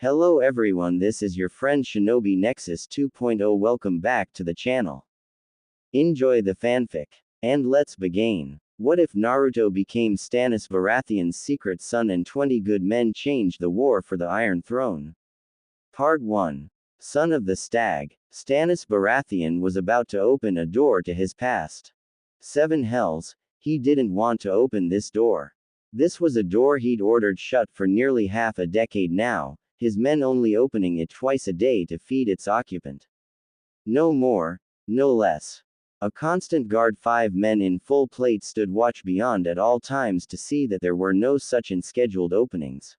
Hello everyone, this is your friend Shinobi Nexus 2.0. Welcome back to the channel. Enjoy the fanfic. And let's begin. What if Naruto became Stannis Baratheon's secret son and 20 good men changed the war for the Iron Throne? Part 1. Son of the Stag, Stannis Baratheon was about to open a door to his past. 7 hells, he didn't want to open this door. This was a door he'd ordered shut for nearly half a decade now, his men only opening it twice a day to feed its occupant. No more, no less. A constant guard, 5 men in full plate stood watch beyond at all times to see that there were no such unscheduled openings.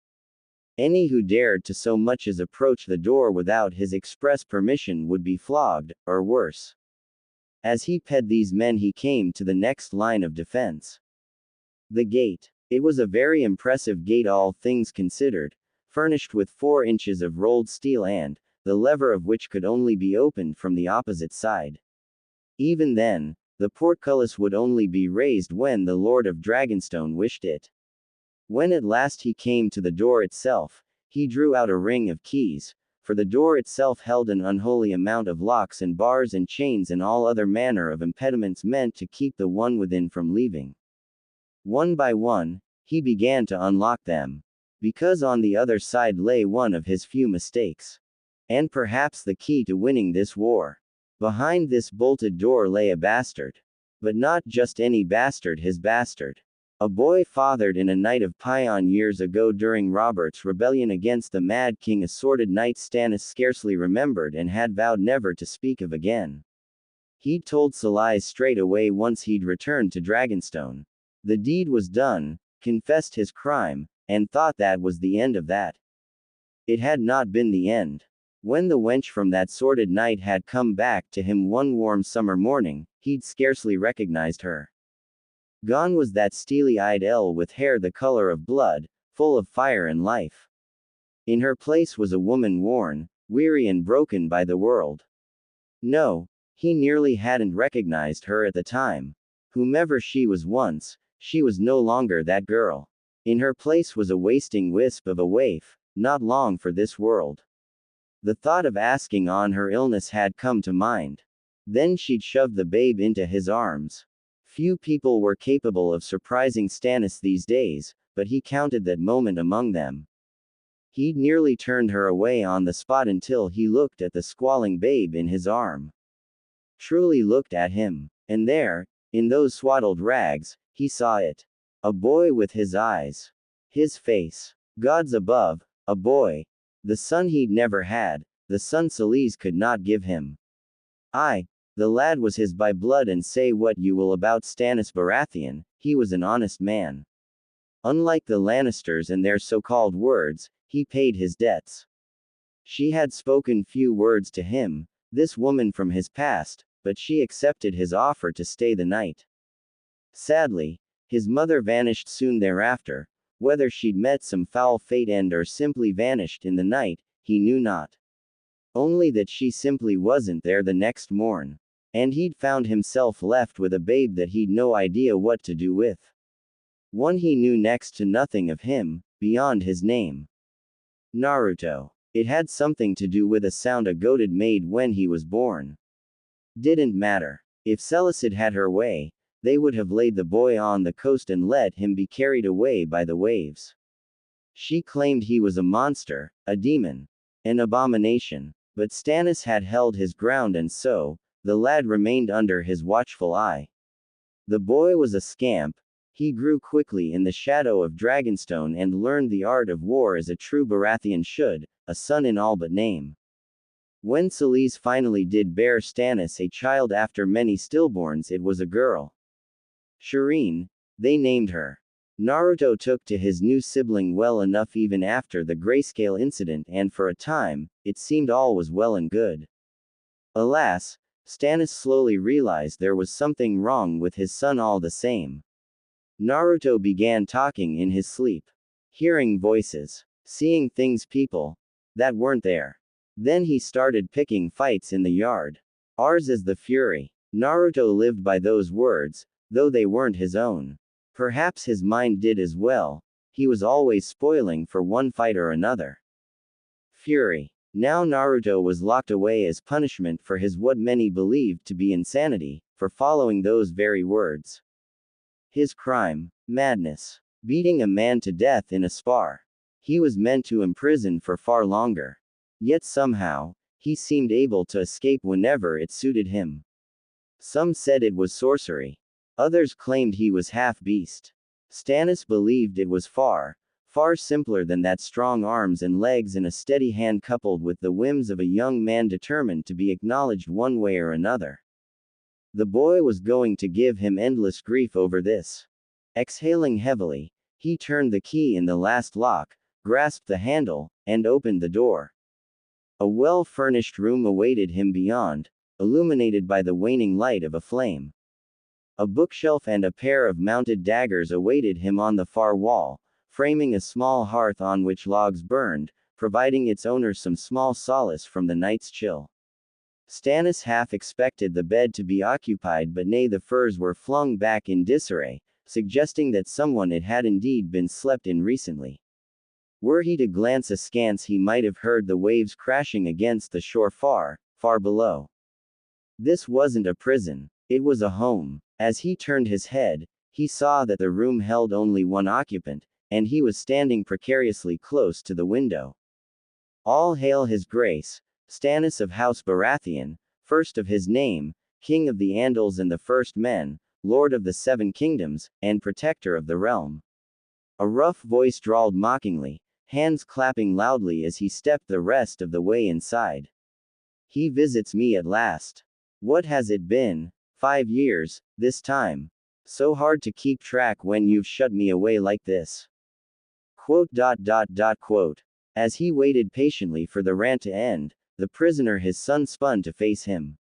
Any who dared to so much as approach the door without his express permission would be flogged, or worse. As he ped these men, he came to the next line of defense. The gate. It was a very impressive gate, all things considered, furnished with 4 inches of rolled steel and, the lever of which could only be opened from the opposite side. Even then, the portcullis would only be raised when the Lord of Dragonstone wished it. When at last he came to the door itself, he drew out a ring of keys, for the door itself held an unholy amount of locks and bars and chains and all other manner of impediments meant to keep the one within from leaving. One by one, he began to unlock them. Because on the other side lay one of his few mistakes. And perhaps the key to winning this war. Behind this bolted door lay a bastard. But not just any bastard, his bastard. A boy fathered in a night of Pion years ago during Robert's rebellion against the Mad King, a sordid night Stannis scarcely remembered and had vowed never to speak of again. He'd told lies straight away once he'd returned to Dragonstone. The deed was done, confessed his crime, and thought that was the end of that. It had not been the end. When the wench from that sordid night had come back to him one warm summer morning, he'd scarcely recognized her. Gone was that steely-eyed elle with hair the color of blood, full of fire and life. In her place was a woman worn, weary and broken by the world. No, he nearly hadn't recognized her at the time. Whomever she was once, she was no longer that girl. In her place was a wasting wisp of a waif, not long for this world. The thought of asking on her illness had come to mind. Then she'd shoved the babe into his arms. Few people were capable of surprising Stannis these days, but he counted that moment among them. He'd nearly turned her away on the spot until he looked at the squalling babe in his arm. Truly looked at him. And there, in those swaddled rags, he saw it. A boy with his eyes. His face. Gods above, a boy. The son he'd never had, the son Selyse could not give him. Aye, the lad was his by blood, and say what you will about Stannis Baratheon, he was an honest man. Unlike the Lannisters and their so-called words, he paid his debts. She had spoken few words to him, this woman from his past, but she accepted his offer to stay the night. Sadly, his mother vanished soon thereafter. Whether she'd met some foul fate and or simply vanished in the night, he knew not. Only that she simply wasn't there the next morn. And he'd found himself left with a babe that he'd no idea what to do with. One he knew next to nothing of him, beyond his name. Naruto. It had something to do with a sound a goated made when he was born. Didn't matter. If Selyse had her way, they would have laid the boy on the coast and let him be carried away by the waves. She claimed he was a monster, a demon, an abomination, but Stannis had held his ground, and so, the lad remained under his watchful eye. The boy was a scamp. He grew quickly in the shadow of Dragonstone and learned the art of war as a true Baratheon should, a son in all but name. When Selyse finally did bear Stannis a child after many stillborns, it was a girl. Shireen, they named her. Naruto took to his new sibling well enough even after the grayscale incident, and for a time, it seemed all was well and good. Alas, Stannis slowly realized there was something wrong with his son all the same. Naruto began talking in his sleep. Hearing voices. Seeing things, people that weren't there. Then he started picking fights in the yard. Ours is the fury. Naruto lived by those words, though they weren't his own. Perhaps his mind did as well. He was always spoiling for one fight or another. Fury. Now Naruto was locked away as punishment for his what many believed to be insanity, for following those very words. His crime: madness. Beating a man to death in a spar. He was meant to imprison for far longer. Yet somehow, he seemed able to escape whenever it suited him. Some said it was sorcery. Others claimed he was half-beast. Stannis believed it was far simpler than that: strong arms and legs and a steady hand coupled with the whims of a young man determined to be acknowledged one way or another. The boy was going to give him endless grief over this. Exhaling heavily, he turned the key in the last lock, grasped the handle, and opened the door. A well-furnished room awaited him beyond, illuminated by the waning light of a flame. A bookshelf and a pair of mounted daggers awaited him on the far wall, framing a small hearth on which logs burned, providing its owner some small solace from the night's chill. Stannis half expected the bed to be occupied, but nay, the furs were flung back in disarray, suggesting that someone it had indeed been slept in recently. Were he to glance askance, he might have heard the waves crashing against the shore far below. This wasn't a prison, it was a home. As he turned his head, he saw that the room held only one occupant, and he was standing precariously close to the window. All hail his grace, Stannis of House Baratheon, first of his name, King of the Andals and the First Men, Lord of the Seven Kingdoms, and Protector of the Realm. A rough voice drawled mockingly, hands clapping loudly as he stepped the rest of the way inside. He visits me at last. What has it been? 5 years, this time. So hard to keep track when you've shut me away like this. Quote. As he waited patiently for the rant to end, the prisoner his son spun to face him.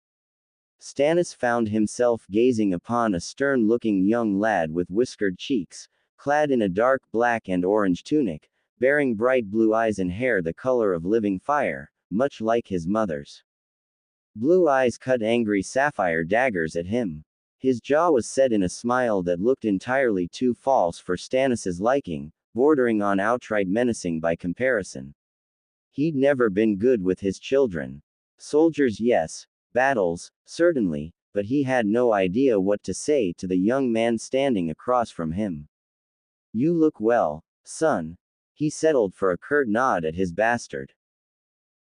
Stannis found himself gazing upon a stern-looking young lad with whiskered cheeks, clad in a dark black and orange tunic, bearing bright blue eyes and hair the color of living fire, much like his mother's. Blue eyes cut angry sapphire daggers at him. His jaw was set in a smile that looked entirely too false for Stannis's liking, bordering on outright menacing by comparison. He'd never been good with his children. Soldiers, yes. Battles, certainly, but he had no idea what to say to the young man standing across from him. You look well, son. He settled for a curt nod at his bastard.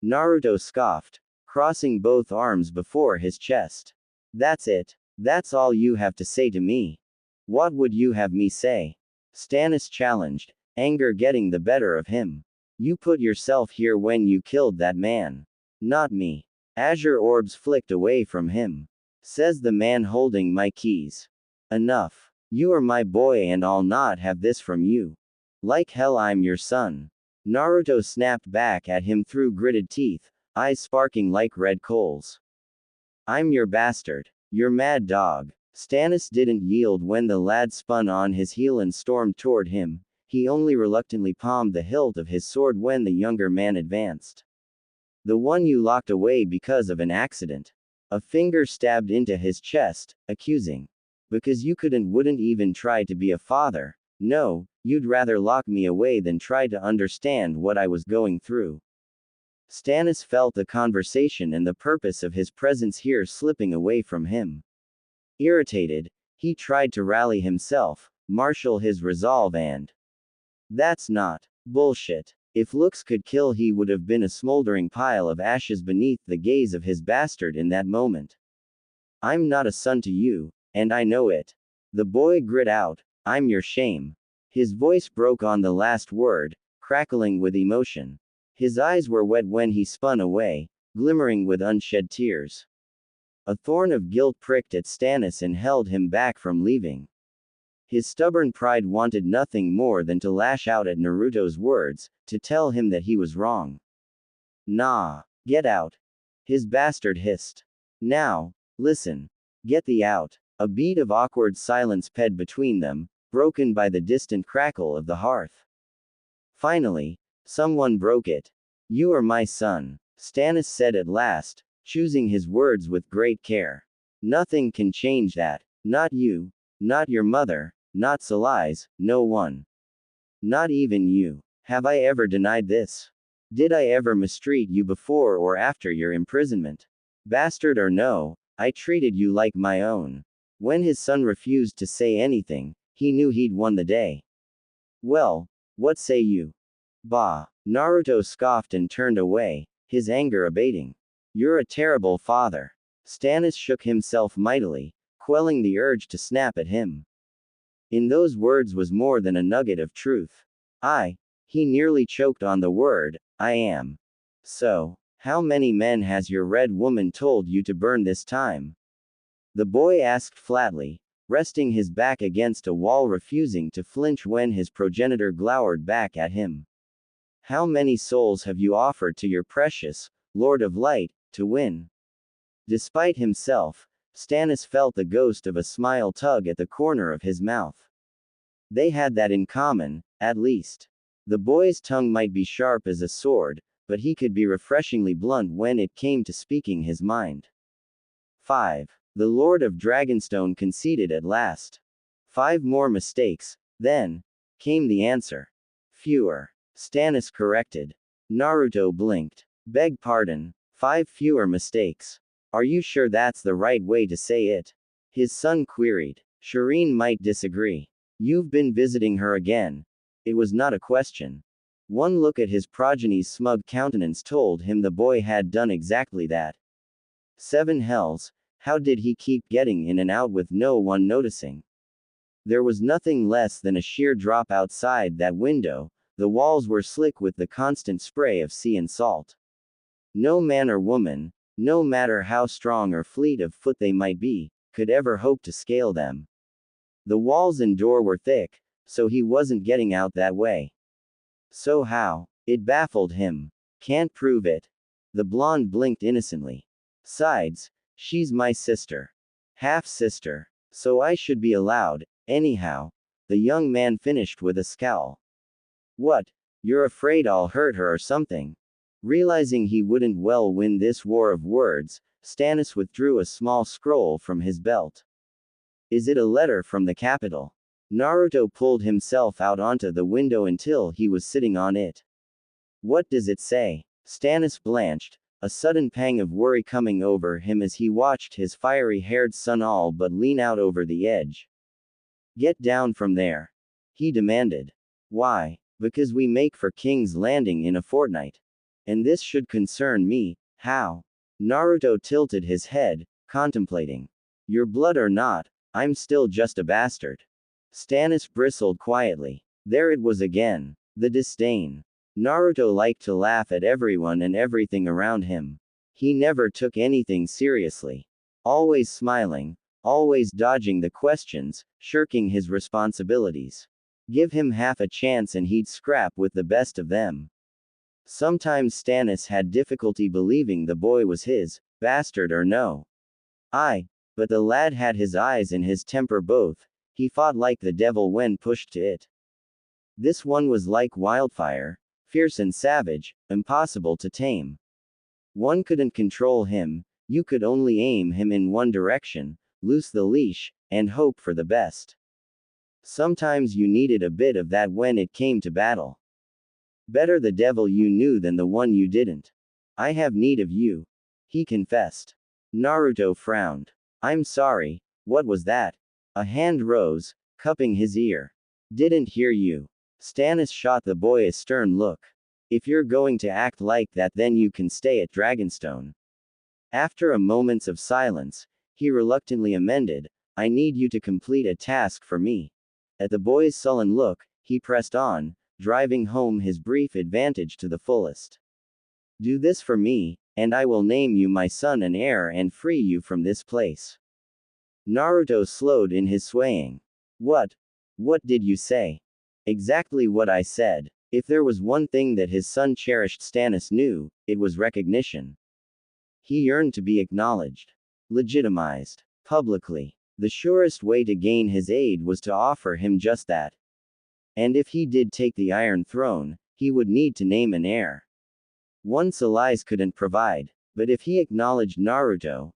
Naruto scoffed, crossing both arms before his chest. That's it. That's all you have to say to me. What would you have me say? Stannis challenged, anger getting the better of him. You put yourself here when you killed that man. Not me. Azure orbs flicked away from him. Says the man holding my keys. Enough. You are my boy and I'll not have this from you. Like hell I'm your son. Naruto snapped back at him through gritted teeth, eyes sparking like red coals. I'm your bastard. Your mad dog. Stannis didn't yield when the lad spun on his heel and stormed toward him. He only reluctantly palmed the hilt of his sword when the younger man advanced. The one you locked away because of an accident. A finger stabbed into his chest, accusing. Because you wouldn't even try to be a father. No, you'd rather lock me away than try to understand what I was going through. Stannis felt the conversation and the purpose of his presence here slipping away from him. Irritated, he tried to rally himself, marshal his resolve and. That's not bullshit. If looks could kill, he would have been a smoldering pile of ashes beneath the gaze of his bastard in that moment. I'm not a son to you, and I know it. The boy grit out, I'm your shame. His voice broke on the last word, crackling with emotion. His eyes were wet when he spun away, glimmering with unshed tears. A thorn of guilt pricked at Stannis and held him back from leaving. His stubborn pride wanted nothing more than to lash out at Naruto's words, to tell him that he was wrong. Nah. Get out. His bastard hissed. Now, listen. Get thee out. A beat of awkward silence ped between them, broken by the distant crackle of the hearth. Finally, someone broke it. You are my son, Stannis said at last, choosing his words with great care. Nothing can change that. Not you. Not your mother. Not Salais, no one. Not even you. Have I ever denied this? Did I ever mistreat you before or after your imprisonment? Bastard or no, I treated you like my own. When his son refused to say anything, he knew he'd won the day. Well, what say you? Bah. Naruto scoffed and turned away, his anger abating. You're a terrible father. Stannis shook himself mightily, quelling the urge to snap at him. In those words was more than a nugget of truth. He nearly choked on the word, I am. So, how many men has your red woman told you to burn this time? The boy asked flatly, resting his back against a wall, refusing to flinch when his progenitor glowered back at him. How many souls have you offered to your precious Lord of Light to win? Despite himself, Stannis felt the ghost of a smile tug at the corner of his mouth. They had that in common, at least. The boy's tongue might be sharp as a sword, but he could be refreshingly blunt when it came to speaking his mind. 5. The Lord of Dragonstone conceded at last. 5 more mistakes, then came the answer. Fewer. Stannis corrected. Naruto blinked. Beg pardon. 5 fewer mistakes. Are you sure that's the right way to say it? His son queried. Shireen might disagree. You've been visiting her again. It was not a question. One look at his progeny's smug countenance told him the boy had done exactly that. 7 hells, how did he keep getting in and out with no one noticing? There was nothing less than a sheer drop outside that window, the walls were slick with the constant spray of sea and salt. No man or woman, no matter how strong or fleet of foot they might be, could ever hope to scale them. The walls and door were thick, so he wasn't getting out that way. So how? It baffled him. Can't prove it. The blonde blinked innocently. Sides, she's my sister. Half-sister. So I should be allowed, anyhow. The young man finished with a scowl. What? You're afraid I'll hurt her or something? Realizing he wouldn't well win this war of words, Stannis withdrew a small scroll from his belt. Is it a letter from the capital? Naruto pulled himself out onto the window until he was sitting on it. What does it say? Stannis blanched, a sudden pang of worry coming over him as he watched his fiery-haired son all but lean out over the edge. Get down from there, he demanded. Why? Because we make for King's Landing in a fortnight. And this should concern me, how? Naruto tilted his head, contemplating. Your blood or not, I'm still just a bastard. Stannis bristled quietly. There it was again. The disdain. Naruto liked to laugh at everyone and everything around him. He never took anything seriously. Always smiling, always dodging the questions, shirking his responsibilities. Give him half a chance and he'd scrap with the best of them. Sometimes Stannis had difficulty believing the boy was his, bastard or no. But the lad had his eyes and his temper both. He fought like the devil when pushed to it. This one was like wildfire, fierce and savage, impossible to tame. One couldn't control him, you could only aim him in one direction, loose the leash, and hope for the best. Sometimes you needed a bit of that when it came to battle. Better the devil you knew than the one you didn't. I have need of you, he confessed. Naruto frowned. I'm sorry, what was that? A hand rose, cupping his ear. Didn't hear you. Stannis shot the boy a stern look. If you're going to act like that, then you can stay at Dragonstone. After a moment of silence, he reluctantly amended, I need you to complete a task for me. At the boy's sullen look, he pressed on, driving home his brief advantage to the fullest. Do this for me, and I will name you my son and heir and free you from this place. Naruto slowed in his swaying. What? What did you say? Exactly what I said. If there was one thing that his son cherished, Stannis knew, it was recognition. He yearned to be acknowledged. Legitimized. Publicly. The surest way to gain his aid was to offer him just that. And if he did take the Iron Throne, he would need to name an heir. One Salais couldn't provide, but if he acknowledged Naruto,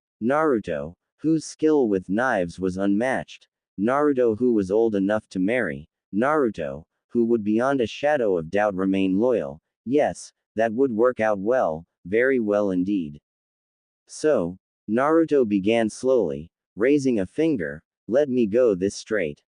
whose skill with knives was unmatched, Naruto who was old enough to marry, Naruto, who would beyond a shadow of doubt remain loyal, yes, that would work out well, very well indeed. So, Naruto began slowly, raising a finger, let me go this straight.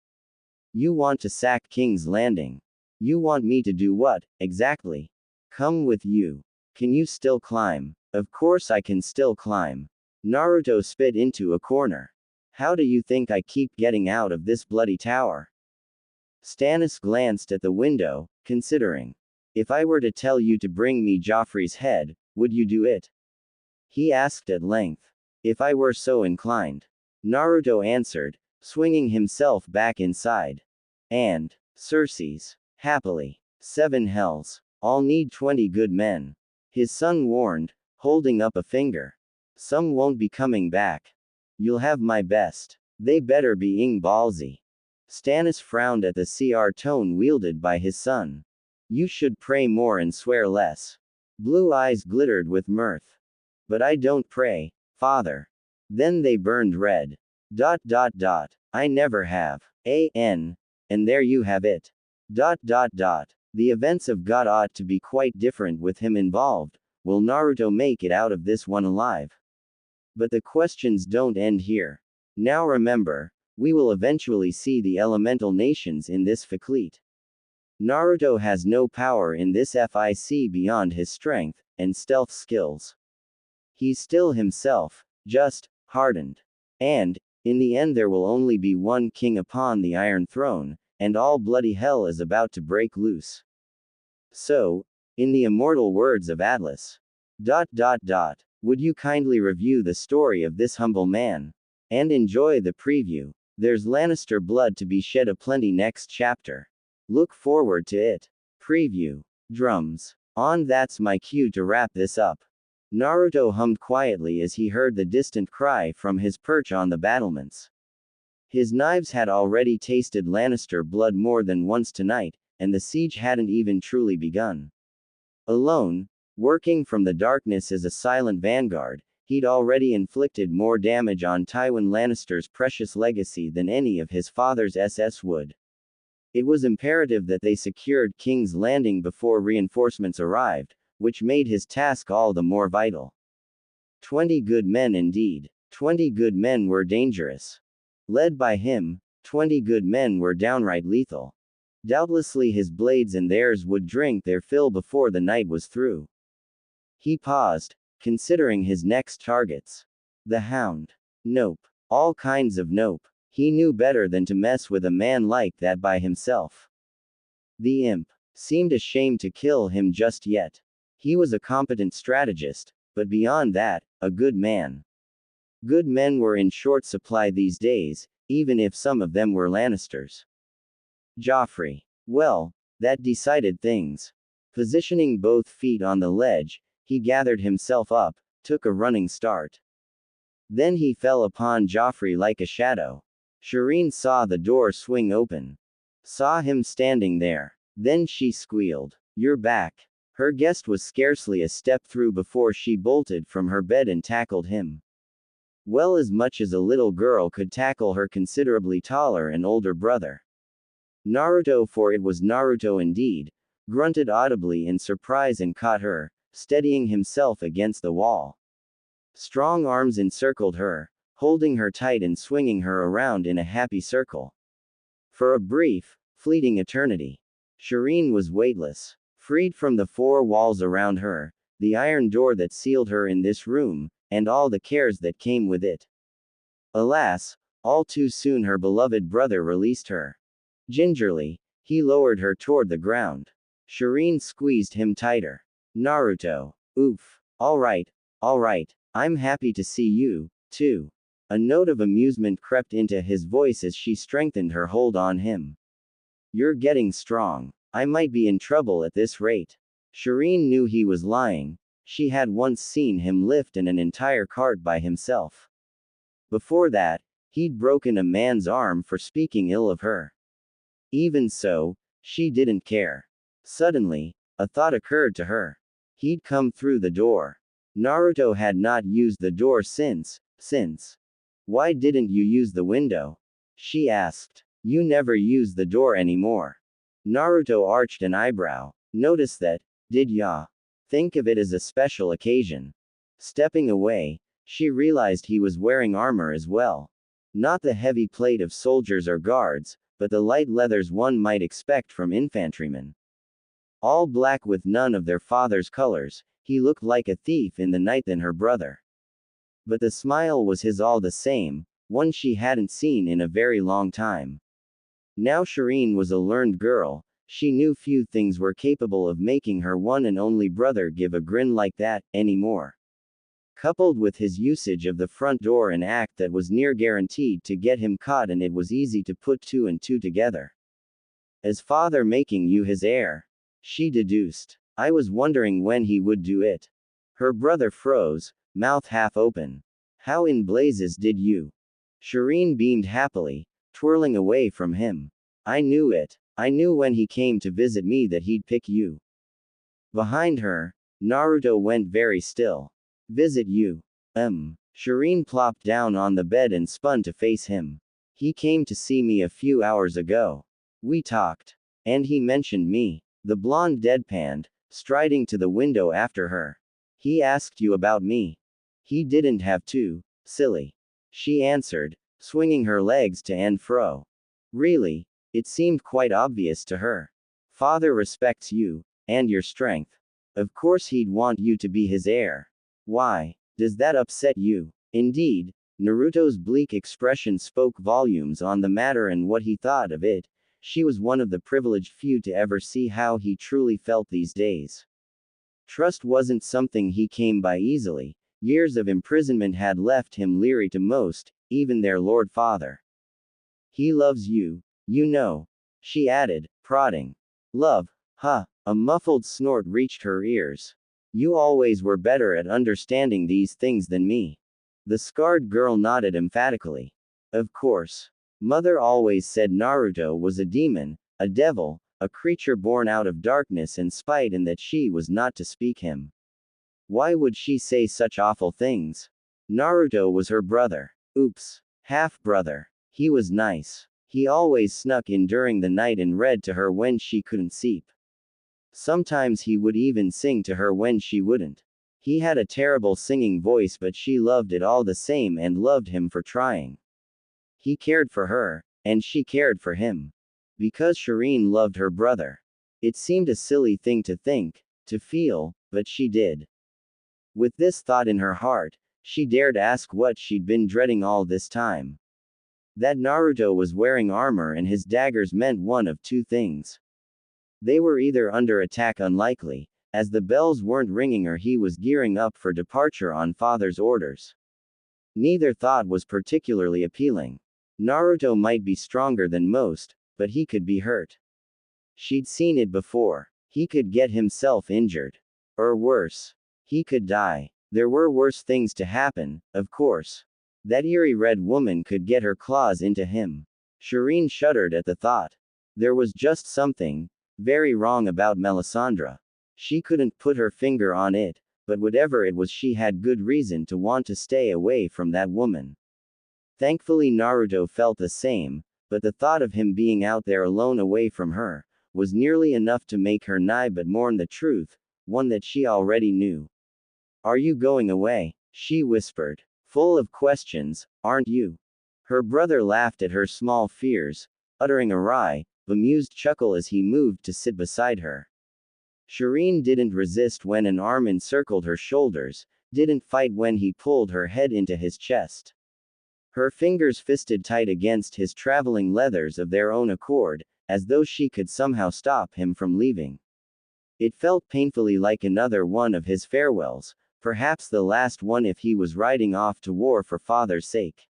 You want to sack King's Landing. You want me to do what, exactly? Come with you. Can you still climb? Of course I can still climb. Naruto spit into a corner. How do you think I keep getting out of this bloody tower? Stannis glanced at the window, considering. If I were to tell you to bring me Joffrey's head, would you do it? He asked at length. If I were so inclined. Naruto answered, swinging himself back inside. And, Cersei's. Happily. 7 hells. I'll need 20 good men. His son warned, holding up a finger. Some won't be coming back. You'll have my best. They better be ing ballsy. Stannis frowned at the CR tone wielded by his son. You should pray more and swear less. Blue eyes glittered with mirth. But I don't pray, father. Then they burned red. ... I never have. And there you have it. ... The events of God ought to be quite different with him involved. Will Naruto make it out of this one alive? But the questions don't end here. Now remember, we will eventually see the elemental nations in this Ficleet. Naruto has no power in this FIC beyond his strength and stealth skills. He's still himself, just hardened. And, in the end, there will only be one king upon the Iron Throne, and all bloody hell is about to break loose. So, in the immortal words of Atlas. ... Would you kindly review the story of this humble man? And enjoy the preview. There's Lannister blood to be shed aplenty next chapter. Look forward to it. Preview. Drums. On, that's my cue to wrap this up. Naruto hummed quietly as he heard the distant cry from his perch on the battlements. His knives had already tasted Lannister blood more than once tonight, and the siege hadn't even truly begun. Alone, working from the darkness as a silent vanguard, he'd already inflicted more damage on Tywin Lannister's precious legacy than any of his father's SS would. It was imperative that they secured King's Landing before reinforcements arrived, which made his task all the more vital. 20 good men indeed. 20 good men were dangerous. Led by him, 20 good men were downright lethal. Doubtlessly his blades and theirs would drink their fill before the night was through. He paused, considering his next targets. The Hound. Nope. All kinds of nope. He knew better than to mess with a man like that by himself. The imp seemed ashamed to kill him just yet. He was a competent strategist, but beyond that, a good man. Good men were in short supply these days, even if some of them were Lannisters. Joffrey. Well, that decided things. Positioning both feet on the ledge, he gathered himself up, took a running start. Then he fell upon Joffrey like a shadow. Shireen saw the door swing open. Saw him standing there. Then she squealed. You're back. Her guest was scarcely a step through before she bolted from her bed and tackled him. Well, as much as a little girl could tackle her considerably taller and older brother. Naruto, for it was Naruto indeed, grunted audibly in surprise and caught her, steadying himself against the wall. Strong arms encircled her, holding her tight and swinging her around in a happy circle. For a brief, fleeting eternity, Shireen was weightless, freed from the 4 walls around her, the iron door that sealed her in this room, and all the cares that came with it. Alas, all too soon her beloved brother released her. Gingerly, he lowered her toward the ground. Shireen squeezed him tighter. Naruto. Oof. All right, I'm happy to see you, too. A note of amusement crept into his voice as she strengthened her hold on him. You're getting strong. I might be in trouble at this rate. Shireen knew he was lying. She had once seen him lift an entire cart by himself. Before that, he'd broken a man's arm for speaking ill of her. Even so, she didn't care. Suddenly, a thought occurred to her. He'd come through the door. Naruto had not used the door since. Why didn't you use the window? She asked. You never use the door anymore. Naruto arched an eyebrow. Notice that, did ya? Think of it as a special occasion. Stepping away, she realized he was wearing armor as well. Not the heavy plate of soldiers or guards, but the light leathers one might expect from infantrymen. All black with none of their father's colors, he looked like a thief in the night than her brother. But the smile was his all the same, one she hadn't seen in a very long time. Now Shireen was a learned girl, she knew few things were capable of making her one and only brother give a grin like that, anymore. Coupled with his usage of the front door, an act that was near guaranteed to get him caught, and it was easy to put two and two together. As father making you his heir, she deduced. I was wondering when he would do it. Her brother froze, mouth half open. How in blazes did you? Shireen beamed happily, twirling away from him. I knew it. I knew when he came to visit me that he'd pick you. Behind her, Naruto went very still. Visit you. Shireen plopped down on the bed and spun to face him. He came to see me a few hours ago. We talked. And he mentioned me. The blonde deadpanned, striding to the window after her. He asked you about me. He didn't have to, silly. She answered, swinging her legs to and fro. Really? It seemed quite obvious to her. Father respects you, and your strength. Of course he'd want you to be his heir. Why? Does that upset you? Indeed, Naruto's bleak expression spoke volumes on the matter and what he thought of it. She was one of the privileged few to ever see how he truly felt these days. Trust wasn't something he came by easily. Years of imprisonment had left him leery to most, even their Lord Father. He loves you, you know, she added, prodding. Love, huh? A muffled snort reached her ears. You always were better at understanding these things than me. The scarred girl nodded emphatically. Of course. Mother always said Naruto was a demon, a devil, a creature born out of darkness and spite, and that she was not to speak him. Why would she say such awful things? Naruto was her brother. Oops. Half-brother. He was nice. He always snuck in during the night and read to her when she couldn't sleep. Sometimes he would even sing to her when she wouldn't. He had a terrible singing voice, but she loved it all the same and loved him for trying. He cared for her, and she cared for him. Because Shireen loved her brother. It seemed a silly thing to think, to feel, but she did. With this thought in her heart, she dared ask what she'd been dreading all this time. That Naruto was wearing armor and his daggers meant one of two things. They were either under attack, unlikely, as the bells weren't ringing, or he was gearing up for departure on father's orders. Neither thought was particularly appealing. Naruto might be stronger than most, but he could be hurt. She'd seen it before. He could get himself injured. Or worse. He could die. There were worse things to happen, of course. That eerie red woman could get her claws into him. Shireen shuddered at the thought. There was just something very wrong about Melisandre. She couldn't put her finger on it, but whatever it was, she had good reason to want to stay away from that woman. Thankfully Naruto felt the same, but the thought of him being out there alone away from her was nearly enough to make her nigh but mourn the truth, one that she already knew. Are you going away? She whispered. Full of questions, aren't you? Her brother laughed at her small fears, uttering a wry, bemused chuckle as he moved to sit beside her. Shireen didn't resist when an arm encircled her shoulders, didn't fight when he pulled her head into his chest. Her fingers fisted tight against his traveling leathers of their own accord, as though she could somehow stop him from leaving. It felt painfully like another one of his farewells, perhaps the last one if he was riding off to war for father's sake.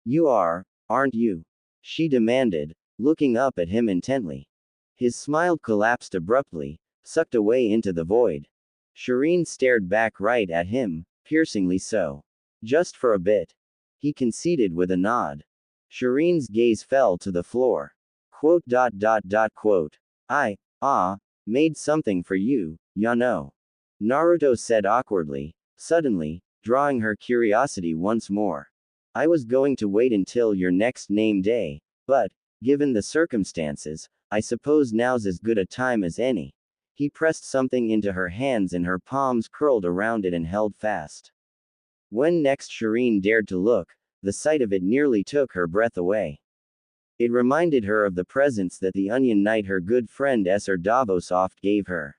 You are, aren't you? She demanded, looking up at him intently. His smile collapsed abruptly, sucked away into the void. Shireen stared back right at him, piercingly so. Just for a bit. He conceded with a nod. Shireen's gaze fell to the floor. Quote. I made something for you, ya know. Naruto said awkwardly, suddenly, drawing her curiosity once more. I was going to wait until your next name day, but, given the circumstances, I suppose now's as good a time as any. He pressed something into her hands and her palms curled around it and held fast. When next Shireen dared to look, the sight of it nearly took her breath away. It reminded her of the presents that the Onion Knight, her good friend Esser Davos, oft gave her.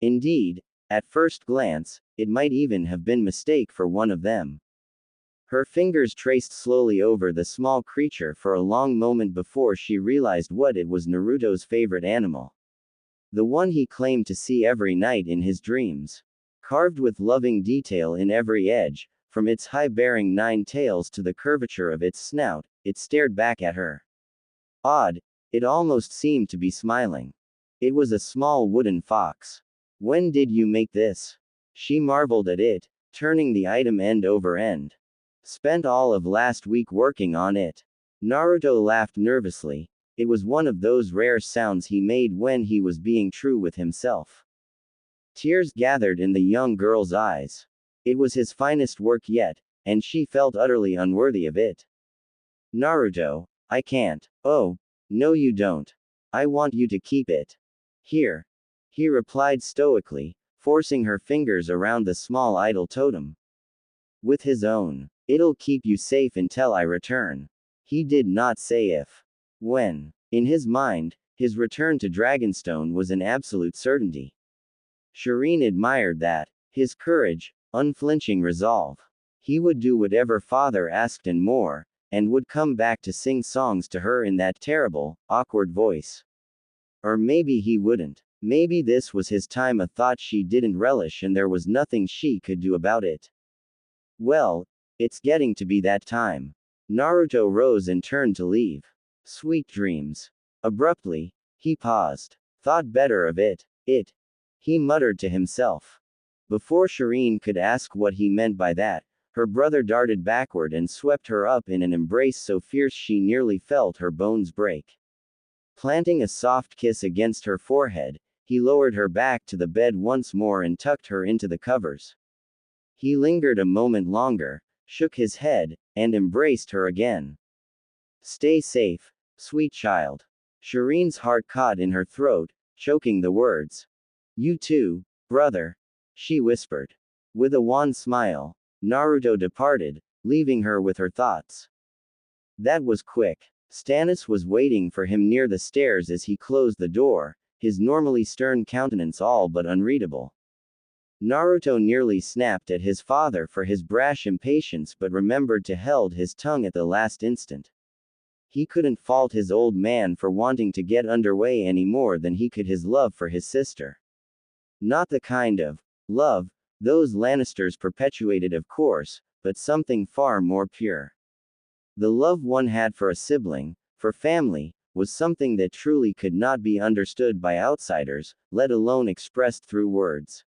Indeed, at first glance, it might even have been mistake for one of them. Her fingers traced slowly over the small creature for a long moment before she realized what it was: Naruto's favorite animal. The one he claimed to see every night in his dreams. Carved with loving detail in every edge, from its high-bearing 9 tails to the curvature of its snout, it stared back at her. Odd, it almost seemed to be smiling. It was a small wooden fox. When did you make this? She marveled at it, turning the item end over end. Spent all of last week working on it. Naruto laughed nervously. It was one of those rare sounds he made when he was being true with himself. Tears gathered in the young girl's eyes. It was his finest work yet, and she felt utterly unworthy of it. Naruto, I can't. Oh, no you don't. I want you to keep it. Here. He replied stoically, forcing her fingers around the small idol totem. With his own. It'll keep you safe until I return. He did not say if. When. In his mind, his return to Dragonstone was an absolute certainty. Shireen admired that. His courage, unflinching resolve. He would do whatever father asked and more, and would come back to sing songs to her in that terrible, awkward voice. Or maybe he wouldn't. Maybe this was his time, a thought she didn't relish, and there was nothing she could do about it. Well, it's getting to be that time. Naruto rose and turned to leave. Sweet dreams. Abruptly, he paused. Thought better of it. He muttered to himself. Before Shireen could ask what he meant by that, her brother darted backward and swept her up in an embrace so fierce she nearly felt her bones break. Planting a soft kiss against her forehead, he lowered her back to the bed once more and tucked her into the covers. He lingered a moment longer, shook his head, and embraced her again. Stay safe, sweet child. Shireen's heart caught in her throat, choking the words. You too, brother, she whispered. With a wan smile, Naruto departed, leaving her with her thoughts. That was quick. Stannis was waiting for him near the stairs as he closed the door, his normally stern countenance all but unreadable. Naruto nearly snapped at his father for his brash impatience but remembered to held his tongue at the last instant. He couldn't fault his old man for wanting to get underway any more than he could his love for his sister. Not the kind of love those Lannisters perpetuated, of course, but something far more pure. The love one had for a sibling, for family, was something that truly could not be understood by outsiders, let alone expressed through words.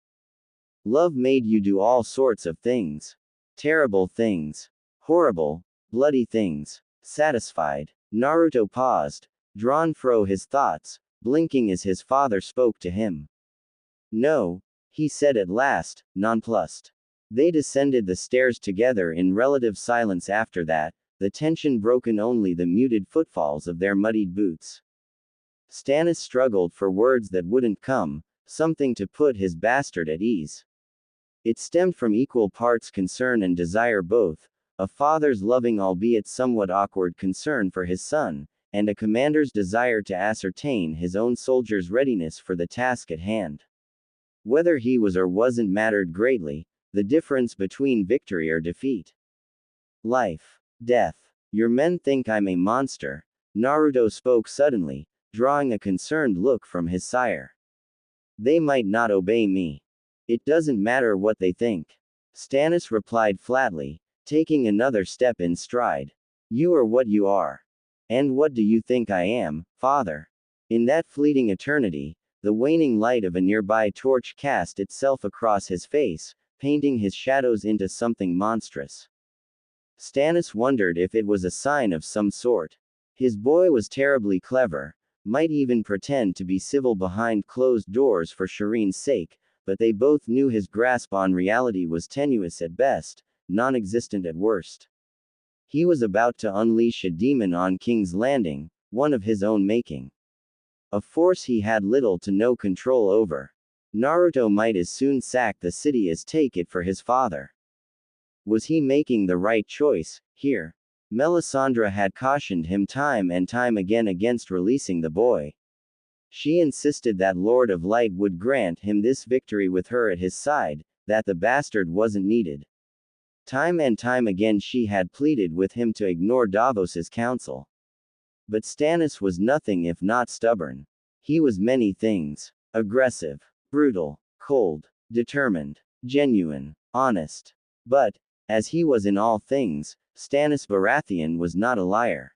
Love made you do all sorts of things. Terrible things. Horrible, bloody things. Satisfied. Naruto paused, drawn fro his thoughts, blinking as his father spoke to him. No, he said at last, nonplussed. They descended the stairs together in relative silence after that, the tension broken only the muted footfalls of their muddied boots. Stannis struggled for words that wouldn't come, something to put his bastard at ease. It stemmed from equal parts concern and desire both, a father's loving albeit somewhat awkward concern for his son, and a commander's desire to ascertain his own soldier's readiness for the task at hand. Whether he was or wasn't mattered greatly, the difference between victory or defeat. Life. Death. Your men think I'm a monster, Naruto spoke suddenly, drawing a concerned look from his sire. They might not obey me. It doesn't matter what they think. Stannis replied flatly, taking another step in stride. You are what you are. And what do you think I am, father? In that fleeting eternity, the waning light of a nearby torch cast itself across his face, painting his shadows into something monstrous. Stannis wondered if it was a sign of some sort. His boy was terribly clever, might even pretend to be civil behind closed doors for Shireen's sake, but they both knew his grasp on reality was tenuous at best, non-existent at worst. He was about to unleash a demon on King's Landing, one of his own making. a force he had little to no control over. Naruto might as soon sack the city as take it for his father. Was he making the right choice here? Melisandre had cautioned him time and time again against releasing the boy. She insisted that Lord of Light would grant him this victory with her at his side, that the bastard wasn't needed. Time and time again she had pleaded with him to ignore Davos's counsel. But Stannis was nothing if not stubborn. He was many things. Aggressive, brutal, cold, determined, genuine, honest. But, as he was in all things, Stannis Baratheon was not a liar.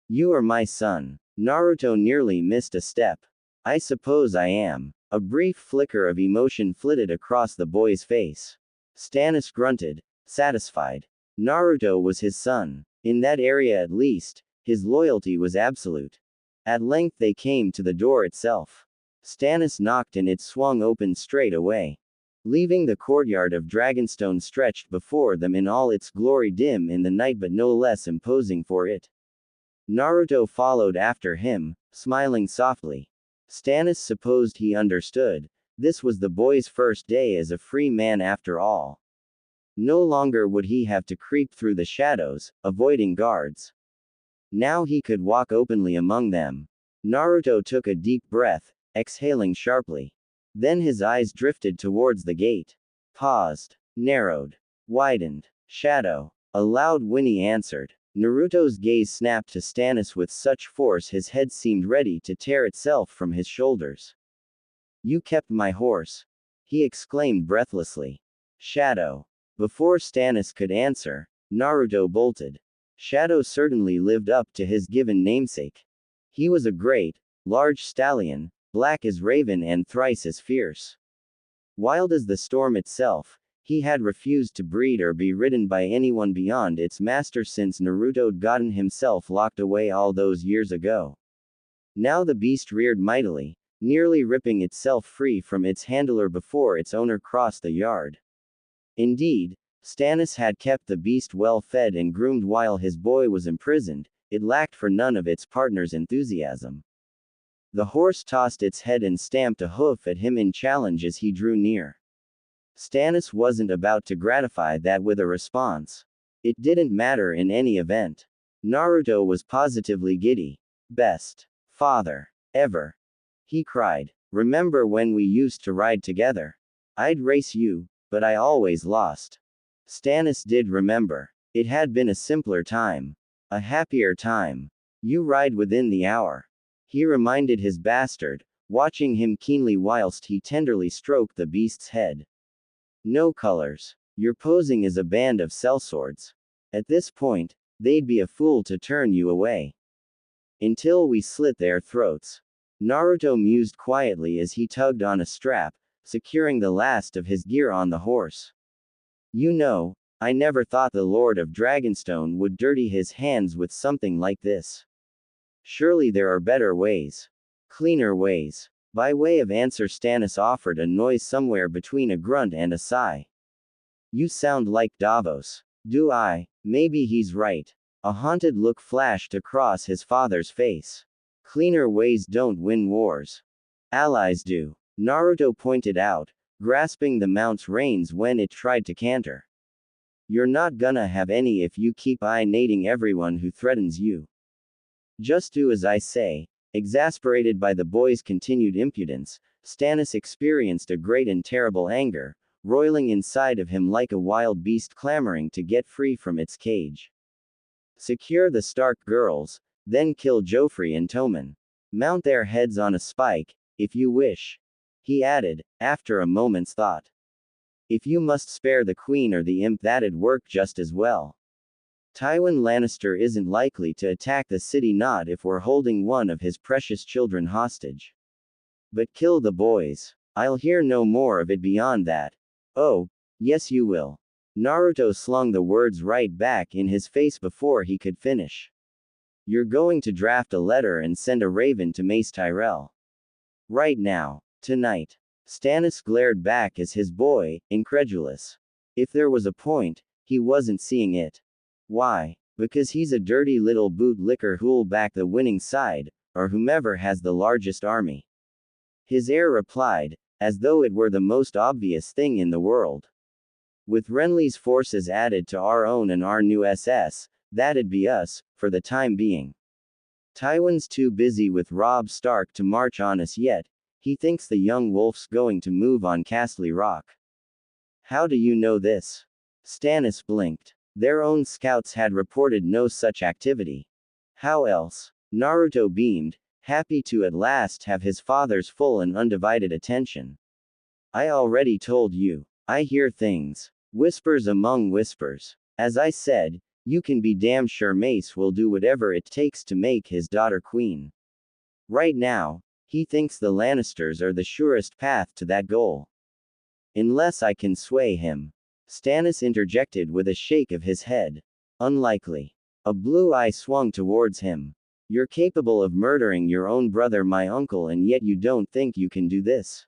You are my son. Naruto nearly missed a step. I suppose I am. A brief flicker of emotion flitted across the boy's face. Stannis grunted, satisfied. Naruto was his son. In that area at least, his loyalty was absolute. At length they came to the door itself. Stannis knocked and it swung open straight away. Leaving the courtyard of Dragonstone stretched before them in all its glory, dim in the night but no less imposing for it. Naruto followed after him, smiling softly. Stannis supposed he understood. This was the boy's first day as a free man after all. No longer would he have to creep through the shadows, avoiding guards. Now he could walk openly among them. Naruto took a deep breath, exhaling sharply. Then his eyes drifted towards the gate. Paused. Narrowed. Widened. Shadow. A loud whinny answered. Naruto's gaze snapped to Stannis with such force his head seemed ready to tear itself from his shoulders. You kept my horse, he exclaimed breathlessly. Shadow. Before Stannis could answer, Naruto bolted. Shadow certainly lived up to his given namesake. He was a great, large stallion, black as raven and thrice as fierce. Wild as the storm itself, he had refused to breed or be ridden by anyone beyond its master since Naruto'd gotten himself locked away all those years ago. Now the beast reared mightily, nearly ripping itself free from its handler before its owner crossed the yard. Indeed, Stannis had kept the beast well fed and groomed while his boy was imprisoned. It lacked for none of its partner's enthusiasm. The horse tossed its head and stamped a hoof at him in challenge as he drew near. Stannis wasn't about to gratify that with a response. It didn't matter in any event. Naruto was positively giddy. Best father ever, he cried. Remember when we used to ride together? I'd race you, but I always lost. Stannis did remember. It had been a simpler time. A happier time. You ride within the hour. He reminded his bastard, watching him keenly whilst he tenderly stroked the beast's head. No colors. You're posing as a band of sellswords. At this point, they'd be a fool to turn you away. Until we slit their throats. Naruto mused quietly as he tugged on a strap, securing the last of his gear on the horse. You know, I never thought the Lord of Dragonstone would dirty his hands with something like this. Surely there are better ways. Cleaner ways. By way of answer Stannis offered a noise somewhere between a grunt and a sigh. You sound like Davos. Do I? Maybe he's right. A haunted look flashed across his father's face. Cleaner ways don't win wars. Allies do. Naruto pointed out, grasping the mount's reins when it tried to canter. You're not gonna have any if you keep eye-nating everyone who threatens you. Just do as I say. Exasperated by the boy's continued impudence, Stannis experienced a great and terrible anger, roiling inside of him like a wild beast clamoring to get free from its cage. Secure the Stark girls, then kill Joffrey and Tommen. Mount their heads on a spike, if you wish. He added, after a moment's thought. If you must spare the queen or the imp, that'd work just as well. Tywin Lannister isn't likely to attack the city, not if we're holding one of his precious children hostage. But kill the boys. I'll hear no more of it beyond that. Oh, yes you will. Naruto slung the words right back in his face before he could finish. You're going to draft a letter and send a raven to Mace Tyrell. Right now. Tonight. Stannis glared back as his boy, incredulous. If there was a point, he wasn't seeing it. Why? Because he's a dirty little bootlicker who'll back the winning side, or whomever has the largest army. His heir replied, as though it were the most obvious thing in the world. With Renly's forces added to our own and our new SS, that'd be us, for the time being. Tywin's too busy with Robb Stark to march on us yet. He thinks the young wolf's going to move on Castle Rock. How do you know this? Stannis blinked. Their own scouts had reported no such activity. How else? Naruto beamed, happy to at last have his father's full and undivided attention. I already told you. I hear things. Whispers among whispers. As I said, you can be damn sure Mace will do whatever it takes to make his daughter queen. Right now, he thinks the Lannisters are the surest path to that goal. Unless I can sway him. Stannis interjected with a shake of his head. Unlikely. A blue eye swung towards him. You're capable of murdering your own brother, my uncle, and yet you don't think you can do this.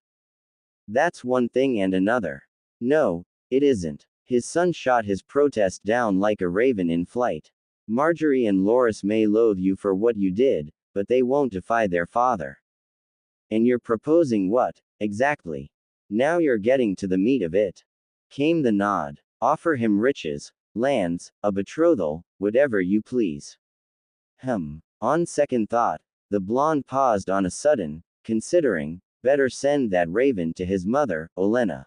That's one thing and another. No, it isn't. His son shot his protest down like a raven in flight. Marjorie and Loras may loathe you for what you did, but they won't defy their father. And you're proposing what, exactly? Now you're getting to the meat of it. Came the nod. Offer him riches, lands, a betrothal, whatever you please. On second thought, the blonde paused on a sudden, considering, better send that raven to his mother, Olenna.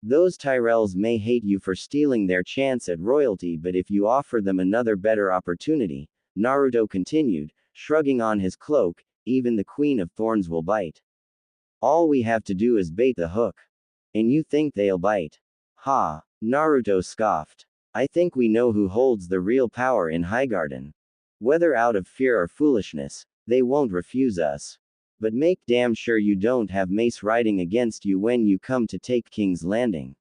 Those Tyrells may hate you for stealing their chance at royalty, but if you offer them another better opportunity, Naruto continued, shrugging on his cloak, even the Queen of Thorns will bite. All we have to do is bait the hook. And you think they'll bite? Ha! Naruto scoffed. I think we know who holds the real power in Highgarden. Whether out of fear or foolishness, they won't refuse us. But make damn sure you don't have Mace riding against you when you come to take King's Landing.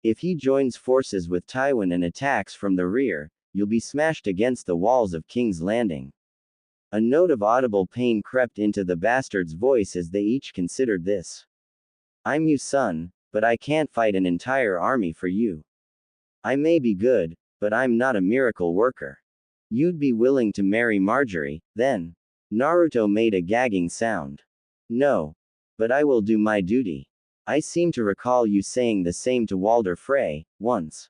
If he joins forces with Tywin and attacks from the rear, you'll be smashed against the walls of King's Landing. A note of audible pain crept into the bastard's voice as they each considered this. I'm you, son, but I can't fight an entire army for you. I may be good, but I'm not a miracle worker. You'd be willing to marry Marjorie, then? Naruto made a gagging sound. No. But I will do my duty. I seem to recall you saying the same to Walder Frey, once.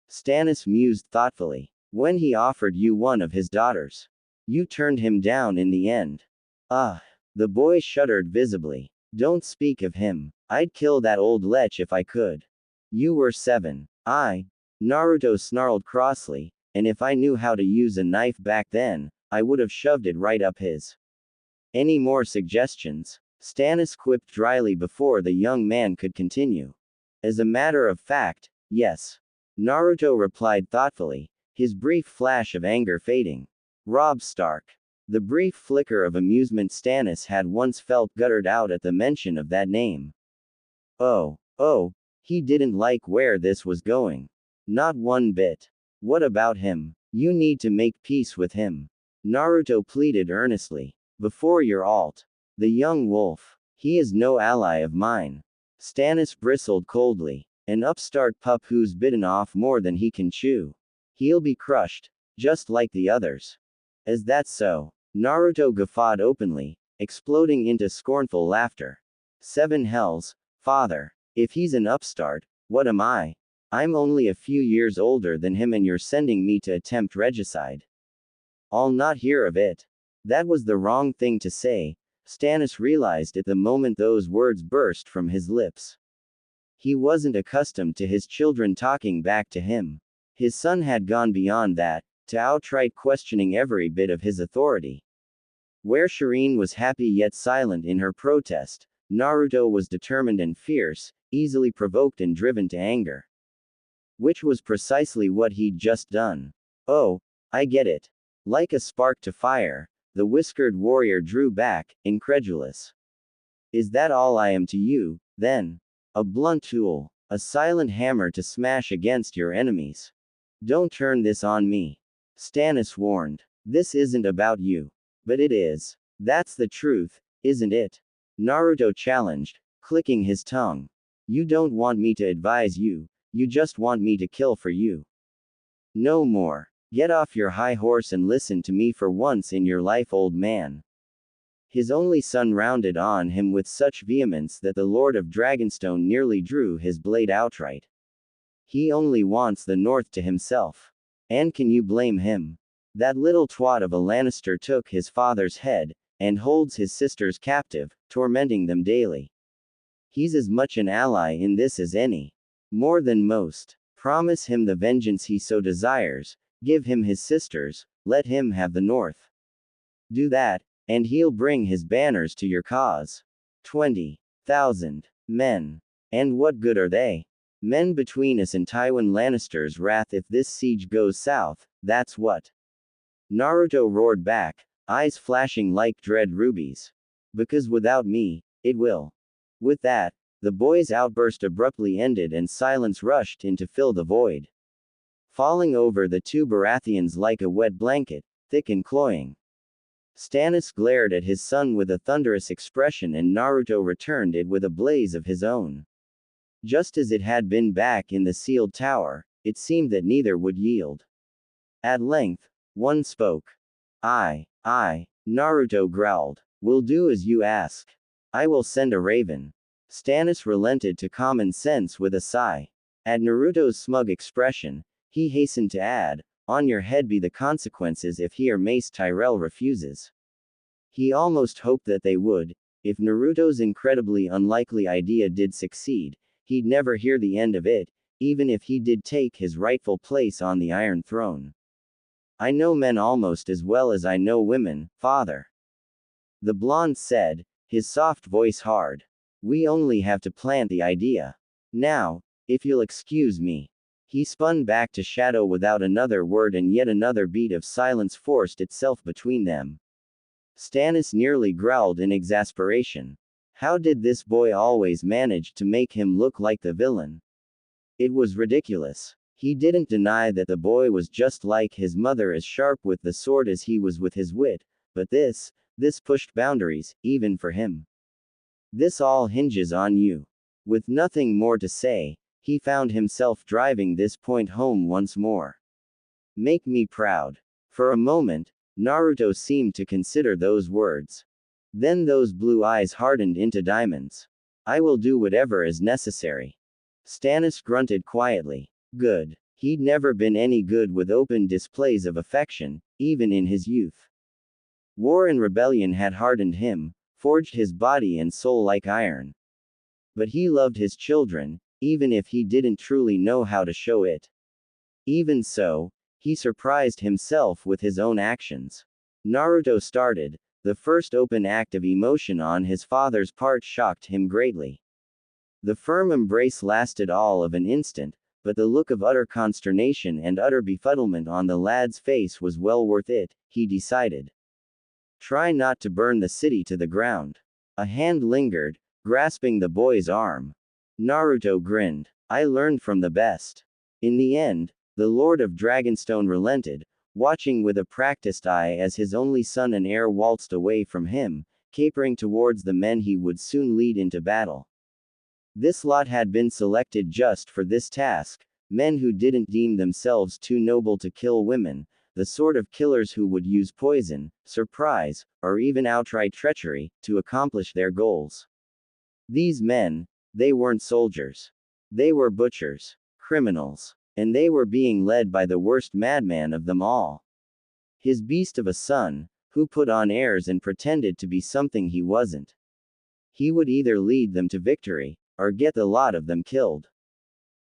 Stannis mused thoughtfully. When he offered you one of his daughters. You turned him down in the end. The boy shuddered visibly. Don't speak of him. I'd kill that old lech if I could. You were 7. Naruto snarled crossly, and if I knew how to use a knife back then, I would have shoved it right up his. Any more suggestions? Stannis quipped dryly before the young man could continue. As a matter of fact, yes. Naruto replied thoughtfully, his brief flash of anger fading. Robb Stark. The brief flicker of amusement Stannis had once felt guttered out at the mention of that name. Oh, he didn't like where this was going. Not one bit. What about him? You need to make peace with him. Naruto pleaded earnestly. Before your alt. The young wolf. He is no ally of mine. Stannis bristled coldly. An upstart pup who's bitten off more than he can chew. He'll be crushed. Just like the others. Is that so? Naruto guffawed openly, exploding into scornful laughter. 7 hells, father. If he's an upstart, what am I? I'm only a few years older than him and you're sending me to attempt regicide. I'll not hear of it. That was the wrong thing to say, Stannis realized at the moment those words burst from his lips. He wasn't accustomed to his children talking back to him. His son had gone beyond that, to outright questioning every bit of his authority. Where Shireen was happy yet silent in her protest, Naruto was determined and fierce, easily provoked and driven to anger. Which was precisely what he'd just done. Oh, I get it. Like a spark to fire, the whiskered warrior drew back, incredulous. Is that all I am to you, then? A blunt tool, a silent hammer to smash against your enemies. Don't turn this on me. Stannis warned. This isn't about you. But it is. That's the truth, isn't it? Naruto challenged, clicking his tongue. You don't want me to advise you, you just want me to kill for you. No more. Get off your high horse and listen to me for once in your life, old man. His only son rounded on him with such vehemence that the Lord of Dragonstone nearly drew his blade outright. He only wants the North to himself. And can you blame him? That little twat of a Lannister took his father's head, and holds his sisters captive, tormenting them daily. He's as much an ally in this as any. More than most. Promise him the vengeance he so desires, give him his sisters, let him have the North. Do that, and he'll bring his banners to your cause. 20,000 men. And what good are they? Men between us and Tywin Lannister's wrath if this siege goes south, that's what. Naruto roared back, eyes flashing like dread rubies. Because without me, it will. With that, the boy's outburst abruptly ended and silence rushed in to fill the void. Falling over the two Baratheons like a wet blanket, thick and cloying. Stannis glared at his son with a thunderous expression and Naruto returned it with a blaze of his own. Just as it had been back in the sealed tower, it seemed that neither would yield. At length, one spoke. I, Naruto growled, will do as you ask. I will send a raven. Stannis relented to common sense with a sigh. At Naruto's smug expression, he hastened to add, on your head be the consequences if he or Mace Tyrell refuses. He almost hoped that they would. If Naruto's incredibly unlikely idea did succeed, he'd never hear the end of it, even if he did take his rightful place on the Iron Throne. I know men almost as well as I know women, father. The blonde said, his soft voice hard. We only have to plant the idea. Now, if you'll excuse me. He spun back to Shadow without another word and yet another beat of silence forced itself between them. Stannis nearly growled in exasperation. How did this boy always manage to make him look like the villain? It was ridiculous. He didn't deny that the boy was just like his mother, as sharp with the sword as he was with his wit, but this pushed boundaries, even for him. This all hinges on you. With nothing more to say, he found himself driving this point home once more. Make me proud. For a moment, Naruto seemed to consider those words. Then those blue eyes hardened into diamonds. I will do whatever is necessary. Stannis grunted quietly. Good. He'd never been any good with open displays of affection, even in his youth. War and rebellion had hardened him, forged his body and soul like iron. But he loved his children, even if he didn't truly know how to show it. Even so, he surprised himself with his own actions. Naruto started. The first open act of emotion on his father's part shocked him greatly. The firm embrace lasted all of an instant, but the look of utter consternation and utter befuddlement on the lad's face was well worth it, he decided. Try not to burn the city to the ground. A hand lingered, grasping the boy's arm. Naruto grinned. I learned from the best. In the end, the Lord of Dragonstone relented, watching with a practiced eye as his only son and heir waltzed away from him, capering towards the men he would soon lead into battle. This lot had been selected just for this task, men who didn't deem themselves too noble to kill women, the sort of killers who would use poison, surprise, or even outright treachery, to accomplish their goals. These men, they weren't soldiers. They were butchers, criminals, and they were being led by the worst madman of them all. His beast of a son, who put on airs and pretended to be something he wasn't. He would either lead them to victory, or get the lot of them killed.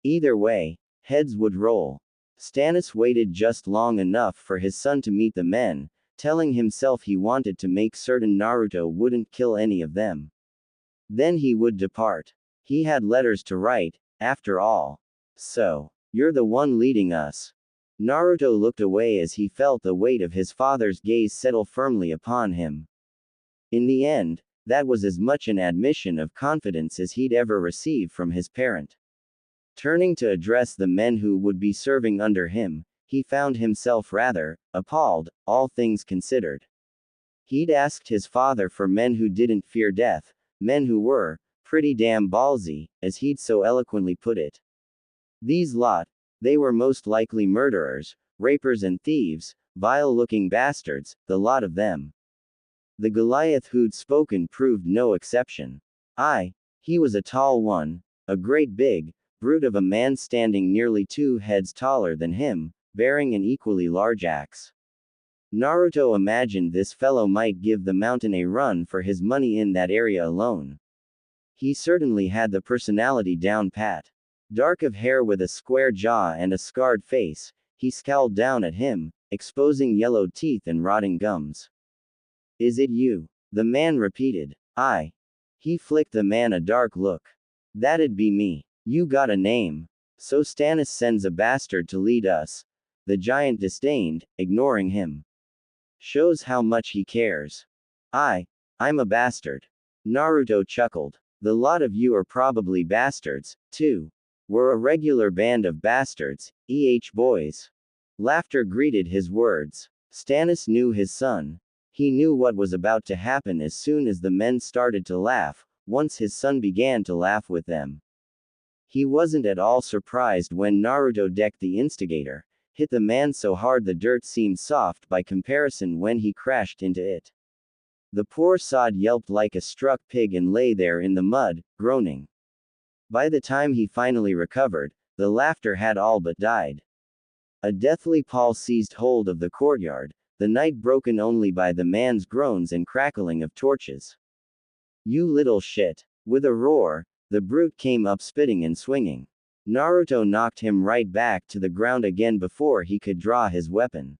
Either way, heads would roll. Stannis waited just long enough for his son to meet the men, telling himself he wanted to make certain Naruto wouldn't kill any of them. Then he would depart. He had letters to write, after all. So, you're the one leading us. Naruto looked away as he felt the weight of his father's gaze settle firmly upon him. In the end, that was as much an admission of confidence as he'd ever received from his parent. Turning to address the men who would be serving under him, he found himself rather appalled, all things considered. He'd asked his father for men who didn't fear death, men who were pretty damn ballsy, as he'd so eloquently put it. These lot, they were most likely murderers, rapers and thieves, vile-looking bastards, the lot of them. The Goliath who'd spoken proved no exception. He was a tall one, a great big brute of a man standing nearly 2 heads taller than him, bearing an equally large axe. Naruto imagined this fellow might give the mountain a run for his money in that area alone. He certainly had the personality down pat. Dark of hair with a square jaw and a scarred face, he scowled down at him, exposing yellowed teeth and rotting gums. Is it you? The man repeated. He flicked the man a dark look. That'd be me. You got a name. So Stannis sends a bastard to lead us. The giant disdained, ignoring him. Shows how much he cares. I'm a bastard. Naruto chuckled. The lot of you are probably bastards, too. We're a regular band of bastards, boys. Laughter greeted his words. Stannis knew his son. He knew what was about to happen as soon as the men started to laugh, once his son began to laugh with them. He wasn't at all surprised when Naruto decked the instigator, hit the man so hard the dirt seemed soft by comparison when he crashed into it. The poor sod yelped like a struck pig and lay there in the mud, groaning. By the time he finally recovered, the laughter had all but died. A deathly pall seized hold of the courtyard, the night broken only by the man's groans and crackling of torches. You little shit. With a roar, the brute came up spitting and swinging. Naruto knocked him right back to the ground again before he could draw his weapon.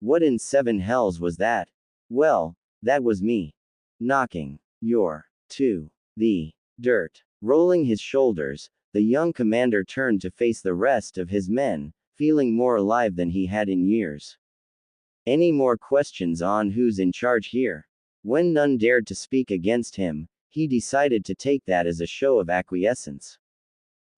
What in 7 hells was that? Well, that was me. Knocking to the dirt. Rolling his shoulders, the young commander turned to face the rest of his men, feeling more alive than he had in years. Any more questions on who's in charge here? When none dared to speak against him, he decided to take that as a show of acquiescence.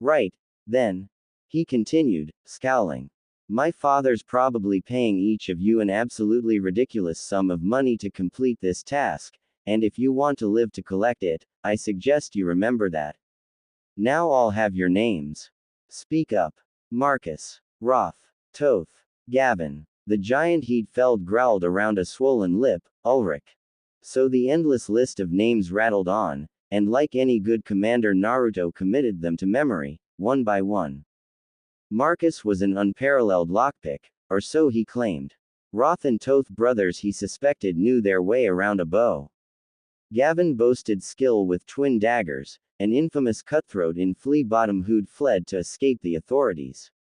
Right, then. He continued, scowling. My father's probably paying each of you an absolutely ridiculous sum of money to complete this task, and if you want to live to collect it, I suggest you remember that. Now I'll have your names. Speak up. Marcus, Roth, Toth, Gavin. The giant he'd felled growled around a swollen lip, Ulrich. So the endless list of names rattled on, and like any good commander Naruto committed them to memory, one by one. Marcus was an unparalleled lockpick, or so he claimed. Roth and Toth brothers he suspected knew their way around a bow. Gavin boasted skill with twin daggers, an infamous cutthroat in Flea Bottom who'd fled to escape the authorities.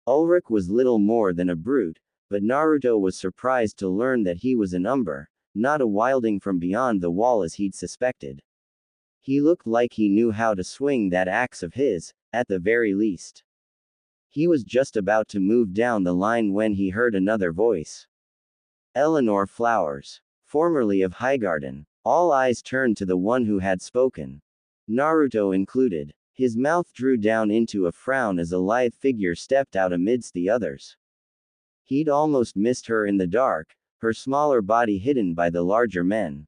Ulrich was little more than a brute, but Naruto was surprised to learn that he was an Umber, not a wilding from beyond the wall as he'd suspected. He looked like he knew how to swing that axe of his, at the very least. He was just about to move down the line when he heard another voice. Eleanor Flowers, formerly of Highgarden. All eyes turned to the one who had spoken. Naruto included. His mouth drew down into a frown as a lithe figure stepped out amidst the others. He'd almost missed her in the dark, her smaller body hidden by the larger men.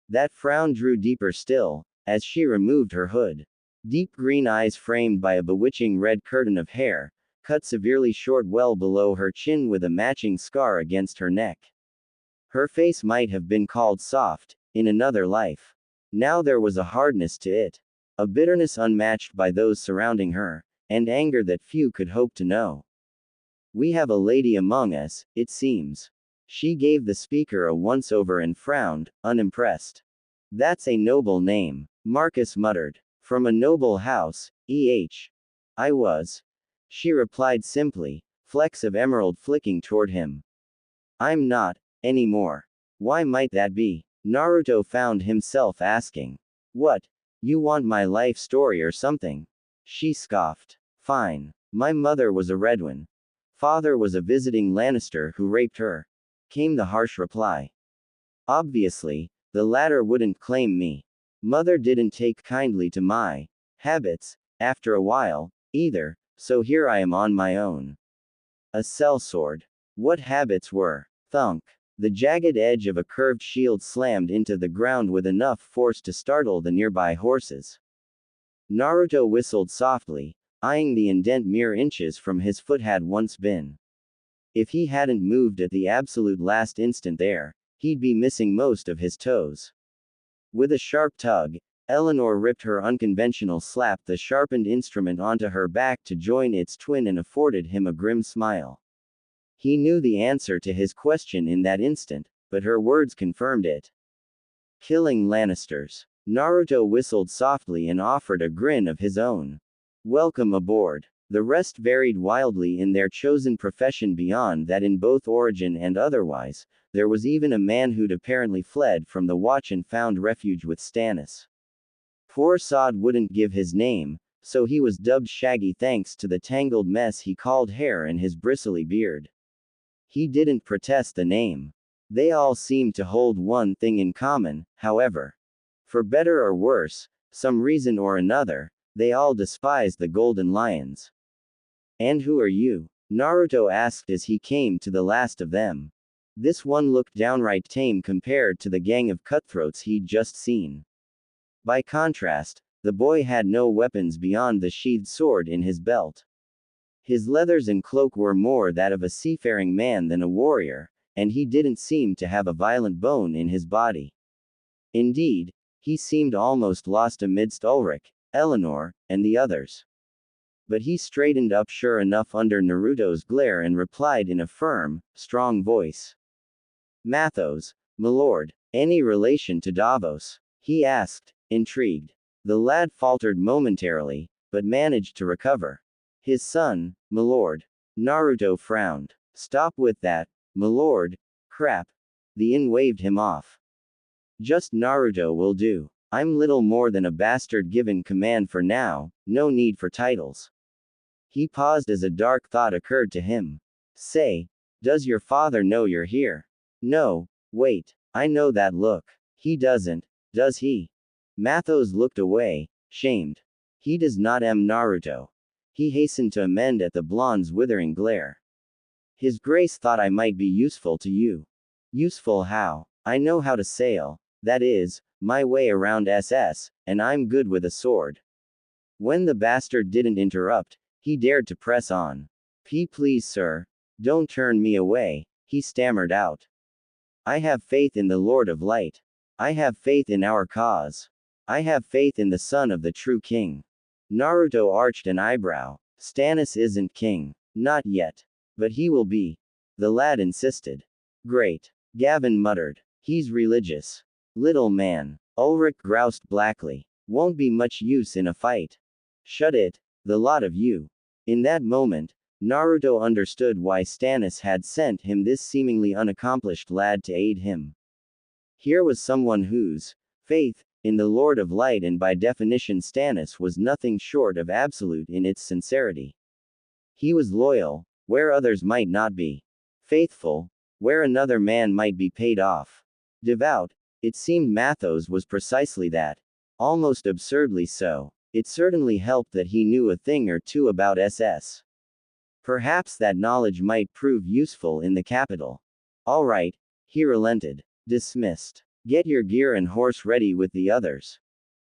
That frown drew deeper still, as she removed her hood. Deep green eyes framed by a bewitching red curtain of hair, cut severely short well below her chin with a matching scar against her neck. Her face might have been called soft, in another life. Now there was a hardness to it. A bitterness unmatched by those surrounding her, and anger that few could hope to know. We have a lady among us, it seems. She gave the speaker a once-over and frowned, unimpressed. That's a noble name, Marcus muttered. From a noble house, I was. She replied simply, flecks of emerald flicking toward him. I'm not, anymore. Why might that be? Naruto found himself asking. What? You want my life story or something? She scoffed. Fine. My mother was a Redwyn. Father was a visiting Lannister who raped her. Came the harsh reply. Obviously, the latter wouldn't claim me. Mother didn't take kindly to my habits, after a while, either, so here I am on my own. A sellsword. What habits were? Thunk. The jagged edge of a curved shield slammed into the ground with enough force to startle the nearby horses. Naruto whistled softly, eyeing the indent mere inches from his foot had once been. If he hadn't moved at the absolute last instant there, he'd be missing most of his toes. With a sharp tug, Eleanor ripped her unconventional slap the sharpened instrument onto her back to join its twin and afforded him a grim smile. He knew the answer to his question in that instant, but her words confirmed it. Killing Lannisters. Naruto whistled softly and offered a grin of his own. Welcome aboard. The rest varied wildly in their chosen profession beyond that in both origin and otherwise. There was even a man who'd apparently fled from the watch and found refuge with Stannis. Poor sod wouldn't give his name, so he was dubbed Shaggy thanks to the tangled mess he called hair in his bristly beard. He didn't protest the name. They all seemed to hold one thing in common, however. For better or worse, some reason or another, they all despised the Golden Lions. And who are you? Naruto asked as he came to the last of them. This one looked downright tame compared to the gang of cutthroats he'd just seen. By contrast, the boy had no weapons beyond the sheathed sword in his belt. His leathers and cloak were more that of a seafaring man than a warrior, and he didn't seem to have a violent bone in his body. Indeed, he seemed almost lost amidst Ulrich, Eleanor, and the others. But he straightened up sure enough under Naruto's glare and replied in a firm, strong voice. Mathos, milord, any relation to Davos? He asked, intrigued. The lad faltered momentarily, but managed to recover. His son, milord. Naruto frowned. Stop with that, milord. Crap. The inn waved him off. Just Naruto will do. I'm little more than a bastard given command for now, no need for titles. He paused as a dark thought occurred to him. Say, does your father know you're here? No, wait, I know that look. He doesn't, does he? Mathos looked away, shamed. He does not. Naruto. He hastened to amend at the blonde's withering glare. His grace thought I might be useful to you. Useful how? I know how to sail, that is, my way around SS, and I'm good with a sword. When the bastard didn't interrupt, he dared to press on. Please sir, don't turn me away, he stammered out. I have faith in the Lord of Light. I have faith in our cause. I have faith in the son of the true king. Naruto arched an eyebrow. Stannis isn't king. Not yet. But he will be. The lad insisted. Great. Gavin muttered. He's religious. Little man. Ulrich groused blackly. Won't be much use in a fight. Shut it, the lot of you. In that moment, Naruto understood why Stannis had sent him this seemingly unaccomplished lad to aid him. Here was someone whose faith in the Lord of Light, and by definition Stannis was nothing short of absolute in its sincerity. He was loyal, where others might not be. Faithful, where another man might be paid off. Devout, it seemed Mathos was precisely that. Almost absurdly so. It certainly helped that he knew a thing or two about SS. Perhaps that knowledge might prove useful in the capital. All right, he relented. Dismissed. Get your gear and horse ready with the others.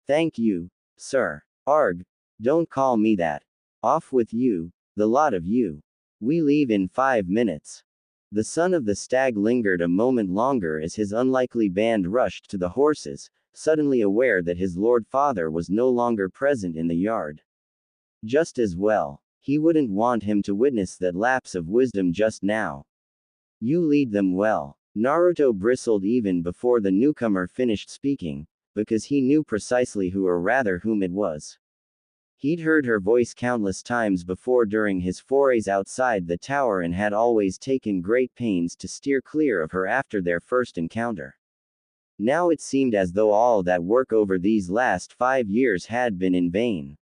Thank you, sir. Arg. Don't call me that. Off with you, the lot of you. We leave in 5 minutes. The son of the stag lingered a moment longer as his unlikely band rushed to the horses, suddenly aware that his lord father was no longer present in the yard. Just as well. He wouldn't want him to witness that lapse of wisdom just now. You lead them well. Naruto bristled even before the newcomer finished speaking, because he knew precisely who, or rather whom it was. He'd heard her voice countless times before during his forays outside the tower and had always taken great pains to steer clear of her after their first encounter. Now it seemed as though all that work over these last 5 years had been in vain.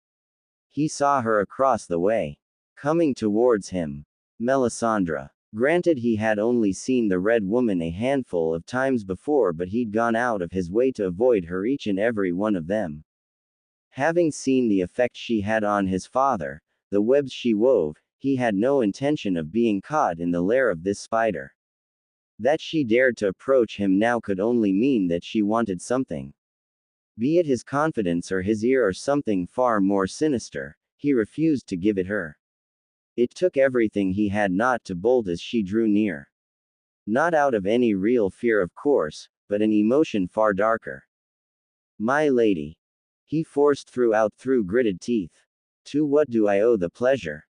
He saw her across the way. Coming towards him. Melisandre. Granted, he had only seen the Red Woman a handful of times before, but he'd gone out of his way to avoid her each and every one of them. Having seen the effect she had on his father, the webs she wove, he had no intention of being caught in the lair of this spider. That she dared to approach him now could only mean that she wanted something. Be it his confidence or his ear or something far more sinister, he refused to give it her. It took everything he had not to bolt as she drew near. Not out of any real fear, of course, but an emotion far darker. My lady. He forced through gritted teeth. To what do I owe the pleasure?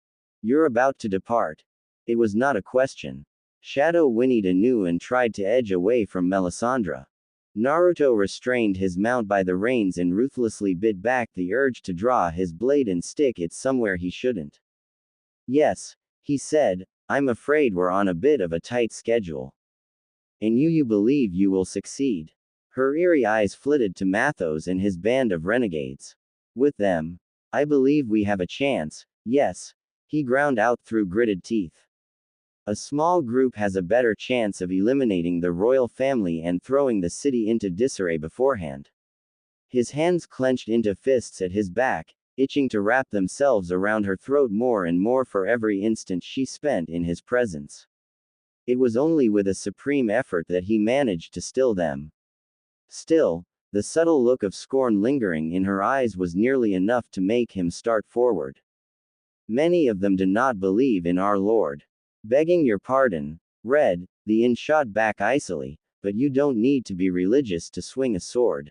You're about to depart. It was not a question. Shadow whinnied anew and tried to edge away from Melisandre. Naruto restrained his mount by the reins and ruthlessly bit back the urge to draw his blade and stick it somewhere he shouldn't. Yes, he said, I'm afraid we're on a bit of a tight schedule. And you believe you will succeed? Her eerie eyes flitted to Mathos and his band of renegades. With them, I believe we have a chance, yes, he ground out through gritted teeth. A small group has a better chance of eliminating the royal family and throwing the city into disarray beforehand. His hands clenched into fists at his back, itching to wrap themselves around her throat more and more for every instant she spent in his presence. It was only with a supreme effort that he managed to still them. Still, the subtle look of scorn lingering in her eyes was nearly enough to make him start forward. Many of them do not believe in our Lord. Begging your pardon, Red, the inn shot back icily, but you don't need to be religious to swing a sword.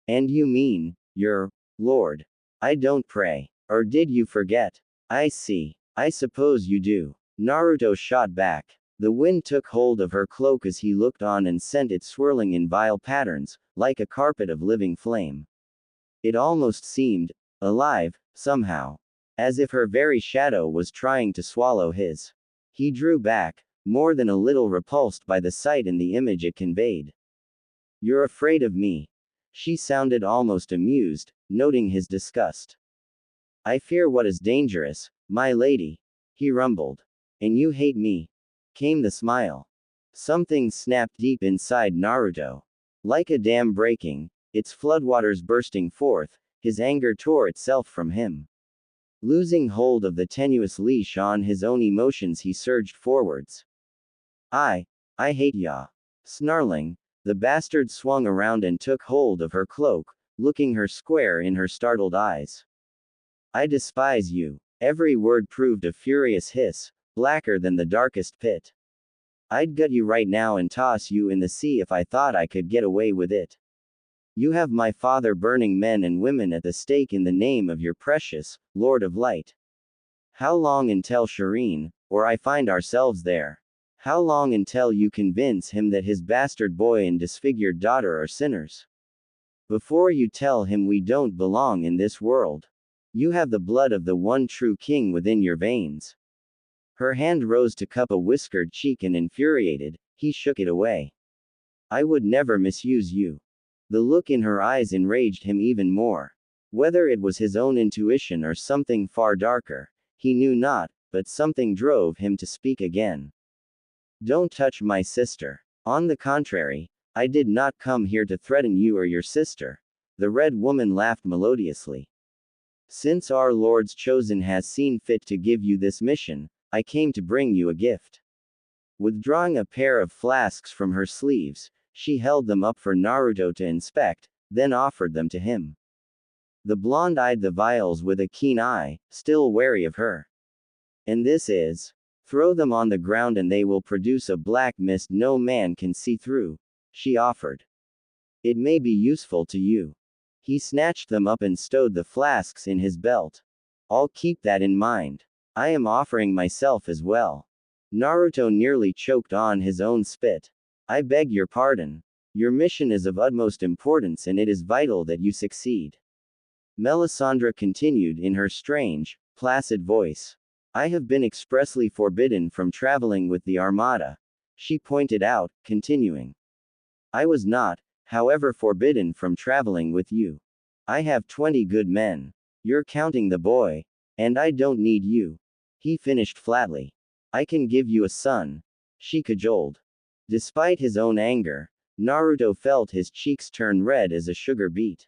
And you mean, your Lord? I don't pray. Or did you forget? I see. I suppose you do. Naruto shot back. The wind took hold of her cloak as he looked on and sent it swirling in vile patterns, like a carpet of living flame. It almost seemed alive, somehow. As if her very shadow was trying to swallow his. He drew back, more than a little repulsed by the sight and the image it conveyed. You're afraid of me? She sounded almost amused, noting his disgust. I fear what is dangerous, my lady, he rumbled. And you hate me? Came the smile. Something snapped deep inside Naruto. Like a dam breaking, its floodwaters bursting forth, his anger tore itself from him. Losing hold of the tenuous leash on his own emotions, he surged forwards. I hate ya. Snarling, the bastard swung around and took hold of her cloak, looking her square in her startled eyes. I despise you. Every word proved a furious hiss, blacker than the darkest pit. I'd gut you right now and toss you in the sea if I thought I could get away with it. You have my father burning men and women at the stake in the name of your precious Lord of Light. How long until Shireen, or I find ourselves there? How long until you convince him that his bastard boy and disfigured daughter are sinners? Before you tell him we don't belong in this world. You have the blood of the one true king within your veins. Her hand rose to cup a whiskered cheek and infuriated, he shook it away. I would never misuse you. The look in her eyes enraged him even more. Whether it was his own intuition or something far darker, he knew not, but something drove him to speak again. Don't touch my sister. On the contrary, I did not come here to threaten you or your sister. The red woman laughed melodiously. Since our Lord's chosen has seen fit to give you this mission, I came to bring you a gift. Withdrawing a pair of flasks from her sleeves, she held them up for Naruto to inspect, then offered them to him. The blonde eyed the vials with a keen eye, still wary of her. And this is? Throw them on the ground and they will produce a black mist no man can see through, she offered. It may be useful to you. He snatched them up and stowed the flasks in his belt. I'll keep that in mind. I am offering myself as well. Naruto nearly choked on his own spit. I beg your pardon. Your mission is of utmost importance and it is vital that you succeed. Melisandre continued in her strange, placid voice. I have been expressly forbidden from traveling with the Armada, she pointed out, continuing. I was not, however, forbidden from traveling with you. I have 20 good men. You're counting the boy. And I don't need you. He finished flatly. I can give you a son, she cajoled. Despite his own anger, Naruto felt his cheeks turn red as a sugar beet.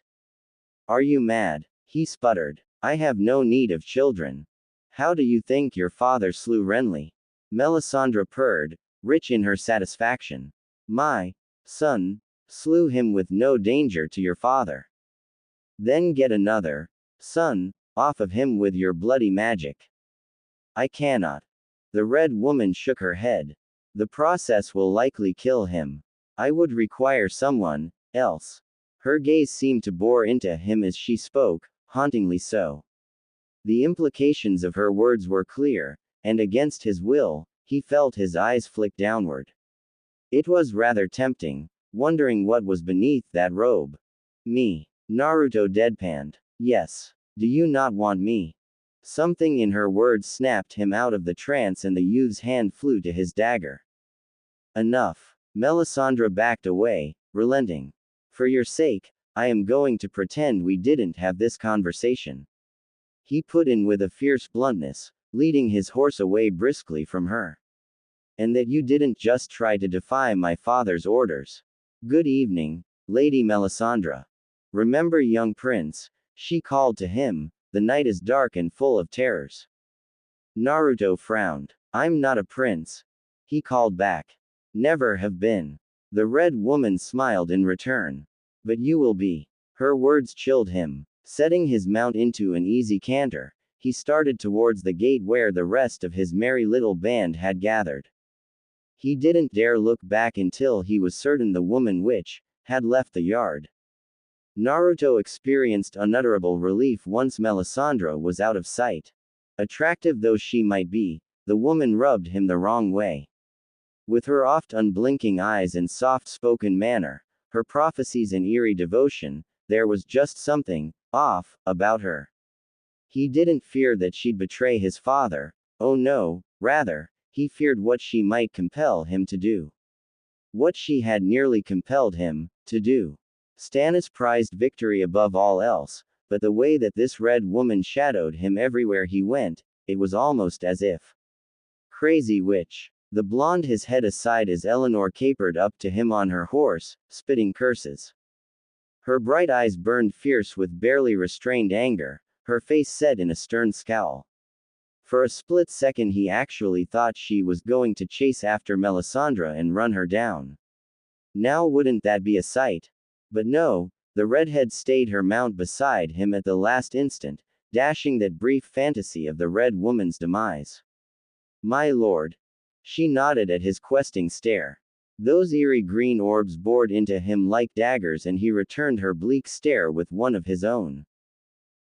Are you mad? He sputtered. I have no need of children. How do you think your father slew Renly? Melisandre purred, rich in her satisfaction. My son slew him with no danger to your father. Then get another son off of him with your bloody magic. I cannot. The red woman shook her head. The process will likely kill him. I would require someone else. Her gaze seemed to bore into him as she spoke, hauntingly so. The implications of her words were clear, and against his will, he felt his eyes flick downward. It was rather tempting, wondering what was beneath that robe. Me. Naruto deadpanned. Yes. Do you not want me? Something in her words snapped him out of the trance and the youth's hand flew to his dagger. Enough. Melisandre backed away, relenting. For your sake, I am going to pretend we didn't have this conversation. He put in with a fierce bluntness, leading his horse away briskly from her. And that you didn't just try to defy my father's orders. Good evening, Lady Melisandre. Remember, young prince, she called to him, the night is dark and full of terrors. Naruto frowned. I'm not a prince. He called back. Never have been. The red woman smiled in return. But you will be. Her words chilled him. Setting his mount into an easy canter, he started towards the gate where the rest of his merry little band had gathered. He didn't dare look back until he was certain the woman witch had left the yard. Naruto experienced unutterable relief once Melisandre was out of sight. Attractive though she might be, the woman rubbed him the wrong way. With her oft unblinking eyes and soft-spoken manner, her prophecies and eerie devotion, there was just something off about her. He didn't fear that she'd betray his father. Oh no, rather, he feared what she might compel him to do. What she had nearly compelled him to do. Stannis prized victory above all else, but the way that this red woman shadowed him everywhere he went, it was almost as if. Crazy witch. The blonde his head aside as Eleanor capered up to him on her horse, spitting curses. Her bright eyes burned fierce with barely restrained anger, her face set in a stern scowl. For a split second he actually thought she was going to chase after Melisandre and run her down. Now wouldn't that be a sight? But no, the redhead stayed her mount beside him at the last instant, dashing that brief fantasy of the red woman's demise. My lord. She nodded at his questing stare. Those eerie green orbs bored into him like daggers and he returned her bleak stare with one of his own.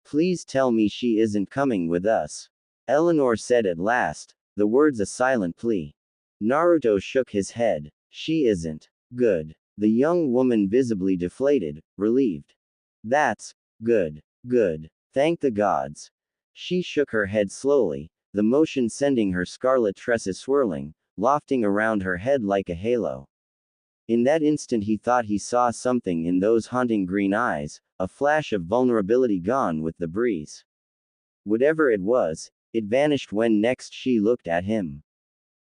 Please tell me she isn't coming with us. Eleanor said at last, the words a silent plea. Naruto shook his head. She isn't. Good. The young woman visibly deflated, relieved. That's good. Good. Thank the gods. She shook her head slowly, the motion sending her scarlet tresses swirling, lofting around her head like a halo. In that instant he thought he saw something in those haunting green eyes, a flash of vulnerability gone with the breeze. Whatever it was, it vanished when next she looked at him.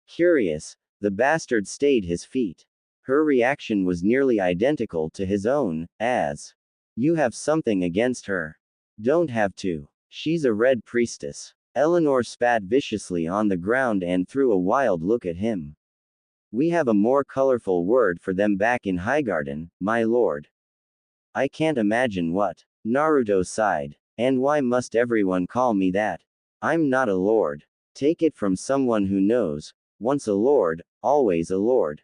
Curious, the bastard stayed his feet. Her reaction was nearly identical to his own, as, you have something against her. Don't have to. She's a red priestess. Eleanor spat viciously on the ground and threw a wild look at him. We have a more colorful word for them back in Highgarden, my lord. I can't imagine what. Naruto sighed. And why must everyone call me that? I'm not a lord. Take it from someone who knows, once a lord, always a lord.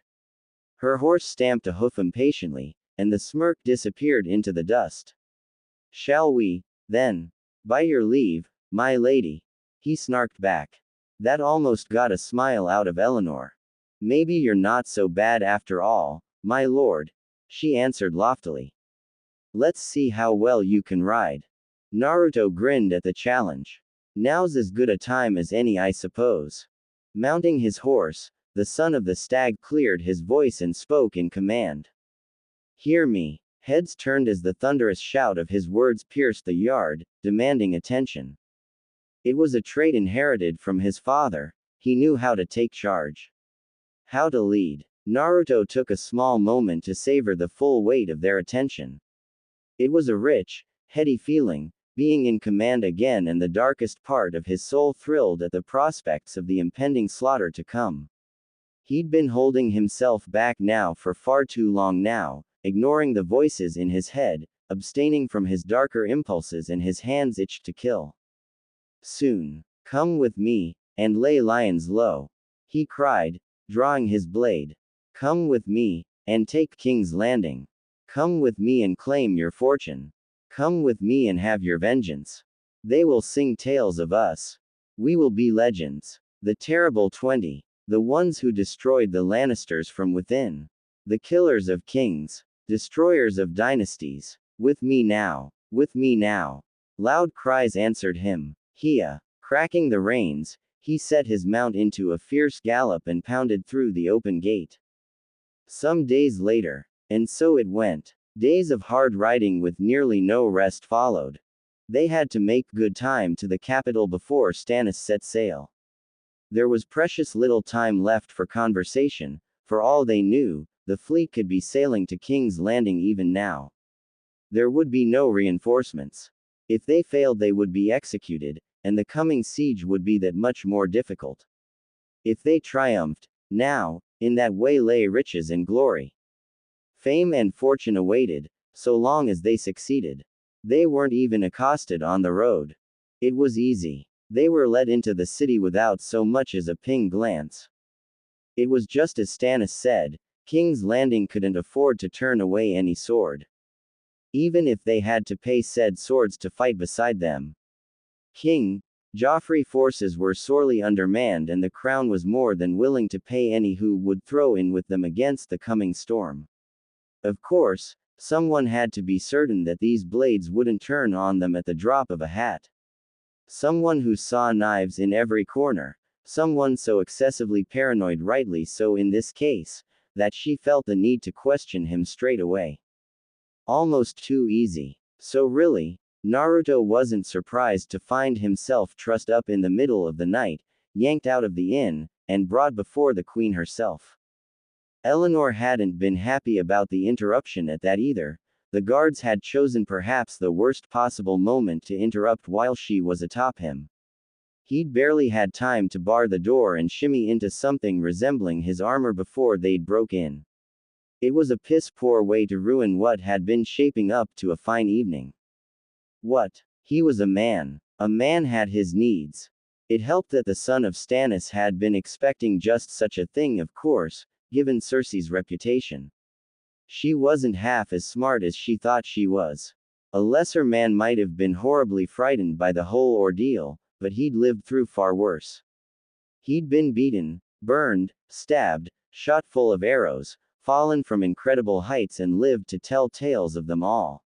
Her horse stamped a hoof impatiently, and the smirk disappeared into the dust. Shall we, then? By your leave, my lady. He snarked back. That almost got a smile out of Eleanor. Maybe you're not so bad after all, my lord, she answered loftily. Let's see how well you can ride. Naruto grinned at the challenge. Now's as good a time as any, I suppose. Mounting his horse, the son of the stag cleared his voice and spoke in command. Hear me. Heads turned as the thunderous shout of his words pierced the yard, demanding attention. It was a trait inherited from his father. He knew how to take charge. How to lead. Naruto took a small moment to savor the full weight of their attention. It was a rich, heady feeling, being in command again, and the darkest part of his soul thrilled at the prospects of the impending slaughter to come. He'd been holding himself back now for far too long now, ignoring the voices in his head, abstaining from his darker impulses, and his hands itched to kill. Soon. Come with me, and lay lions low. He cried, drawing his blade. Come with me, and take King's Landing. Come with me and claim your fortune. Come with me and have your vengeance. They will sing tales of us. We will be legends. The terrible 20. The ones who destroyed the Lannisters from within. The killers of kings. Destroyers of dynasties. With me now. With me now. Loud cries answered him. Hia. Cracking the reins, he set his mount into a fierce gallop and pounded through the open gate. Some days later. And so it went. Days of hard riding with nearly no rest followed. They had to make good time to the capital before Stannis set sail. There was precious little time left for conversation. For all they knew, the fleet could be sailing to King's Landing even now. There would be no reinforcements. If they failed, they would be executed, and the coming siege would be that much more difficult. If they triumphed, now, in that way lay riches and glory. Fame and fortune awaited, so long as they succeeded. They weren't even accosted on the road. It was easy. They were led into the city without so much as a ping glance. It was just as Stannis said, King's Landing couldn't afford to turn away any sword. Even if they had to pay said swords to fight beside them. King Joffrey's forces were sorely undermanned, and the crown was more than willing to pay any who would throw in with them against the coming storm. Of course, someone had to be certain that these blades wouldn't turn on them at the drop of a hat. Someone who saw knives in every corner, someone so excessively paranoid, rightly so in this case, that she felt the need to question him straight away. Almost too easy. So really, Naruto wasn't surprised to find himself trussed up in the middle of the night, yanked out of the inn, and brought before the queen herself. Eleanor hadn't been happy about the interruption at that either. The guards had chosen perhaps the worst possible moment to interrupt while she was atop him. He'd barely had time to bar the door and shimmy into something resembling his armor before they'd broke in. It was a piss-poor way to ruin what had been shaping up to a fine evening. What? He was a man. A man had his needs. It helped that the son of Stannis had been expecting just such a thing, of course, given Cersei's reputation. She wasn't half as smart as she thought she was. A lesser man might have been horribly frightened by the whole ordeal, but he'd lived through far worse. He'd been beaten, burned, stabbed, shot full of arrows, fallen from incredible heights, and lived to tell tales of them all.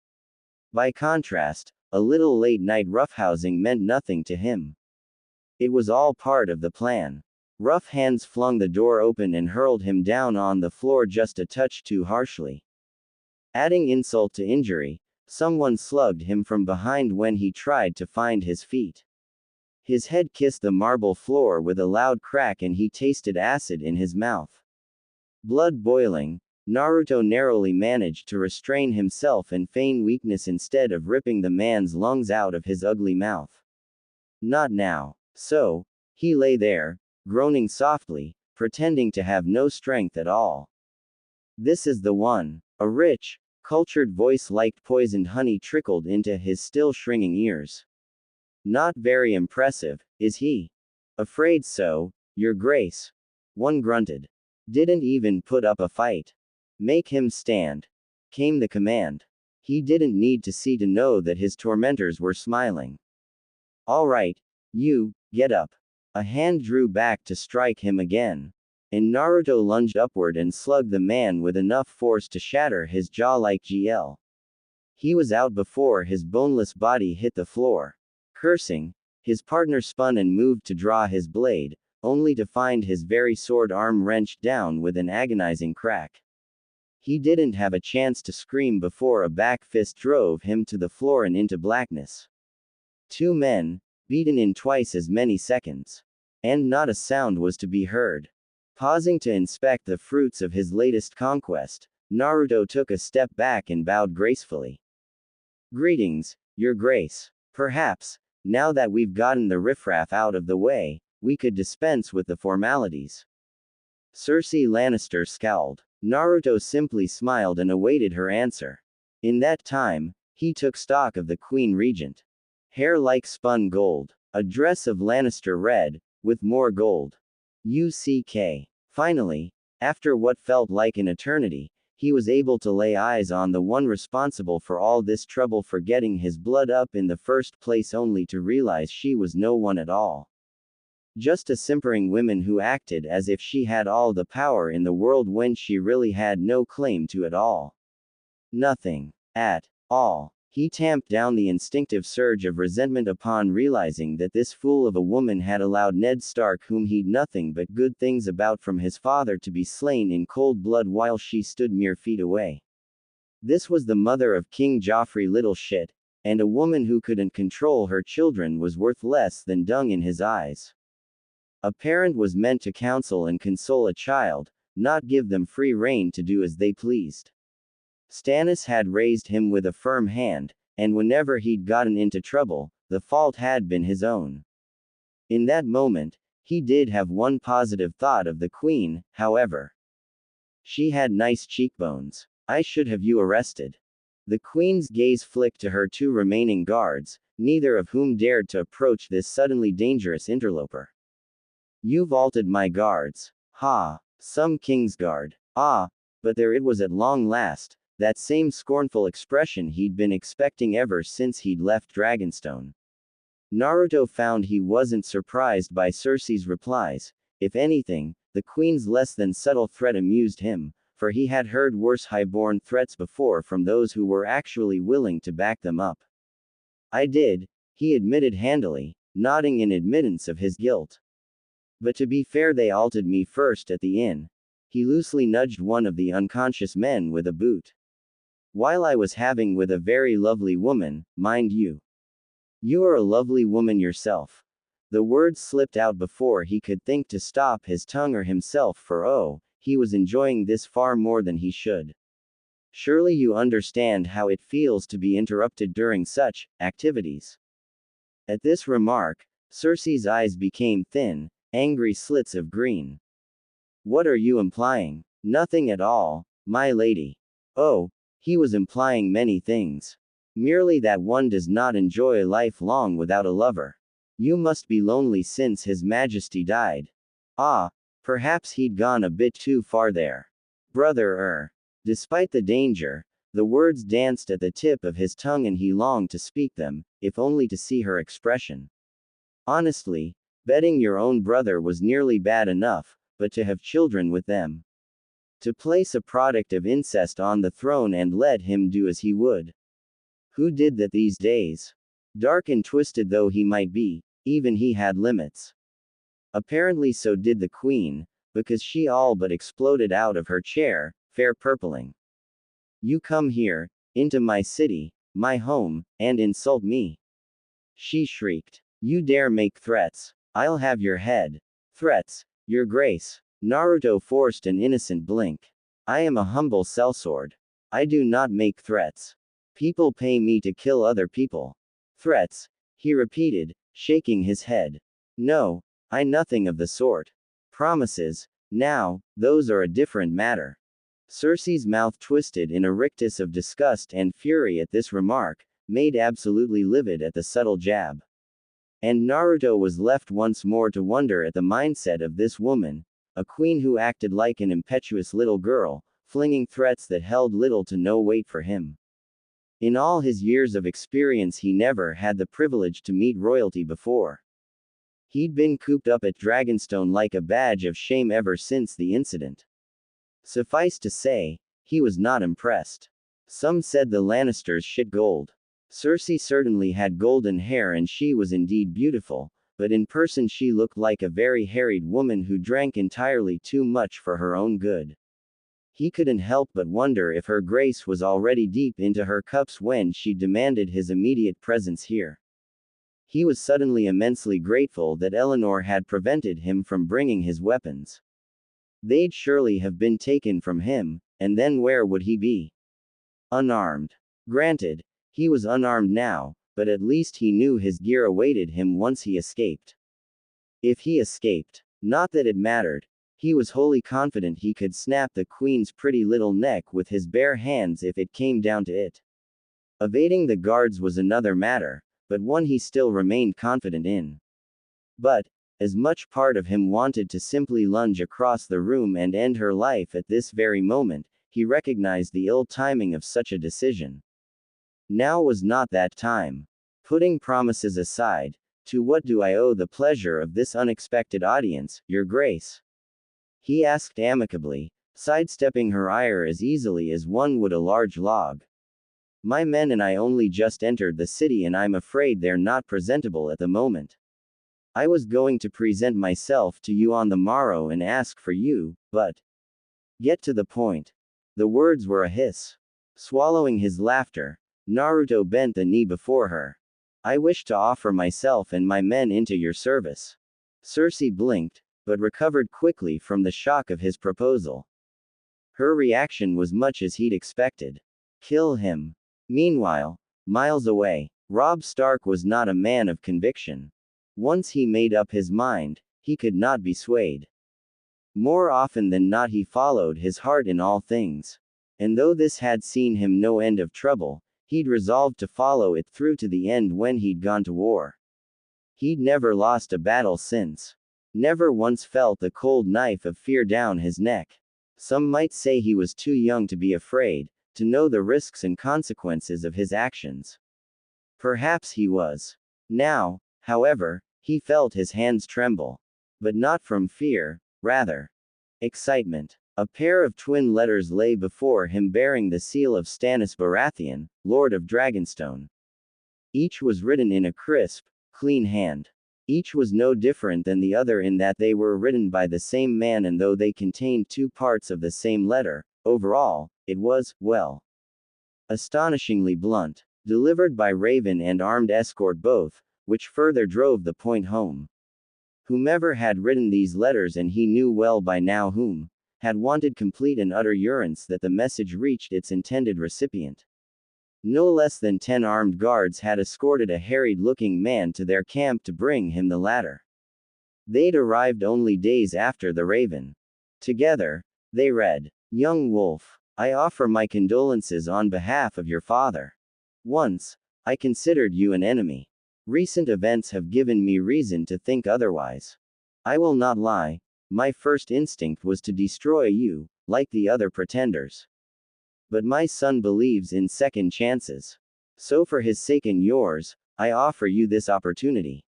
By contrast, a little late-night roughhousing meant nothing to him. It was all part of the plan. Rough hands flung the door open and hurled him down on the floor just a touch too harshly. Adding insult to injury, someone slugged him from behind when he tried to find his feet. His head kissed the marble floor with a loud crack and he tasted acid in his mouth. Blood boiling, Naruto narrowly managed to restrain himself and feign weakness instead of ripping the man's lungs out of his ugly mouth. Not now. So, he lay there, groaning softly, pretending to have no strength at all. This is the one. A rich, cultured voice like poisoned honey trickled into his still shrinking ears. Not very impressive, is he? Afraid so, Your Grace. One grunted. Didn't even put up a fight. Make him stand. Came the command. He didn't need to see to know that his tormentors were smiling. All right, you, get up. A hand drew back to strike him again. And Naruto lunged upward and slugged the man with enough force to shatter his jaw like GL. He was out before his boneless body hit the floor. Cursing, his partner spun and moved to draw his blade, only to find his very sword arm wrenched down with an agonizing crack. He didn't have a chance to scream before a back fist drove him to the floor and into blackness. Two men, beaten in twice as many seconds. And not a sound was to be heard. Pausing to inspect the fruits of his latest conquest, Naruto took a step back and bowed gracefully. Greetings, Your Grace. Perhaps, now that we've gotten the riffraff out of the way, we could dispense with the formalities. Cersei Lannister scowled. Naruto simply smiled and awaited her answer. In that time, he took stock of the Queen Regent. Hair like spun gold. A dress of Lannister red, with more gold. UCK. Finally, after what felt like an eternity, he was able to lay eyes on the one responsible for all this trouble for getting his blood up in the first place, only to realize she was no one at all. Just a simpering woman who acted as if she had all the power in the world when she really had no claim to it all. Nothing. At all. He tamped down the instinctive surge of resentment upon realizing that this fool of a woman had allowed Ned Stark, whom he'd nothing but good things about from his father, to be slain in cold blood while she stood mere feet away. This was the mother of King Joffrey, little shit, and a woman who couldn't control her children was worth less than dung in his eyes. A parent was meant to counsel and console a child, not give them free rein to do as they pleased. Stannis had raised him with a firm hand, and whenever he'd gotten into trouble, the fault had been his own. In that moment, he did have one positive thought of the Queen, however. She had nice cheekbones. I should have you arrested. The Queen's gaze flicked to her two remaining guards, neither of whom dared to approach this suddenly dangerous interloper. You've vaulted my guards. Ha! Some Kingsguard. Ah! But there it was at long last, that same scornful expression he'd been expecting ever since he'd left Dragonstone. Naruto found he wasn't surprised by Cersei's replies. If anything, the Queen's less than subtle threat amused him, for he had heard worse highborn threats before from those who were actually willing to back them up. I did, he admitted handily, nodding in admittance of his guilt. But to be fair, they alted me first at the inn. He loosely nudged one of the unconscious men with a boot. While I was having with a very lovely woman, mind you. You are a lovely woman yourself. The words slipped out before he could think to stop his tongue or himself, for oh, he was enjoying this far more than he should. Surely you understand how it feels to be interrupted during such activities. At this remark, Cersei's eyes became thin, angry slits of green. What are you implying? Nothing at all, my lady. Oh, he was implying many things. Merely that one does not enjoy life long without a lover. You must be lonely since His Majesty died. Ah, perhaps he'd gone a bit too far there. Brother. Despite the danger, the words danced at the tip of his tongue and he longed to speak them, if only to see her expression. Honestly, betting your own brother was nearly bad enough, but to have children with them. To place a product of incest on the throne and let him do as he would. Who did that these days? Dark and twisted though he might be, even he had limits. Apparently so did the Queen, because she all but exploded out of her chair, fair purpling. You come here, into my city, my home, and insult me. She shrieked. You dare make threats? I'll have your head. Threats, your grace. Naruto forced an innocent blink. I am a humble sellsword. I do not make threats. People pay me to kill other people. Threats, he repeated, shaking his head. No, I nothing of the sort. Promises, now, those are a different matter. Cersei's mouth twisted in a rictus of disgust and fury at this remark, made absolutely livid at the subtle jab. And Naruto was left once more to wonder at the mindset of this woman, a queen who acted like an impetuous little girl, flinging threats that held little to no weight for him. In all his years of experience he never had the privilege to meet royalty before. He'd been cooped up at Dragonstone like a badge of shame ever since the incident. Suffice to say, he was not impressed. Some said the Lannisters shit gold. Cersei certainly had golden hair and she was indeed beautiful, but in person she looked like a very harried woman who drank entirely too much for her own good. He couldn't help but wonder if her grace was already deep into her cups when she demanded his immediate presence here. He was suddenly immensely grateful that Eleanor had prevented him from bringing his weapons. They'd surely have been taken from him, and then where would he be? Unarmed. Granted, he was unarmed now, but at least he knew his gear awaited him once he escaped. If he escaped, not that it mattered, he was wholly confident he could snap the Queen's pretty little neck with his bare hands if it came down to it. Evading the guards was another matter, but one he still remained confident in. But, As much part of him wanted to simply lunge across the room and end her life at this very moment, he recognized the ill timing of such a decision. Now was not that time. Putting promises aside, to what do I owe the pleasure of this unexpected audience, Your Grace? He asked amicably, sidestepping her ire as easily as one would a large log. My men and I only just entered the city and I'm afraid they're not presentable at the moment. I was going to present myself to you on the morrow and ask for you, but. Get to the point. The words were a hiss. Swallowing his laughter, Naruto bent the knee before her. I wish to offer myself and my men into your service. Cersei blinked, but recovered quickly from the shock of his proposal. Her reaction was much as he'd expected. Kill him. Meanwhile, miles away, Robb Stark was not a man of conviction. Once he made up his mind, he could not be swayed. More often than not he followed his heart in all things. And though this had seen him no end of trouble, he'd resolved to follow it through to the end when he'd gone to war. He'd never lost a battle since. Never once felt the cold knife of fear down his neck. Some might say he was too young to be afraid, to know the risks and consequences of his actions. Perhaps he was. Now, however, he felt his hands tremble. But not from fear, rather. Excitement. A pair of twin letters lay before him bearing the seal of Stannis Baratheon, Lord of Dragonstone. Each was written in a crisp, clean hand. Each was no different than the other in that they were written by the same man, and though they contained two parts of the same letter, overall, it was, well, astonishingly blunt. Delivered by Raven and armed escort both, which further drove the point home. Whomever had written these letters, and he knew well by now whom, had wanted complete and utter assurance that the message reached its intended recipient. No less than 10 armed guards had escorted a harried-looking man to their camp to bring him the latter. They'd arrived only days after the Raven. Together, they read, "Young Wolf, I offer my condolences on behalf of your father. Once, I considered you an enemy. Recent events have given me reason to think otherwise. I will not lie, my first instinct was to destroy you, like the other pretenders. But my son believes in second chances. So for his sake and yours, I offer you this opportunity.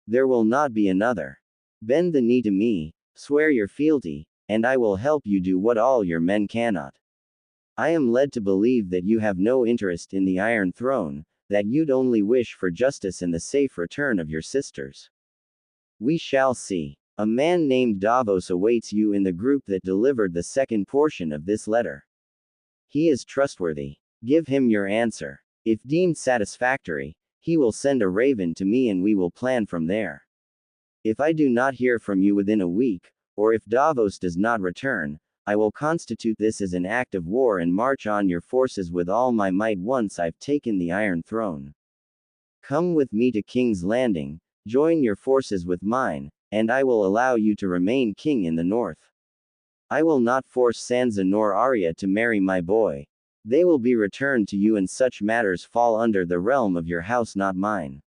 There will not be another. Bend the knee to me, swear your fealty, and I will help you do what all your men cannot. I am led to believe that you have no interest in the Iron Throne, that you'd only wish for justice and the safe return of your sisters. We shall see. A man named Davos awaits you in the group that delivered the second portion of this letter. He is trustworthy. Give him your answer. If deemed satisfactory, he will send a raven to me and we will plan from there. If I do not hear from you within a week, or if Davos does not return, I will constitute this as an act of war and march on your forces with all my might once I've taken the Iron Throne. Come with me to King's Landing, join your forces with mine, and I will allow you to remain king in the north. I will not force Sansa nor Arya to marry my boy. They will be returned to you, and such matters fall under the realm of your house, not mine.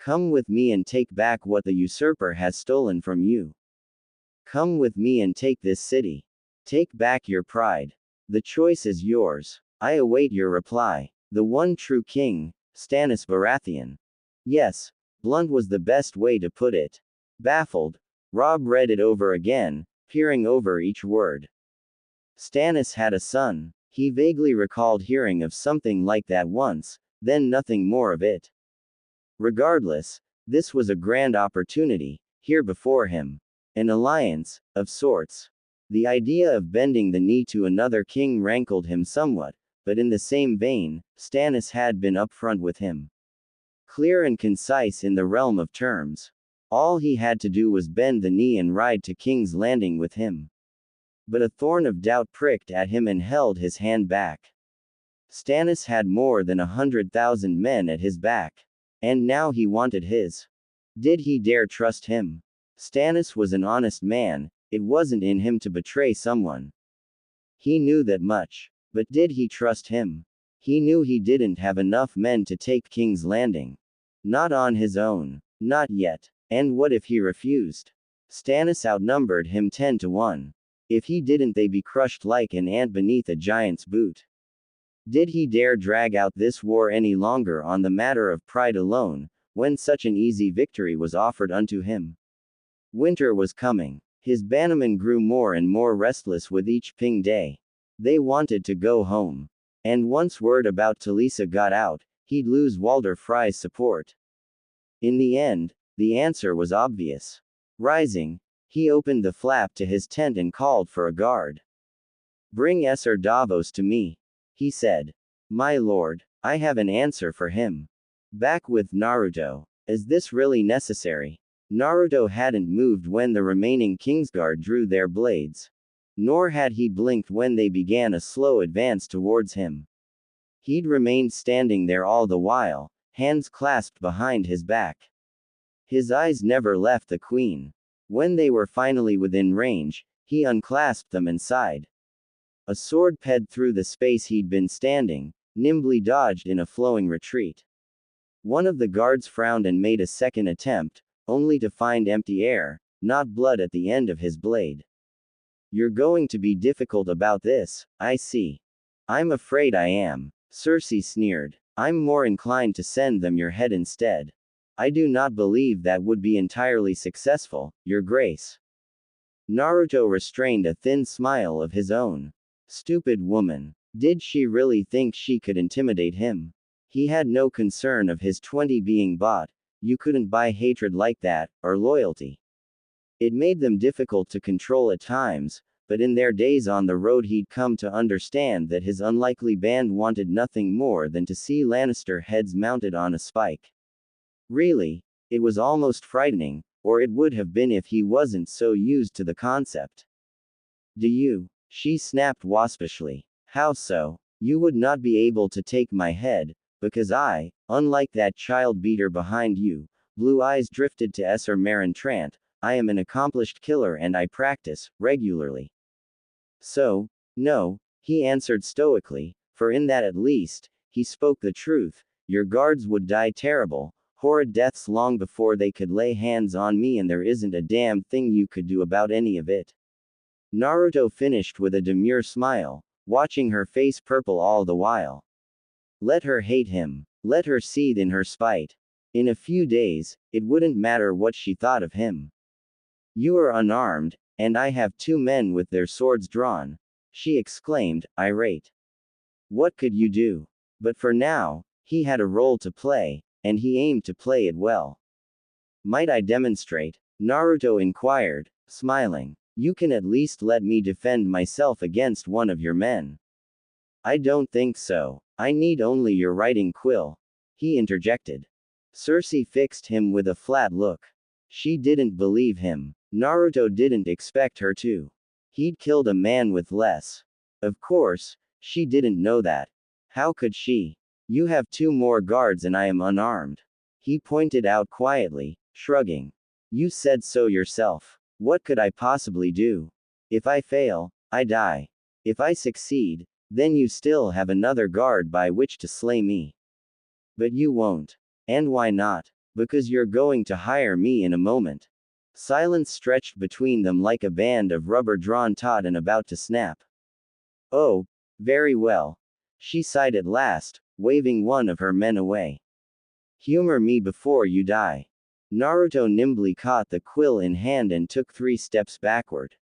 Come with me and take back what the usurper has stolen from you. Come with me and take this city. Take back your pride. The choice is yours. I await your reply. The one true king, Stannis Baratheon." Yes, blunt was the best way to put it. Baffled, Robb read it over again, peering over each word. Stannis had a son. He vaguely recalled hearing of something like that once, then nothing more of it. Regardless, this was a grand opportunity, here before him. An alliance, of sorts. The idea of bending the knee to another king rankled him somewhat, but in the same vein, Stannis had been upfront with him. Clear and concise in the realm of terms. All he had to do was bend the knee and ride to King's Landing with him. But a thorn of doubt pricked at him and held his hand back. Stannis had more than 100,000 men at his back. And now he wanted his. Did he dare trust him? Stannis was an honest man. It wasn't in him to betray someone. He knew that much. But did he trust him? He knew he didn't have enough men to take King's Landing. Not on his own. Not yet. And what if he refused? Stannis outnumbered him 10-1. If he didn't, they'd be crushed like an ant beneath a giant's boot. Did he dare drag out this war any longer on the matter of pride alone, when such an easy victory was offered unto him? Winter was coming. His bannermen grew more and more restless with each ping day. They wanted to go home. And once word about Talisa got out, he'd lose Walder Frey's support. In the end, the answer was obvious. Rising, he opened the flap to his tent and called for a guard. "Bring Esser Davos to me," he said. "My lord, I have an answer for him." Back with Naruto. Is this really necessary? Naruto hadn't moved when the remaining Kingsguard drew their blades. Nor had he blinked when they began a slow advance towards him. He'd remained standing there all the while, hands clasped behind his back. His eyes never left the queen. When they were finally within range, he unclasped them and sighed. A sword ped through the space he'd been standing, nimbly dodged in a flowing retreat. One of the guards frowned and made a second attempt, only to find empty air, not blood at the end of his blade. "You're going to be difficult about this, I see." "I'm afraid I am," Cersei sneered. "I'm more inclined to send them your head instead. I do not believe that would be entirely successful, your grace." Naruto restrained a thin smile of his own. Stupid woman. Did she really think she could intimidate him? He had no concern of his 20 being bought. You couldn't buy hatred like that, or loyalty. It made them difficult to control at times, but in their days on the road he'd come to understand that his unlikely band wanted nothing more than to see Lannister heads mounted on a spike. Really, it was almost frightening, or it would have been if he wasn't so used to the concept. "Do you?" she snapped waspishly. "How so? You would not be able to take my head, because I, unlike that child beater behind you," Blue Eyes drifted to Esser Marin Trant, "I am an accomplished killer and I practice, regularly." "So, no," he answered stoically, for in that at least, he spoke the truth. "Your guards would die terrible, horrid deaths long before they could lay hands on me, and there isn't a damn thing you could do about any of it." Naruto finished with a demure smile, watching her face purple all the while. Let her hate him. Let her seethe in her spite. In a few days, it wouldn't matter what she thought of him. "You are unarmed, and I have 2 men with their swords drawn," she exclaimed, irate. What could you do? But for now, he had a role to play, and he aimed to play it well. "Might I demonstrate?" Naruto inquired, smiling. "You can at least let me defend myself against one of your men." "I don't think so. I need only your writing quill," he interjected. Cersei fixed him with a flat look. She didn't believe him. Naruto didn't expect her to. He'd killed a man with less. Of course, she didn't know that. How could she? "You have 2 more guards and I am unarmed," he pointed out quietly, shrugging. "You said so yourself. What could I possibly do? If I fail, I die. If I succeed, then you still have another guard by which to slay me. But you won't. And why not? Because you're going to hire me in a moment." Silence stretched between them like a band of rubber drawn taut and about to snap. "Oh, very well," she sighed at last, waving one of her men away. "Humor me before you die." Naruto nimbly caught the quill in hand and took 3 steps backward.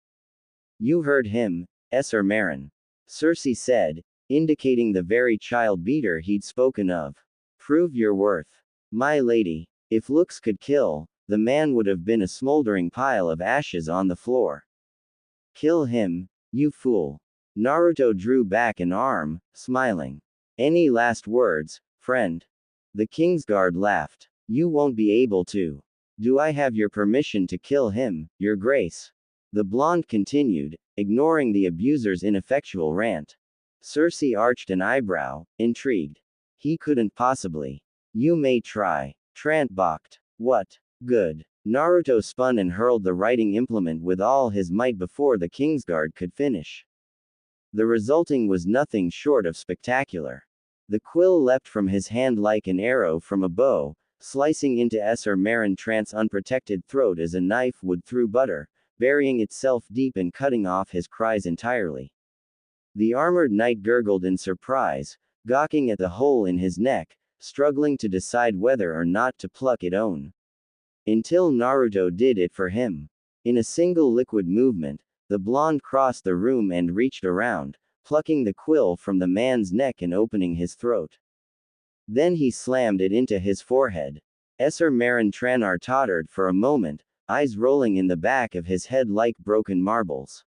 "You heard him, Esser Marin," Cersei said, indicating the very child beater he'd spoken of. "Prove your worth. My lady, if looks could kill, the man would have been a smoldering pile of ashes on the floor." "Kill him, you fool." Naruto drew back an arm, smiling. "Any last words, friend?" The Kingsguard laughed. "You won't be able to. Do I have your permission to kill him, your grace?" The blonde continued, ignoring the abuser's ineffectual rant. Cersei arched an eyebrow, intrigued. "He couldn't possibly." "You may try." Trant balked. "What? Good." Naruto spun and hurled the writing implement with all his might before the Kingsguard could finish. The resulting was nothing short of spectacular. The quill leapt from his hand like an arrow from a bow, slicing into Ser Marin Trant's unprotected throat as a knife would through butter, burying itself deep and cutting off his cries entirely. The armored knight gurgled in surprise, gawking at the hole in his neck, struggling to decide whether or not to pluck it own. Until Naruto did it for him. In a single liquid movement, the blonde crossed the room and reached around, plucking the quill from the man's neck and opening his throat. Then he slammed it into his forehead. Ser Marin Tranar tottered for a moment, eyes rolling in the back of his head like broken marbles.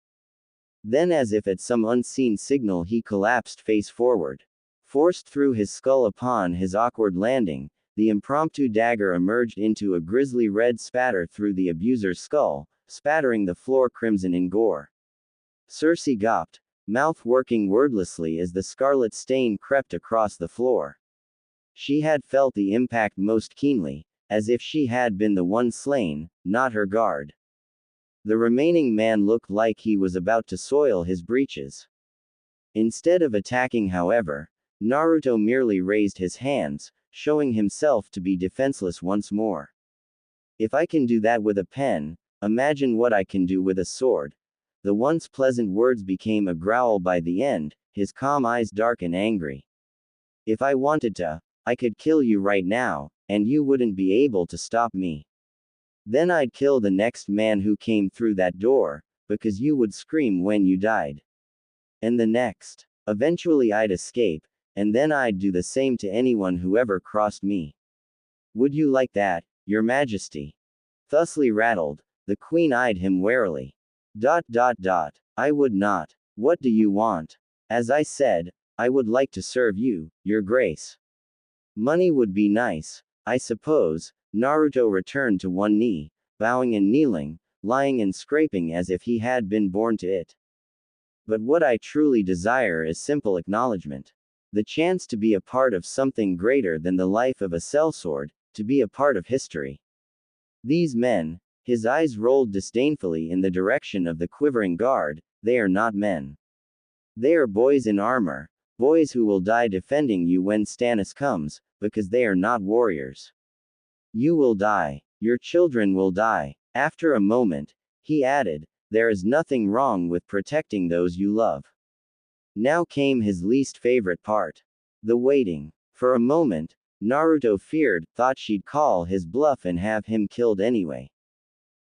Then, as if at some unseen signal, he collapsed face forward. Forced through his skull upon his awkward landing, the impromptu dagger emerged into a grisly red spatter through the abuser's skull, spattering the floor crimson in gore. Cersei gawped, mouth working wordlessly as the scarlet stain crept across the floor. She had felt the impact most keenly, as if she had been the one slain, not her guard. The remaining man looked like he was about to soil his breeches. Instead of attacking, however, Naruto merely raised his hands, showing himself to be defenseless once more. If I can do that with a pen, imagine what I can do with a sword. The once pleasant words became a growl by the end, his calm eyes dark and angry. If I wanted to, I could kill you right now, and you wouldn't be able to stop me. Then I'd kill the next man who came through that door, because you would scream when you died. And the next. Eventually I'd escape, and then I'd do the same to anyone who ever crossed me. Would you like that, Your Majesty? Thusly rattled, the queen eyed him warily. I would not. What do you want? As I said, I would like to serve you, Your Grace. Money would be nice, I suppose. Naruto returned to one knee, bowing and kneeling, lying and scraping as if he had been born to it. But what I truly desire is simple acknowledgement. The chance to be a part of something greater than the life of a sellsword, to be a part of history. These men, his eyes rolled disdainfully in the direction of the quivering guard, they are not men. They are boys in armor, boys who will die defending you when Stannis comes, because they are not warriors. You will die. Your children will die. After a moment, he added, there is nothing wrong with protecting those you love. Now came his least favorite part. The waiting. For a moment, Naruto thought she'd call his bluff and have him killed anyway.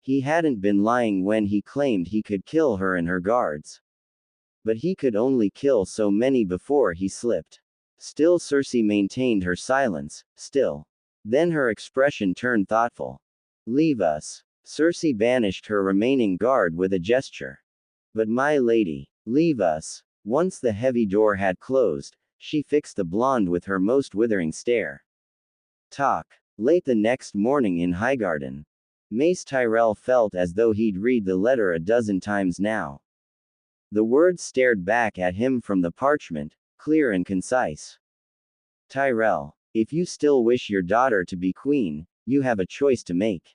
He hadn't been lying when he claimed he could kill her and her guards. But he could only kill so many before he slipped. Still Cersei maintained her silence, still. Then her expression turned thoughtful. Leave us. Cersei banished her remaining guard with a gesture. But my lady, leave us. Once the heavy door had closed, she fixed the blonde with her most withering stare. Talk. Late the next morning in Highgarden. Mace Tyrell felt as though he'd read the letter a dozen times now. The words stared back at him from the parchment, clear and concise. Tyrell, if you still wish your daughter to be queen, you have a choice to make.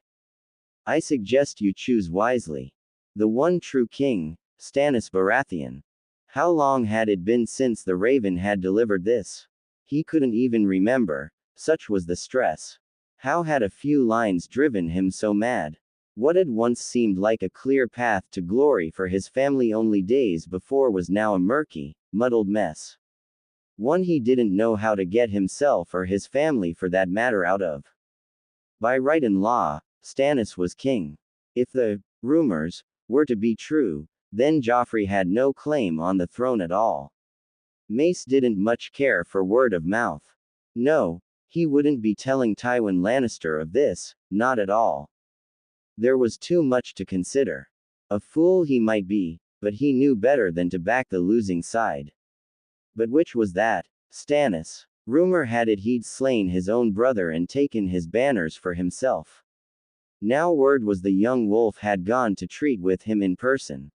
I suggest you choose wisely. The one true king, Stannis Baratheon. How long had it been since the Raven had delivered this? He couldn't even remember, such was the stress. How had a few lines driven him so mad? What had once seemed like a clear path to glory for his family only days before was now a murky, muddled mess. One he didn't know how to get himself or his family for that matter out of. By right and law, Stannis was king. If the rumors were to be true, then Joffrey had no claim on the throne at all. Mace didn't much care for word of mouth. No, he wouldn't be telling Tywin Lannister of this, not at all. There was too much to consider. A fool he might be, but he knew better than to back the losing side. But which was that? Stannis. Rumor had it he'd slain his own brother and taken his banners for himself. Now word was the young wolf had gone to treat with him in person.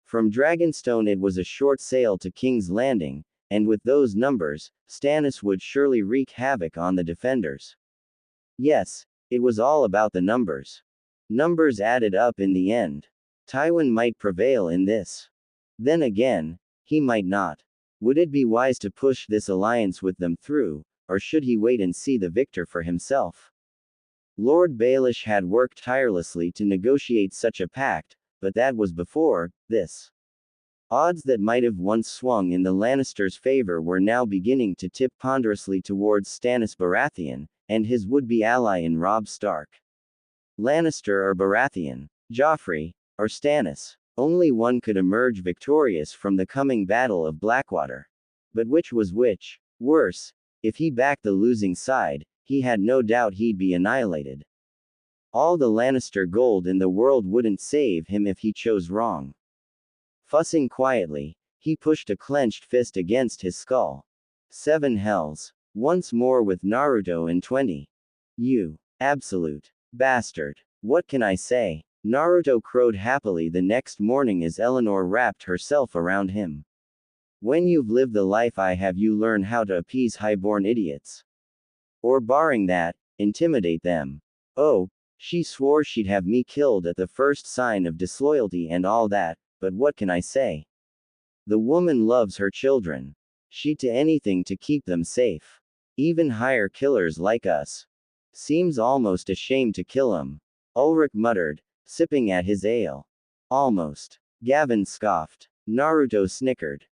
From Dragonstone it was a short sail to King's Landing, and with those numbers, Stannis would surely wreak havoc on the defenders. Yes, it was all about the numbers. Numbers added up in the end. Tywin might prevail in this. Then again, he might not. Would it be wise to push this alliance with them through, or should he wait and see the victor for himself? Lord Baelish had worked tirelessly to negotiate such a pact, but that was before this. Odds that might have once swung in the Lannisters' favor were now beginning to tip ponderously towards Stannis Baratheon, and his would-be ally in Robb Stark. Lannister or Baratheon, Joffrey, or Stannis. Only one could emerge victorious from the coming Battle of Blackwater. But which was which? Worse, if he backed the losing side, he had no doubt he'd be annihilated. All the Lannister gold in the world wouldn't save him if he chose wrong. Fussing quietly, he pushed a clenched fist against his skull. 7 hells. Once more with Naruto in 20. You absolute bastard. What can I say? Naruto crowed happily the next morning as Eleanor wrapped herself around him. When you've lived the life I have, you learn how to appease highborn idiots. Or barring that, intimidate them. Oh, she swore she'd have me killed at the first sign of disloyalty and all that, but what can I say? The woman loves her children. She'd do anything to keep them safe. Even hire killers like us. Seems almost a shame to kill 'em. Ulrich muttered, sipping at his ale. Almost. Gavin scoffed. Naruto snickered.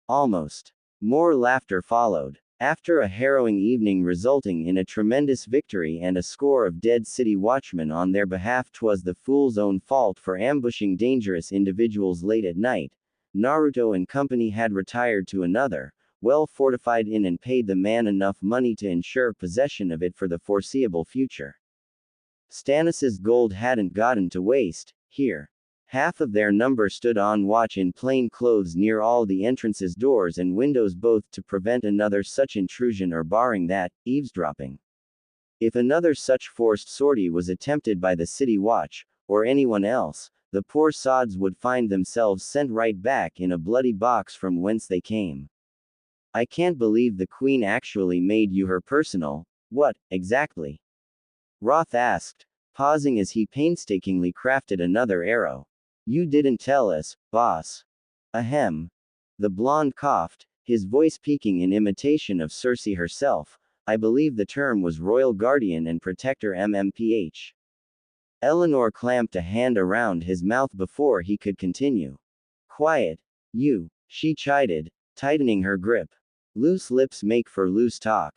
Almost. More laughter followed. After a harrowing evening resulting in a tremendous victory and a score of dead city watchmen on their behalf, 'twas the fool's own fault for ambushing dangerous individuals late at night, Naruto and company had retired to another, well-fortified inn and paid the man enough money to ensure possession of it for the foreseeable future. Stannis's gold hadn't gotten to waste, here. Half of their number stood on watch in plain clothes near all the entrances, doors and windows, both to prevent another such intrusion or, barring that, eavesdropping. If another such forced sortie was attempted by the city watch, or anyone else, the poor sods would find themselves sent right back in a bloody box from whence they came. I can't believe the Queen actually made you her personal. What, exactly? Roth asked, pausing as he painstakingly crafted another arrow. You didn't tell us, boss. Ahem. The blonde coughed, his voice peaking in imitation of Cersei herself. I believe the term was Royal Guardian and Protector MMPH. Eleanor clamped a hand around his mouth before he could continue. Quiet, you, she chided, tightening her grip. Loose lips make for loose talk.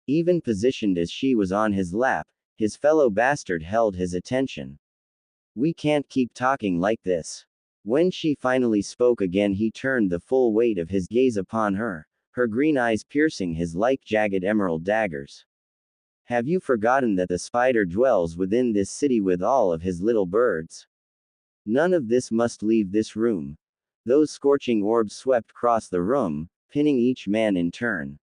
Even positioned as she was on his lap, his fellow bastard held his attention. We can't keep talking like this. When she finally spoke again, he turned the full weight of his gaze upon her, her green eyes piercing his like jagged emerald daggers. Have you forgotten that the spider dwells within this city with all of his little birds? None of this must leave this room. Those scorching orbs swept across the room, pinning each man in turn.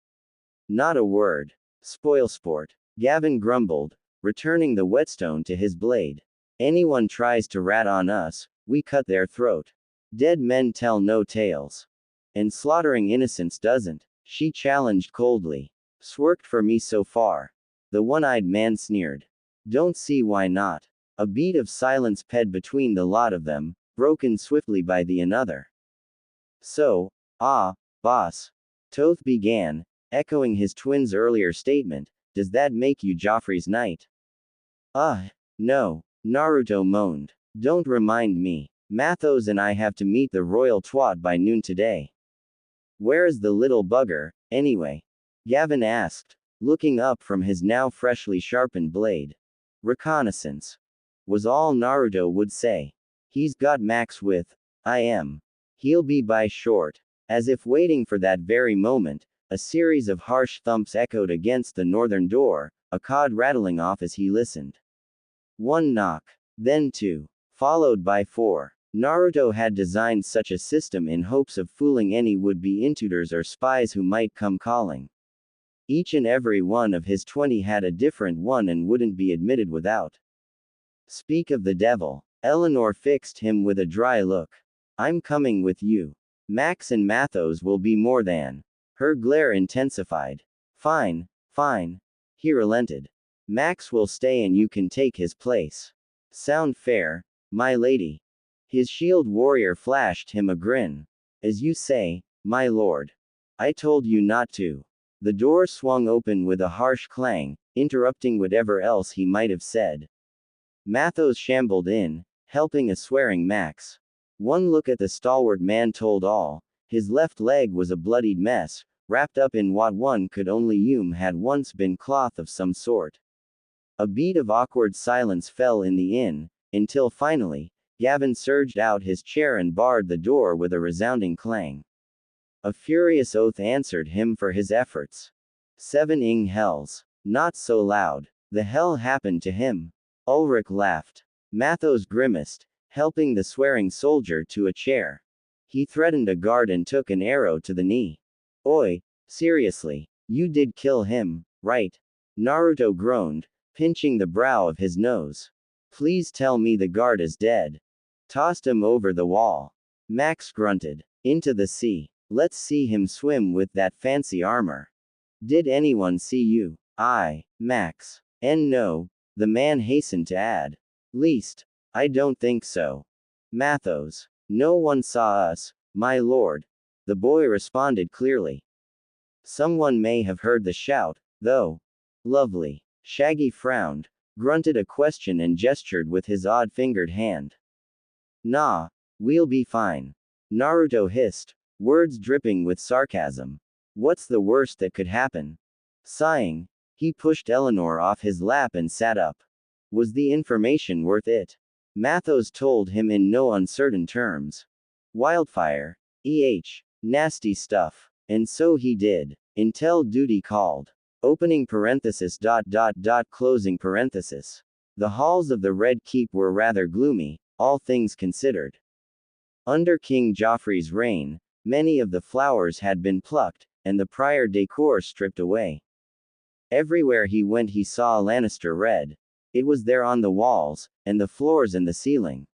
Not a word. Spoilsport. Gavin grumbled, returning the whetstone to his blade. Anyone tries to rat on us, we cut their throat. Dead men tell no tales. And slaughtering innocents doesn't, she challenged coldly. Sworked for me so far. The one-eyed man sneered. Don't see why not. A beat of silence ped between the lot of them, broken swiftly by the another. So, boss. Toth began, echoing his twin's earlier statement, does that make you Joffrey's knight? No. Naruto moaned. Don't remind me. Mathos and I have to meet the royal twat by noon today. Where is the little bugger, anyway? Gavin asked, looking up from his now freshly sharpened blade. Reconnaissance. Was all Naruto would say. He's got Max with, I am. He'll be by short. As if waiting for that very moment, a series of harsh thumps echoed against the northern door, a cod rattling off as he listened. 1 knock. Then 2. Followed by 4. Naruto had designed such a system in hopes of fooling any would-be intruders or spies who might come calling. Each and every one of his 20 had a different one and wouldn't be admitted without. Speak of the devil. Eleanor fixed him with a dry look. I'm coming with you. Max and Mathos will be more than. Her glare intensified. Fine. He relented. Max will stay and you can take his place. Sound fair, my lady? His shield warrior flashed him a grin. As you say, my lord. I told you not to. The door swung open with a harsh clang, interrupting whatever else he might have said. Mathos shambled in, helping a swearing Max. One look at the stalwart man told all. His left leg was a bloodied mess, wrapped up in what one could only assume had once been cloth of some sort. A beat of awkward silence fell in the inn, until finally, Gavin surged out his chair and barred the door with a resounding clang. A furious oath answered him for his efforts. 7 hells. Not so loud. The hell happened to him. Ulrich laughed. Mathos grimaced, helping the swearing soldier to a chair. He threatened a guard and took an arrow to the knee. Oi, seriously, you did kill him, right? Naruto groaned, pinching the brow of his nose. Please tell me the guard is dead. Tossed him over the wall. Max grunted. Into the sea. Let's see him swim with that fancy armor. Did anyone see you? Max. And no, the man hastened to add. Least, I don't think so. Mathos. No one saw us, my lord. The boy responded clearly. Someone may have heard the shout, though. Lovely. Shaggy frowned, grunted a question and gestured with his odd-fingered hand. Nah, we'll be fine. Naruto hissed, words dripping with sarcasm. What's the worst that could happen? Sighing, he pushed Eleanor off his lap and sat up. Was the information worth it? Mathos told him in no uncertain terms. Wildfire. Nasty stuff. And so he did. Until duty called. Opening parenthesis ... closing parenthesis. The halls of the Red Keep were rather gloomy, all things considered. Under King Joffrey's reign, many of the flowers had been plucked, and the prior decor stripped away. Everywhere he went he saw Lannister red. It was there on the walls, and the floors and the ceiling.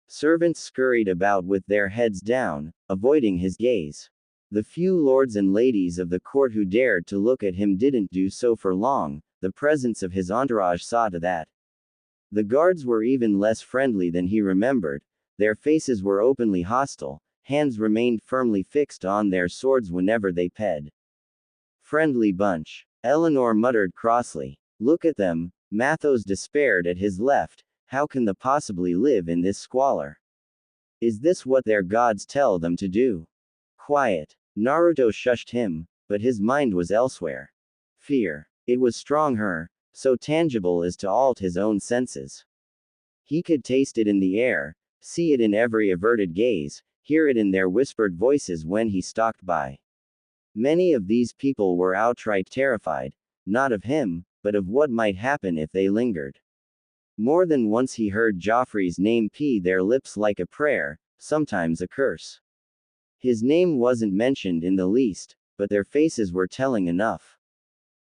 Servants scurried about with their heads down, avoiding his gaze. The few lords and ladies of the court who dared to look at him didn't do so for long, the presence of his entourage saw to that. The guards were even less friendly than he remembered, their faces were openly hostile, hands remained firmly fixed on their swords whenever they ped. Friendly bunch. Eleanor muttered crossly. Look at them. Mathos despaired at his left. How can they possibly live in this squalor? Is this what their gods tell them to do? Quiet. Naruto shushed him, but his mind was elsewhere. Fear. It was strong her, so tangible as to alt his own senses. He could taste it in the air, see it in every averted gaze, hear it in their whispered voices when he stalked by. Many of these people were outright terrified, not of him, but of what might happen if they lingered. More than once he heard Joffrey's name pee their lips like a prayer, sometimes a curse. His name wasn't mentioned in the least, but their faces were telling enough.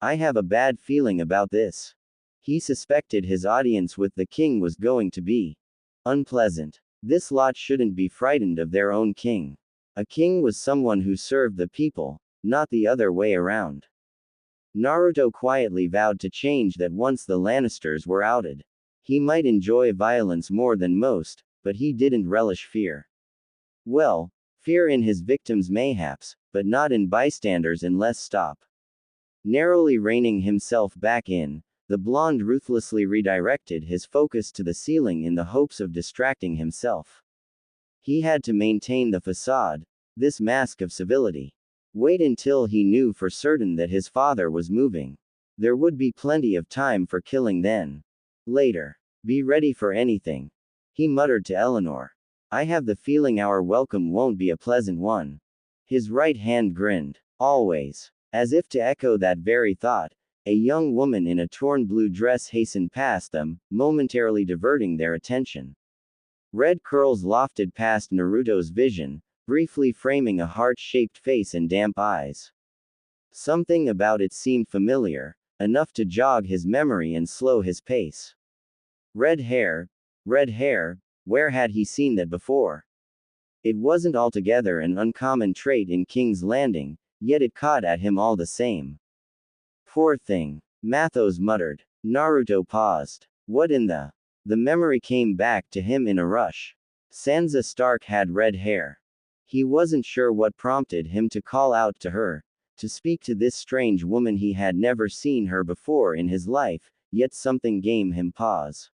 I have a bad feeling about this. He suspected his audience with the king was going to be unpleasant. This lot shouldn't be frightened of their own king. A king was someone who served the people, not the other way around. Naruto quietly vowed to change that once the Lannisters were outed. He might enjoy violence more than most, but he didn't relish fear. Well, fear in his victims mayhaps, but not in bystanders unless stop. Narrowly reining himself back in, the blonde ruthlessly redirected his focus to the ceiling in the hopes of distracting himself. He had to maintain the facade, this mask of civility. Wait until he knew for certain that his father was moving. There would be plenty of time for killing then. Later. Be ready for anything. He muttered to Eleanor. I have the feeling our welcome won't be a pleasant one. His right hand grinned. Always. As if to echo that very thought, a young woman in a torn blue dress hastened past them, momentarily diverting their attention. Red curls lofted past Naruto's vision, briefly framing a heart-shaped face and damp eyes. Something about it seemed familiar, enough to jog his memory and slow his pace. Red hair, where had he seen that before? It wasn't altogether an uncommon trait in King's Landing, yet it caught at him all the same. Poor thing. Mathos muttered. Naruto paused. What in the? The memory came back to him in a rush. Sansa Stark had red hair. He wasn't sure what prompted him to call out to her, To speak to this strange woman, he had never seen her before in his life, yet something gave him pause.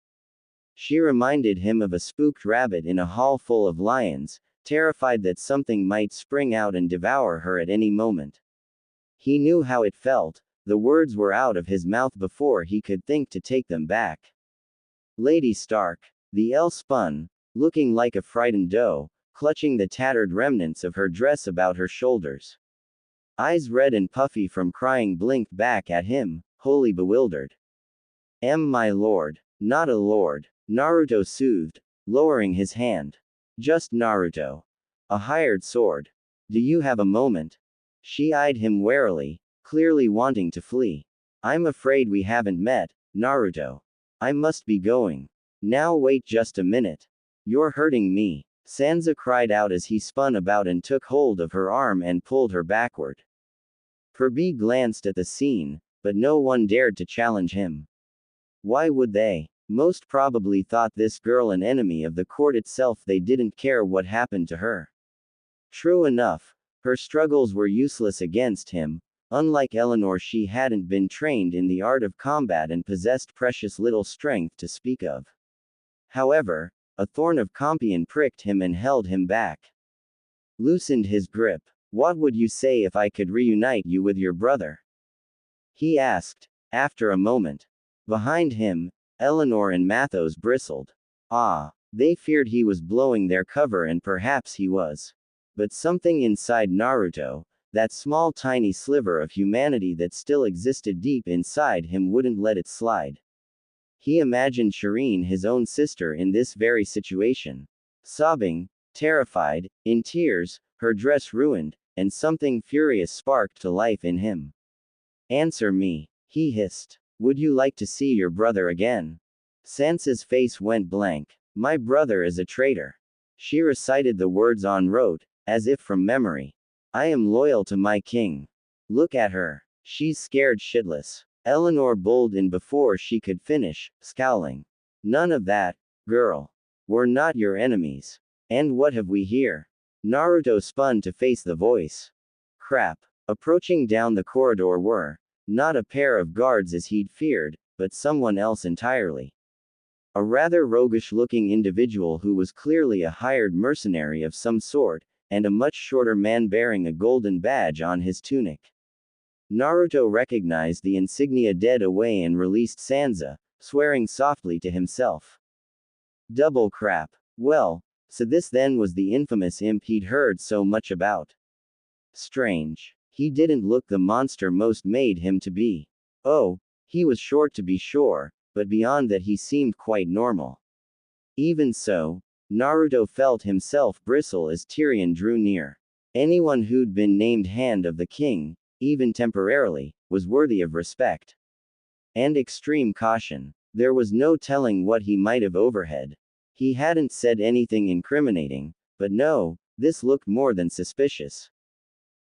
She reminded him of a spooked rabbit in a hall full of lions, terrified that something might spring out and devour her at any moment. He knew how it felt. The words were out of his mouth before he could think to take them back. Lady Stark. The elf spun, looking like a frightened doe, clutching the tattered remnants of her dress about her shoulders. Eyes red and puffy from crying blinked back at him, wholly bewildered. My lord. Not a lord. Naruto soothed, lowering his hand. Just Naruto. A hired sword. Do you have a moment? She eyed him warily, clearly wanting to flee. I'm afraid we haven't met, Naruto. I must be going. Now wait just a minute. You're hurting me. Sansa cried out as he spun about and took hold of her arm and pulled her backward. Kirby glanced at the scene, but no one dared to challenge him. Why would they? Most probably thought this girl an enemy of the court itself. They didn't care what happened to her. True enough, her struggles were useless against him. Unlike Eleanor, she hadn't been trained in the art of combat and possessed precious little strength to speak of. However, a thorn of Compion pricked him and held him back. Loosened his grip. What would you say if I could reunite you with your brother? He asked, after a moment. Behind him, Eleanor and Mathos bristled. They feared he was blowing their cover, and perhaps he was. But something inside Naruto, that small tiny sliver of humanity that still existed deep inside him, wouldn't let it slide. He imagined Shireen, his own sister, in this very situation. Sobbing, terrified, in tears, her dress ruined, and something furious sparked to life in him. Answer me, he hissed. Would you like to see your brother again? Sansa's face went blank. My brother is a traitor. She recited the words en rote, as if from memory. I am loyal to my king. Look at her. She's scared shitless. Eleanor bowled in before she could finish, scowling. None of that, girl. We're not your enemies. And what have we here? Naruto spun to face the voice. Crap. Approaching down the corridor were not a pair of guards as he'd feared, but someone else entirely. A rather roguish-looking individual who was clearly a hired mercenary of some sort, and a much shorter man bearing a golden badge on his tunic. Naruto recognized the insignia dead away and released Sansa, swearing softly to himself. Double crap. Well, so this then was the infamous imp he'd heard so much about. Strange. He didn't look the monster most made him to be. Oh, he was short to be sure, but beyond that he seemed quite normal. Even so, Naruto felt himself bristle as Tyrion drew near. Anyone who'd been named Hand of the King, even temporarily, was worthy of respect. And extreme caution. There was no telling what he might have overhead. He hadn't said anything incriminating, but no, this looked more than suspicious.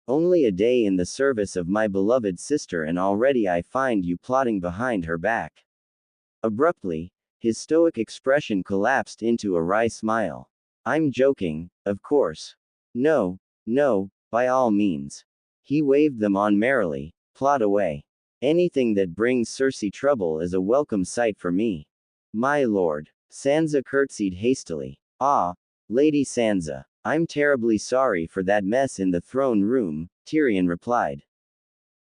Only a day in the service of my beloved sister and already I find you plotting behind her back. Abruptly, his stoic expression collapsed into a wry smile. I'm joking, of course. No, by all means. He waved them on merrily. Plot away. Anything that brings Cersei trouble is a welcome sight for me. My lord. Sansa curtsied hastily. Lady Sansa. I'm terribly sorry for that mess in the throne room, Tyrion replied.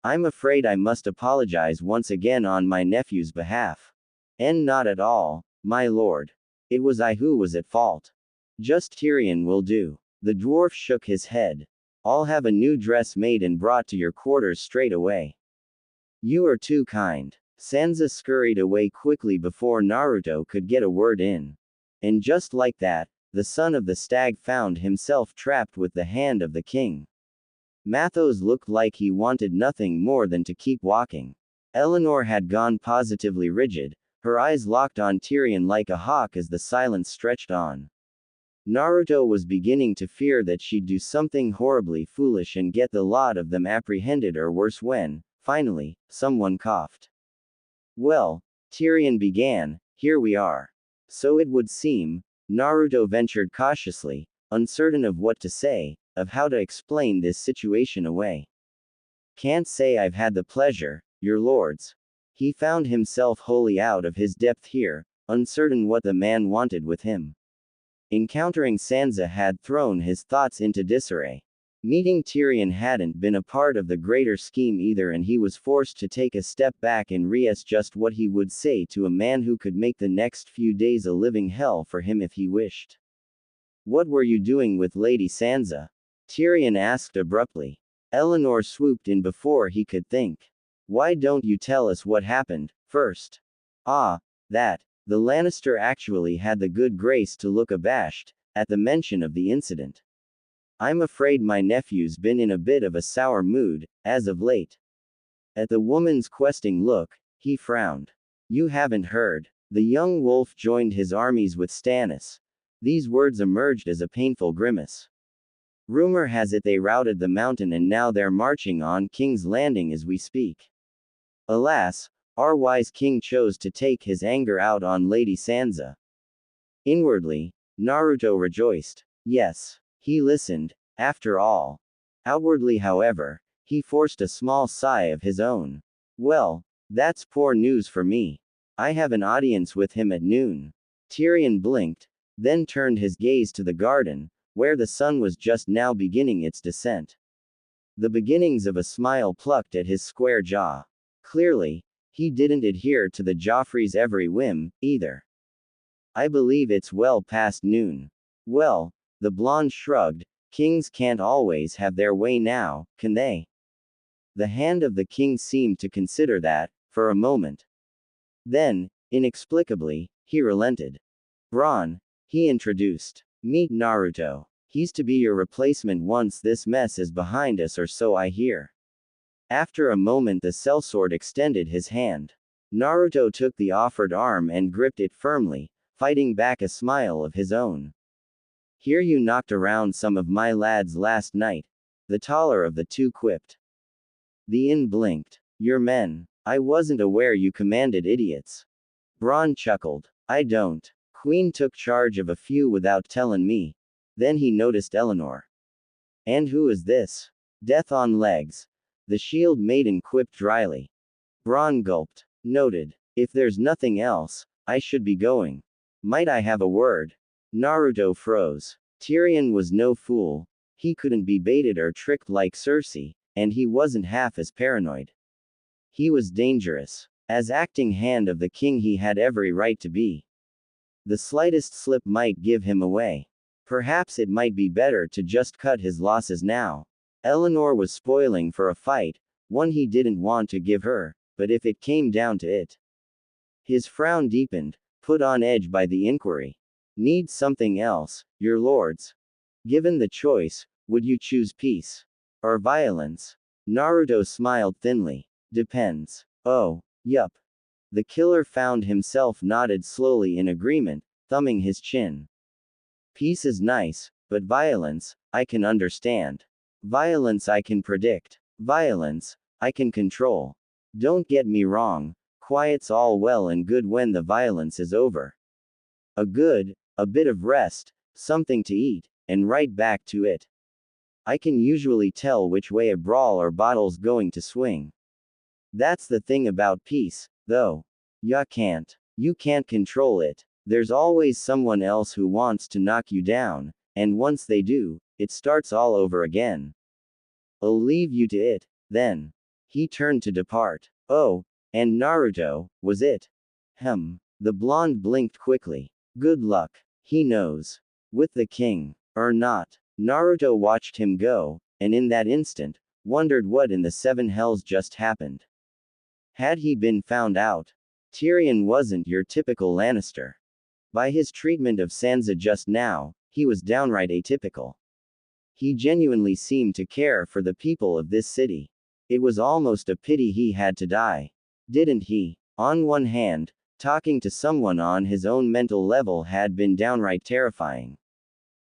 I'm afraid I must apologize once again on my nephew's behalf. And not at all, my lord. It was I who was at fault. Just Tyrion will do. The dwarf shook his head. I'll have a new dress made and brought to your quarters straight away. You are too kind. Sansa scurried away quickly before Naruto could get a word in. And just like that, the son of the stag found himself trapped with the Hand of the King. Mathos looked like he wanted nothing more than to keep walking. Eleanor had gone positively rigid, her eyes locked on Tyrion like a hawk as the silence stretched on. Naruto was beginning to fear that she'd do something horribly foolish and get the lot of them apprehended or worse when, finally, someone coughed. Well, Tyrion began, here we are. So it would seem, Naruto ventured cautiously, uncertain of what to say, of how to explain this situation away. Can't say I've had the pleasure, your lords. He found himself wholly out of his depth here, uncertain what the man wanted with him. Encountering Sansa had thrown his thoughts into disarray. Meeting Tyrion hadn't been a part of the greater scheme either, and he was forced to take a step back and reassess just what he would say to a man who could make the next few days a living hell for him if he wished. What were you doing with Lady Sansa? Tyrion asked abruptly. Eleanor swooped in before he could think. Why don't you tell us what happened, first? Ah, that. The Lannister actually had the good grace to look abashed at the mention of the incident. I'm afraid my nephew's been in a bit of a sour mood, as of late. At the woman's questing look, he frowned. You haven't heard. The young wolf joined his armies with Stannis. These words emerged as a painful grimace. Rumor has it they routed the mountain and now they're marching on King's Landing as we speak. Alas, our wise king chose to take his anger out on Lady Sansa. Inwardly, Naruto rejoiced. Yes, he listened, after all. Outwardly, however, he forced a small sigh of his own. Well, that's poor news for me. I have an audience with him at noon. Tyrion blinked, then turned his gaze to the garden, where the sun was just now beginning its descent. The beginnings of a smile plucked at his square jaw. Clearly, he didn't adhere to the Joffrey's every whim, either. I believe it's well past noon. Well, the blonde shrugged, kings can't always have their way now, can they? The hand of the king seemed to consider that, for a moment. Then, inexplicably, he relented. Bronn, he introduced. Meet Naruto. He's to be your replacement once this mess is behind us, or so I hear. After a moment the sellsword extended his hand. Naruto took the offered arm and gripped it firmly, fighting back a smile of his own. Hear you knocked around some of my lads last night, the taller of the two quipped. The inn blinked. Your men. I wasn't aware you commanded idiots. Bronn chuckled. I don't. Queen took charge of a few without telling me. Then he noticed Eleanor. And who is this? Death on legs. The shield maiden quipped dryly. Bronn gulped. Noted. If there's nothing else, I should be going. Might I have a word? Naruto froze. Tyrion was no fool. He couldn't be baited or tricked like Cersei, and he wasn't half as paranoid. He was dangerous. As acting hand of the king he had every right to be. The slightest slip might give him away. Perhaps it might be better to just cut his losses now. Eleanor was spoiling for a fight, one he didn't want to give her, but if it came down to it. His frown deepened, put on edge by the inquiry. Need something else, your lords? Given the choice, would you choose peace? Or violence? Naruto smiled thinly. Depends. Oh, yup. The killer found himself nodded slowly in agreement, thumbing his chin. Peace is nice, but violence, I can understand. Violence I can predict. Violence, I can control. Don't get me wrong, quiet's all well and good when the violence is over. A bit of rest, something to eat, and right back to it. I can usually tell which way a brawl or bottle's going to swing. That's the thing about peace, though. You can't control it. There's always someone else who wants to knock you down, and once they do, it starts all over again. I'll leave you to it, then. He turned to depart. Oh, and Naruto, was it? The blonde blinked quickly. Good luck. He knows. With the king. Or not. Naruto watched him go, and in that instant, wondered what in the seven hells just happened. Had he been found out? Tyrion wasn't your typical Lannister. By his treatment of Sansa just now, he was downright atypical. He genuinely seemed to care for the people of this city. It was almost a pity he had to die. Didn't he? On one hand, talking to someone on his own mental level had been downright terrifying.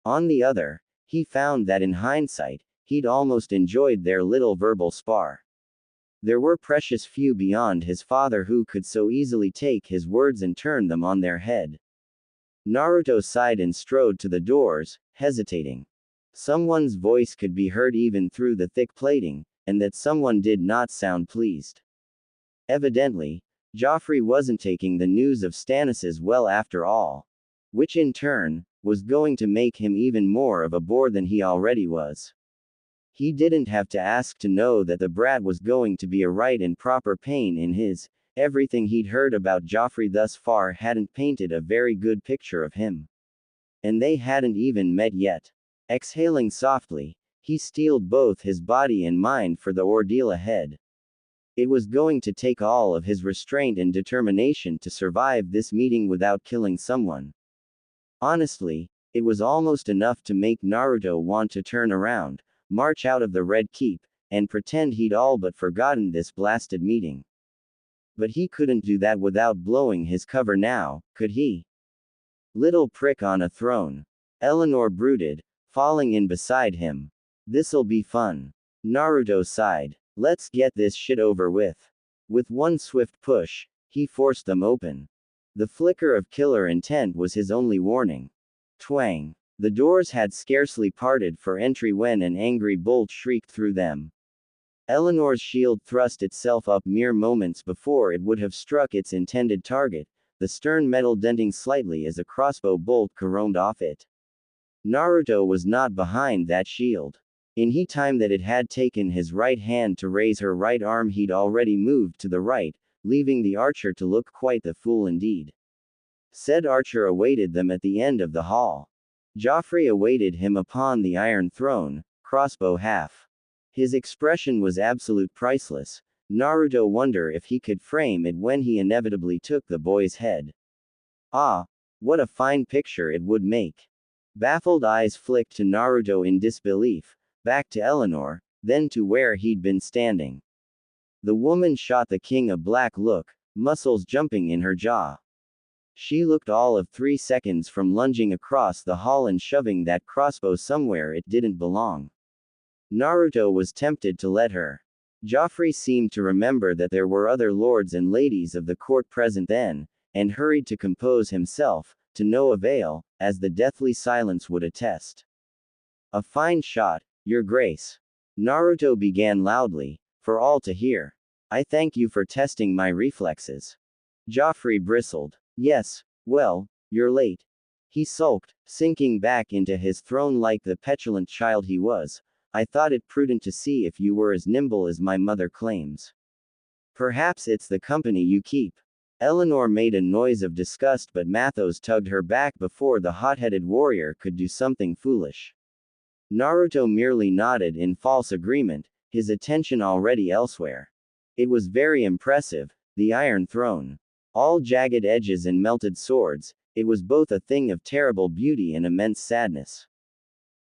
On the other, he found that in hindsight, he'd almost enjoyed their little verbal spar. There were precious few beyond his father who could so easily take his words and turn them on their head. Naruto sighed and strode to the doors, hesitating. Someone's voice could be heard even through the thick plating, and that someone did not sound pleased. Evidently, Joffrey wasn't taking the news of Stannis well after all. Which in turn, was going to make him even more of a bore than he already was. He didn't have to ask to know that the brat was going to be a right and proper pain in his. Everything he'd heard about Joffrey thus far hadn't painted a very good picture of him. And they hadn't even met yet. Exhaling softly, he steeled both his body and mind for the ordeal ahead. It was going to take all of his restraint and determination to survive this meeting without killing someone. Honestly, it was almost enough to make Naruto want to turn around, march out of the Red Keep, and pretend he'd all but forgotten this blasted meeting. But he couldn't do that without blowing his cover now, could he? Little prick on a throne. Eleanor brooded, falling in beside him. This'll be fun. Naruto sighed. Let's get this shit over with. With one swift push, he forced them open. The flicker of killer intent was his only warning. Twang. The doors had scarcely parted for entry when an angry bolt shrieked through them. Eleanor's shield thrust itself up mere moments before it would have struck its intended target, the stern metal denting slightly as a crossbow bolt caromed off it. Naruto was not behind that shield. In the time that it had taken his right hand to raise her right arm, he'd already moved to the right, leaving the archer to look quite the fool indeed. Said archer awaited them at the end of the hall. Joffrey awaited him upon the Iron Throne, crossbow half. His expression was absolute priceless. Naruto wondered if he could frame it when he inevitably took the boy's head. Ah, what a fine picture it would make. Baffled eyes flicked to Naruto in disbelief, back to Eleanor, then to where he'd been standing. The woman shot the king a black look, muscles jumping in her jaw. She looked all of 3 seconds from lunging across the hall and shoving that crossbow somewhere it didn't belong. Naruto was tempted to let her. Joffrey seemed to remember that there were other lords and ladies of the court present then, and hurried to compose himself, to no avail, as the deathly silence would attest. A fine shot, Your Grace. Naruto began loudly, for all to hear. I thank you for testing my reflexes. Joffrey bristled. Yes, well, you're late. He sulked, sinking back into his throne like the petulant child he was. I thought it prudent to see if you were as nimble as my mother claims. Perhaps it's the company you keep. Eleanor made a noise of disgust, but Mathos tugged her back before the hot-headed warrior could do something foolish. Naruto merely nodded in false agreement, his attention already elsewhere. It was very impressive, the Iron Throne. All jagged edges and melted swords, it was both a thing of terrible beauty and immense sadness.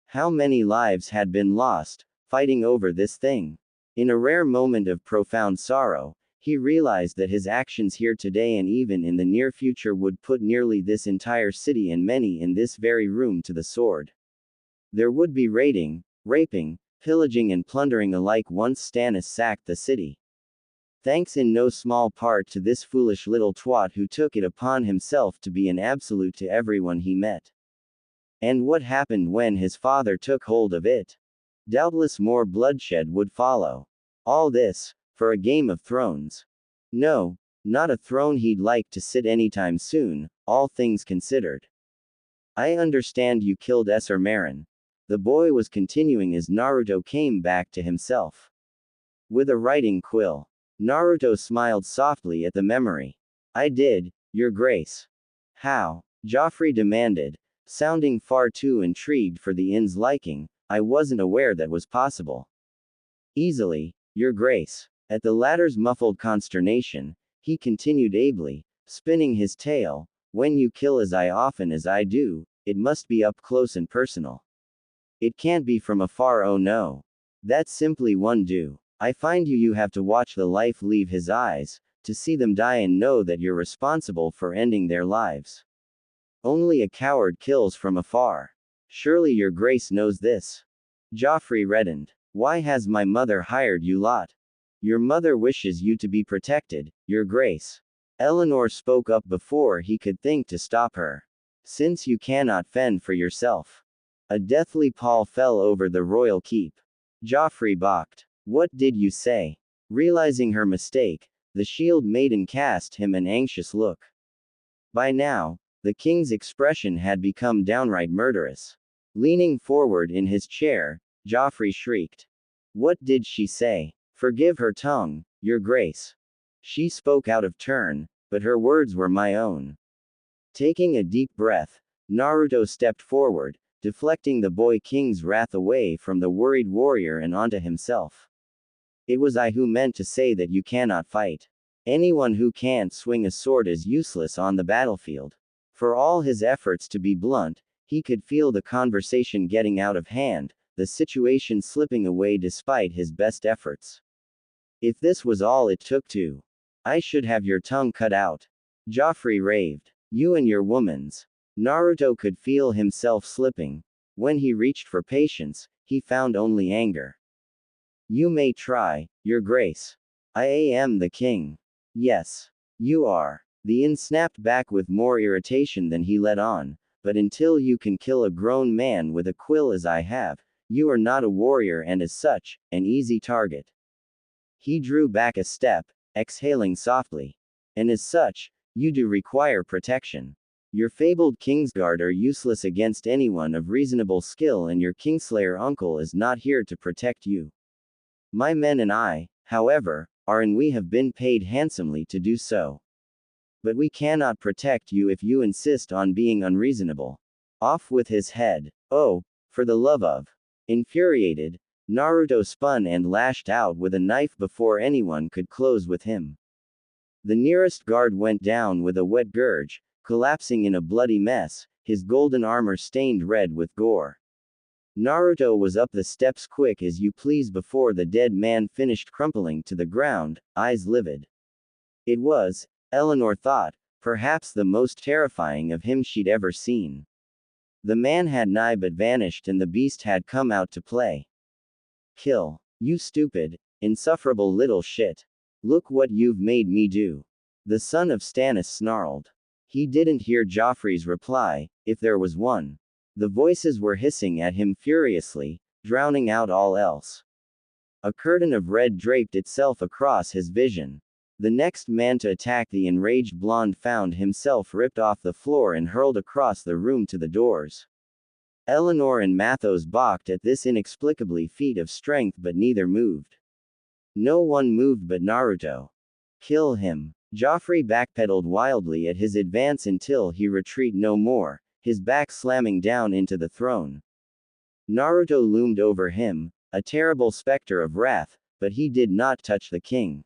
How many lives had been lost, fighting over this thing? In a rare moment of profound sorrow, he realized that his actions here today and even in the near future would put nearly this entire city and many in this very room to the sword. There would be raiding, raping, pillaging and plundering alike once Stannis sacked the city. Thanks in no small part to this foolish little twat who took it upon himself to be an absolute to everyone he met. And what happened when his father took hold of it? Doubtless more bloodshed would follow. All this, for a Game of Thrones. No, not a throne he'd like to sit anytime soon, all things considered. I understand you killed Esser Marin. The boy was continuing as Naruto came back to himself. With a writing quill. Naruto smiled softly at the memory. I did, Your Grace. How? Joffrey demanded, sounding far too intrigued for the inn's liking. I wasn't aware that was possible. Easily, Your Grace. At the latter's muffled consternation, he continued ably, spinning his tale, when you kill as often as I do, it must be up close and personal. It can't be from afar, oh no. That simply won't do. I find you have to watch the life leave his eyes, to see them die and know that you're responsible for ending their lives. Only a coward kills from afar. Surely Your Grace knows this. Joffrey reddened. Why has my mother hired you lot? Your mother wishes you to be protected, Your Grace. Eleanor spoke up before he could think to stop her. Since you cannot fend for yourself. A deathly pall fell over the royal keep. Joffrey balked. What did you say? Realizing her mistake, the shield maiden cast him an anxious look. By now, the king's expression had become downright murderous. Leaning forward in his chair, Joffrey shrieked. What did she say? Forgive her tongue, your grace. She spoke out of turn, but her words were my own. Taking a deep breath, Naruto stepped forward, deflecting the boy king's wrath away from the worried warrior and onto himself. It was I who meant to say that you cannot fight. Anyone who can't swing a sword is useless on the battlefield. For all his efforts to be blunt, he could feel the conversation getting out of hand, the situation slipping away despite his best efforts. If this was all it took to. I should have your tongue cut out. Joffrey raved. You and your woman's. Naruto could feel himself slipping. When he reached for patience, he found only anger. You may try, your grace. I am the king. Yes. You are. The inn snapped back with more irritation than he let on, but until you can kill a grown man with a quill as I have, you are not a warrior and as such, an easy target. He drew back a step, exhaling softly. And as such, you do require protection. Your fabled Kingsguard are useless against anyone of reasonable skill and your Kingslayer uncle is not here to protect you. My men and I, however, are and we have been paid handsomely to do so. But we cannot protect you if you insist on being unreasonable. Off with his head. Oh, for the love of. Infuriated, Naruto spun and lashed out with a knife before anyone could close with him. The nearest guard went down with a wet gurge, collapsing in a bloody mess, his golden armor stained red with gore. Naruto was up the steps quick as you please before the dead man finished crumpling to the ground, eyes livid. It was, Eleanor thought, perhaps the most terrifying of him she'd ever seen. The man had nigh but vanished and the beast had come out to play. Kill. You stupid, insufferable little shit. Look what you've made me do. The son of Stannis snarled. He didn't hear Joffrey's reply, if there was one. The voices were hissing at him furiously, drowning out all else. A curtain of red draped itself across his vision. The next man to attack the enraged blonde found himself ripped off the floor and hurled across the room to the doors. Eleanor and Mathos balked at this inexplicably feat of strength but neither moved. No one moved but Naruto. Kill him. Joffrey backpedaled wildly at his advance until he retreat no more, his back slamming down into the throne. Naruto loomed over him, a terrible specter of wrath, but he did not touch the king.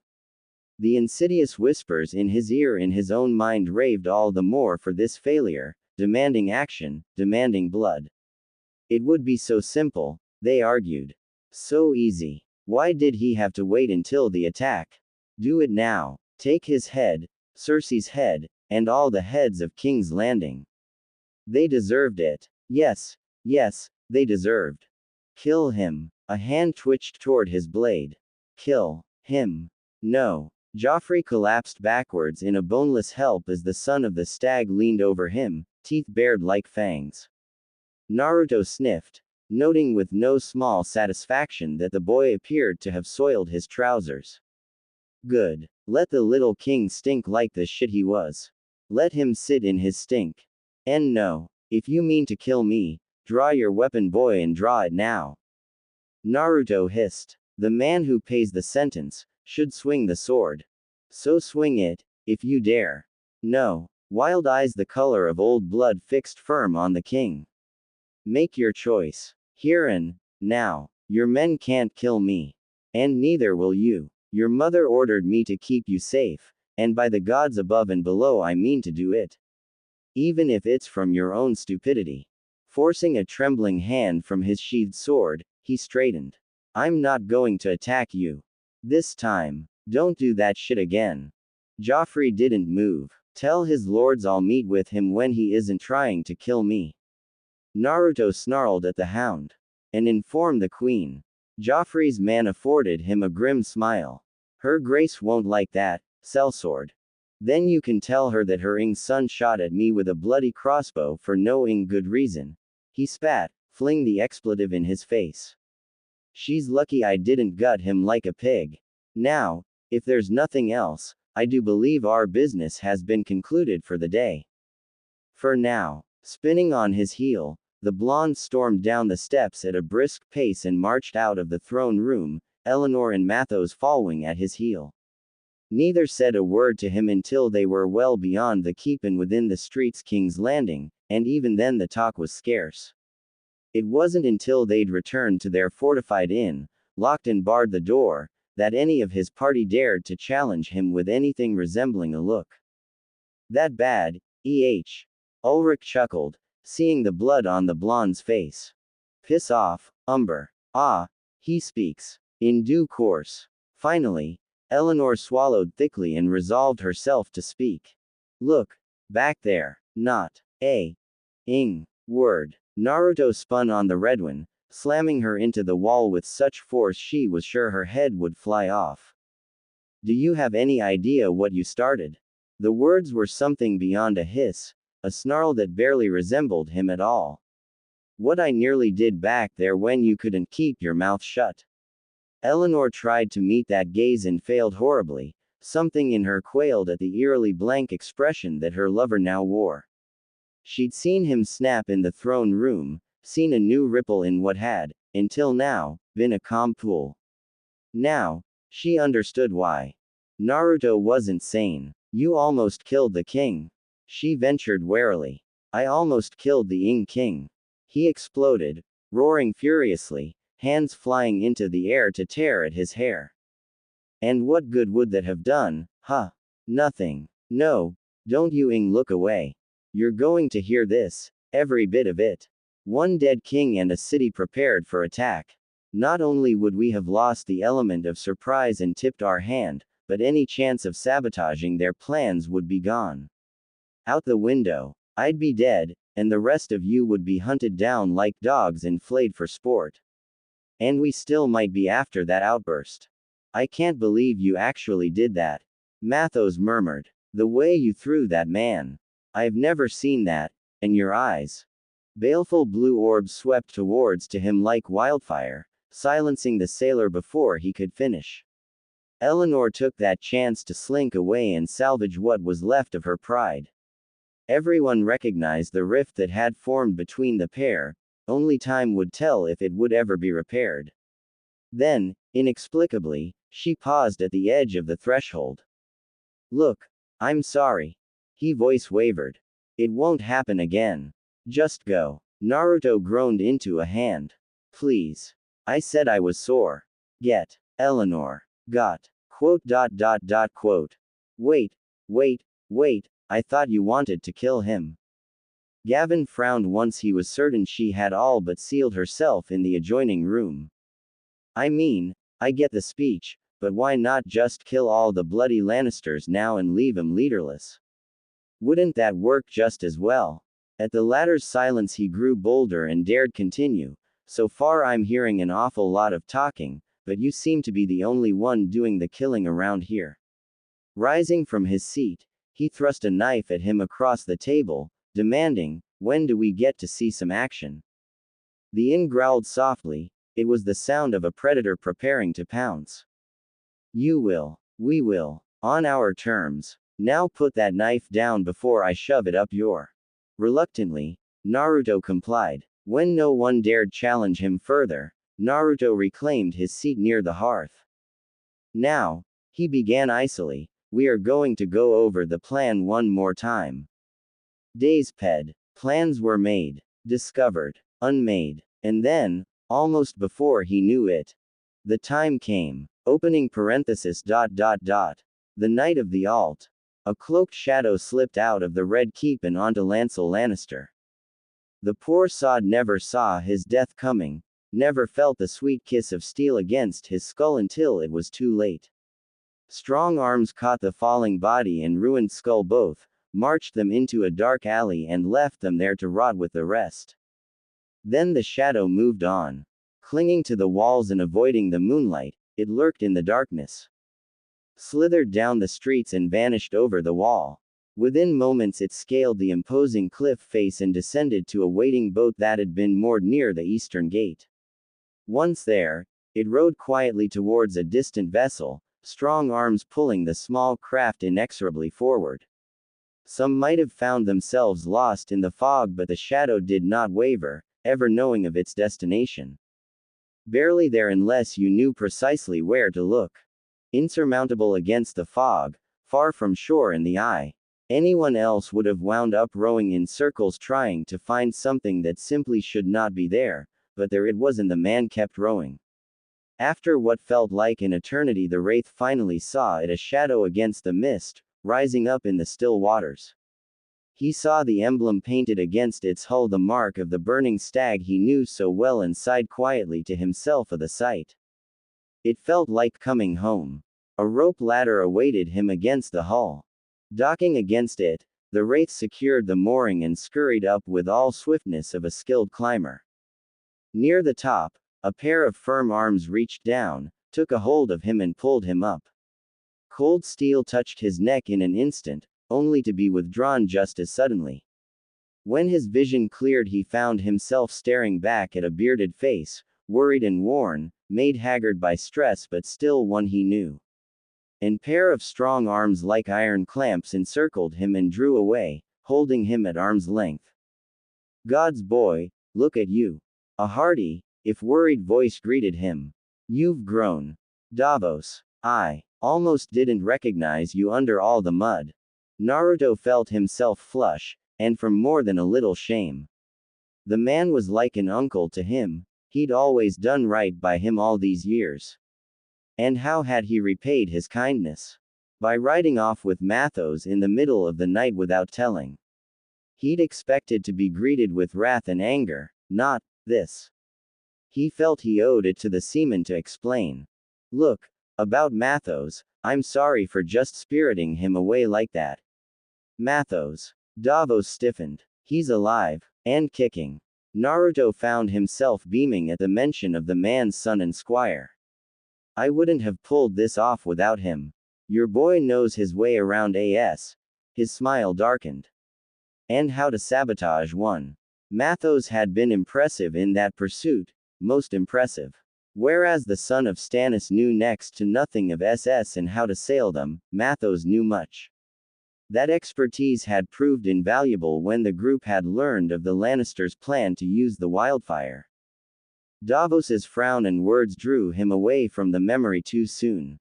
The insidious whispers in his ear in his own mind raved all the more for this failure, demanding action, demanding blood. It would be so simple, they argued. So easy. Why did he have to wait until the attack? Do it now. Take his head, Cersei's head, and all the heads of King's Landing. They deserved it. Yes, yes, they deserved. Kill him. A hand twitched toward his blade. Kill him. No. Joffrey collapsed backwards in a boneless help as the son of the stag leaned over him, teeth bared like fangs. Naruto sniffed, noting with no small satisfaction that the boy appeared to have soiled his trousers. Good. Let the little king stink like the shit he was. Let him sit in his stink. And no. If you mean to kill me, draw your weapon, boy, and draw it now. Naruto hissed. The man who pays the sentence should swing the sword. So swing it, if you dare. No. Wild eyes the color of old blood fixed firm on the king. Make your choice. Here and now. Your men can't kill me. And neither will you. Your mother ordered me to keep you safe, and by the gods above and below I mean to do it. Even if it's from your own stupidity. Forcing a trembling hand from his sheathed sword, he straightened. I'm not going to attack you. This time. Don't do that shit again. Joffrey didn't move. Tell his lords I'll meet with him when he isn't trying to kill me. Naruto snarled at the hound. And inform the queen. Joffrey's man afforded him a grim smile. Her grace won't like that, sellsword. Then you can tell her that her son shot at me with a bloody crossbow for no good reason. He spat, fling the expletive in his face. She's lucky I didn't gut him like a pig. Now, if there's nothing else, I do believe our business has been concluded for the day. For now. Spinning on his heel, the blonde stormed down the steps at a brisk pace and marched out of the throne room, Eleanor and Mathos following at his heel. Neither said a word to him until they were well beyond the keep and within the street's King's Landing, and even then the talk was scarce. It wasn't until they'd returned to their fortified inn, locked and barred the door, that any of his party dared to challenge him with anything resembling a look. That bad, Ulrich chuckled, seeing the blood on the blonde's face. Piss off, Umber. Ah, he speaks. In due course. Finally, Eleanor swallowed thickly and resolved herself to speak. Look. Back there. Not a word. Naruto spun on the red one, slamming her into the wall with such force she was sure her head would fly off. Do you have any idea what you started? The words were something beyond a hiss, a snarl that barely resembled him at all. What I nearly did back there when you couldn't keep your mouth shut. Eleanor tried to meet that gaze and failed horribly. Something in her quailed at the eerily blank expression that her lover now wore. She'd seen him snap in the throne room, seen a new ripple in what had, until now, been a calm pool. Now, she understood why. Naruto wasn't sane. You almost killed the king. She ventured warily. I almost killed the Ing King. He exploded, roaring furiously, hands flying into the air to tear at his hair. And what good would that have done, huh? Nothing. No, don't you look away. You're going to hear this, every bit of it. One dead king and a city prepared for attack. Not only would we have lost the element of surprise and tipped our hand, but any chance of sabotaging their plans would be gone. Out the window. I'd be dead, and the rest of you would be hunted down like dogs and flayed for sport. And we still might be after that outburst. I can't believe you actually did that. Mathos murmured. The way you threw that man. I've never seen that, and your eyes. Baleful blue orbs swept towards to him like wildfire, silencing the sailor before he could finish. Eleanor took that chance to slink away and salvage what was left of her pride. Everyone recognized the rift that had formed between the pair, only time would tell if it would ever be repaired. Then, inexplicably, she paused at the edge of the threshold. Look, I'm sorry. His voice wavered. It won't happen again. Just go. Naruto groaned into a hand. Please. I said I was sore. Get. Eleanor. Got. Quote. Wait. I thought you wanted to kill him. Gavin frowned once he was certain she had all but sealed herself in the adjoining room. I mean, I get the speech, but why not just kill all the bloody Lannisters now and leave 'em leaderless? Wouldn't that work just as well? At the latter's silence he grew bolder and dared continue. So far I'm hearing an awful lot of talking, but you seem to be the only one doing the killing around here. Rising from his seat, he thrust a knife at him across the table, demanding, when do we get to see some action? The inn growled softly. It was the sound of a predator preparing to pounce. You will. We will. On our terms. Now put that knife down before I shove it up your. Reluctantly, Naruto complied. When no one dared challenge him further, Naruto reclaimed his seat near the hearth. Now, he began icily, we are going to go over the plan one more time. Days ped. Plans were made, discovered, unmade, and then, almost before he knew it, the time came. Opening parenthesis. The night of the alt. A cloaked shadow slipped out of the Red Keep and onto Lancel Lannister. The poor sod never saw his death coming, never felt the sweet kiss of steel against his skull until it was too late. Strong arms caught the falling body and ruined skull both, marched them into a dark alley and left them there to rot with the rest. Then the shadow moved on. Clinging to the walls and avoiding the moonlight, it lurked in the darkness. Slithered down the streets and vanished over the wall. Within moments it scaled the imposing cliff face and descended to a waiting boat that had been moored near the eastern gate. Once there, It rowed quietly towards a distant vessel, strong arms pulling the small craft inexorably forward. Some might have found themselves lost in the fog, but the shadow did not waver, ever knowing of its destination. Barely there unless you knew precisely where to look. Insurmountable against the fog, far from shore in the eye. Anyone else would have wound up rowing in circles trying to find something that simply should not be there, but there it was and the man kept rowing. After what felt like an eternity, the wraith finally saw it, a shadow against the mist, rising up in the still waters. He saw the emblem painted against its hull, the mark of the burning stag he knew so well, and sighed quietly to himself of the sight. It felt like coming home. A rope ladder awaited him against the hull. Docking against it, the wraith secured the mooring and scurried up with all swiftness of a skilled climber. Near the top, a pair of firm arms reached down, took a hold of him and pulled him up. Cold steel touched his neck in an instant, only to be withdrawn just as suddenly. When his vision cleared, he found himself staring back at a bearded face, worried and worn, made haggard by stress but still one he knew. A pair of strong arms like iron clamps encircled him and drew away, holding him at arm's length. "God's boy, look at you." A hearty, if worried voice greeted him. "You've grown. Davos. I almost didn't recognize you under all the mud." Naruto felt himself flush, and from more than a little shame. The man was like an uncle to him. He'd always done right by him all these years. And how had he repaid his kindness? By riding off with Mathos in the middle of the night without telling. He'd expected to be greeted with wrath and anger, not this. He felt he owed it to the seaman to explain. "Look, about Mathos, I'm sorry for just spiriting him away like that." Mathos. Davos stiffened. "He's alive, and kicking." Naruto found himself beaming at the mention of the man's son and squire. "I wouldn't have pulled this off without him. Your boy knows his way around AS." His smile darkened. "And how to sabotage one." Mathos had been impressive in that pursuit, most impressive. Whereas the son of Stannis knew next to nothing of SS and how to sail them, Mathos knew much. That expertise had proved invaluable when the group had learned of the Lannisters' plan to use the wildfire. Davos's frown and words drew him away from the memory too soon.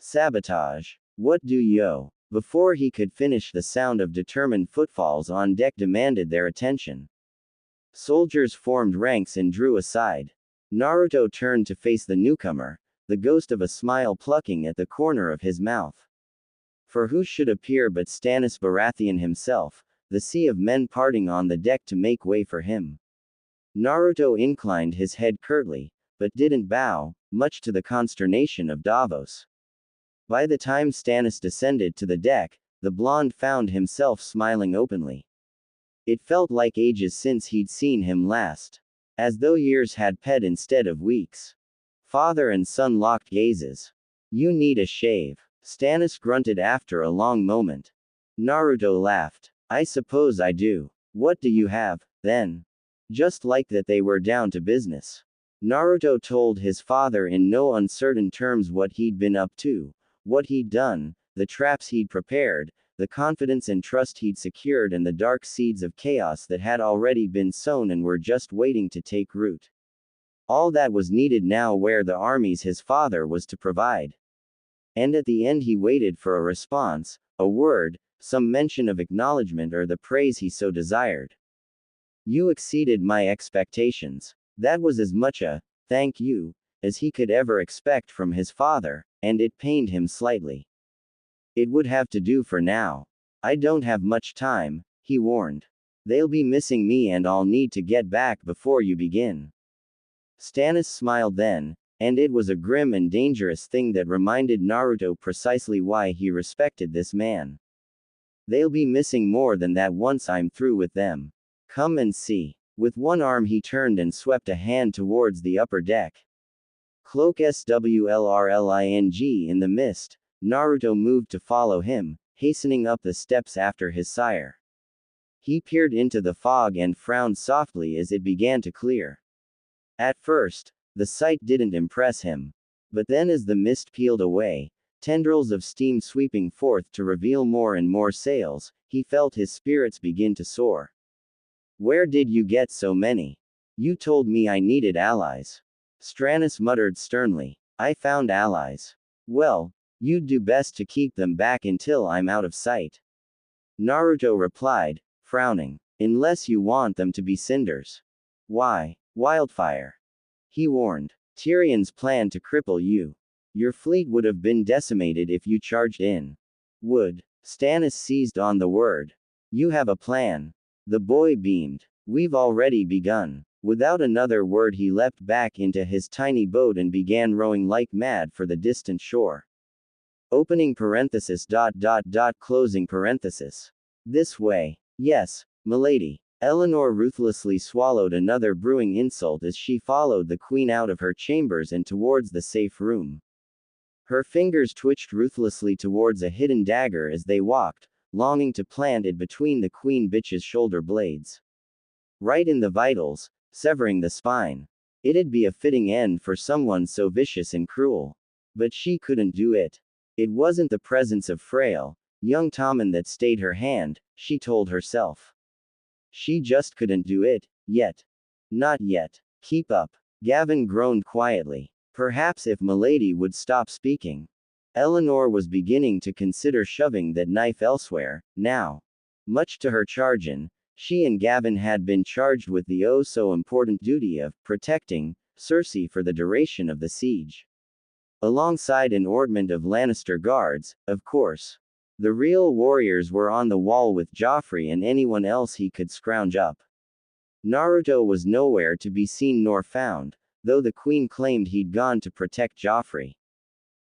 "Sabotage. What do yo?" Before he could finish, the sound of determined footfalls on deck demanded their attention. Soldiers formed ranks and drew aside. Naruto turned to face the newcomer, the ghost of a smile plucking at the corner of his mouth. For who should appear but Stannis Baratheon himself, the sea of men parting on the deck to make way for him. Naruto inclined his head curtly, but didn't bow, much to the consternation of Davos. By the time Stannis descended to the deck, the blonde found himself smiling openly. It felt like ages since he'd seen him last. As though years had passed instead of weeks. Father and son locked gazes. "You need a shave." Stannis grunted after a long moment. Naruto laughed. "I suppose I do. What do you have, then?" Just like that, they were down to business. Naruto told his father in no uncertain terms what he'd been up to, what he'd done, the traps he'd prepared, the confidence and trust he'd secured, and the dark seeds of chaos that had already been sown and were just waiting to take root. All that was needed now were the armies his father was to provide. And at the end he waited for a response, a word, some mention of acknowledgement or the praise he so desired. "You exceeded my expectations." That was as much a "thank you" as he could ever expect from his father, and it pained him slightly. "It would have to do for now. I don't have much time," he warned. "They'll be missing me and I'll need to get back before you begin." Stannis smiled then, and it was a grim and dangerous thing that reminded Naruto precisely why he respected this man. "They'll be missing more than that once I'm through with them. Come and see." With one arm he turned and swept a hand towards the upper deck. Cloak swlrling in the mist, Naruto moved to follow him, hastening up the steps after his sire. He peered into the fog and frowned softly as it began to clear. At first, The sight didn't impress him. But then as the mist peeled away, tendrils of steam sweeping forth to reveal more and more sails, he felt his spirits begin to soar. Where did you get so many? You told me I needed allies. Stannis muttered sternly. I found allies. Well, you'd do best to keep them back until I'm out of sight. Naruto replied, frowning. Unless you want them to be cinders. Why, wildfire? He warned. Tyrion's plan to cripple you. Your fleet would have been decimated if you charged in. Would. Stannis seized on the word. You have a plan. The boy beamed. We've already begun. Without another word he leapt back into his tiny boat and began rowing like mad for the distant shore. Opening parenthesis. Closing parenthesis. This way. Yes, milady. Eleanor ruthlessly swallowed another brewing insult as she followed the queen out of her chambers and towards the safe room. Her fingers twitched ruthlessly towards a hidden dagger as they walked, longing to plant it between the queen bitch's shoulder blades. Right in the vitals, severing the spine. It'd be a fitting end for someone so vicious and cruel. But she couldn't do it. It wasn't the presence of frail, young Tommen that stayed her hand, she told herself. She just couldn't do it, yet. Not yet. Keep up. Gavin groaned quietly. Perhaps if Milady would stop speaking. Eleanor was beginning to consider shoving that knife elsewhere, now. Much to her chagrin, she and Gavin had been charged with the oh-so-important duty of protecting Cersei for the duration of the siege. Alongside an ornament of Lannister guards, of course. The real warriors were on the wall with Joffrey and anyone else he could scrounge up. Naruto was nowhere to be seen nor found, though the queen claimed he'd gone to protect Joffrey.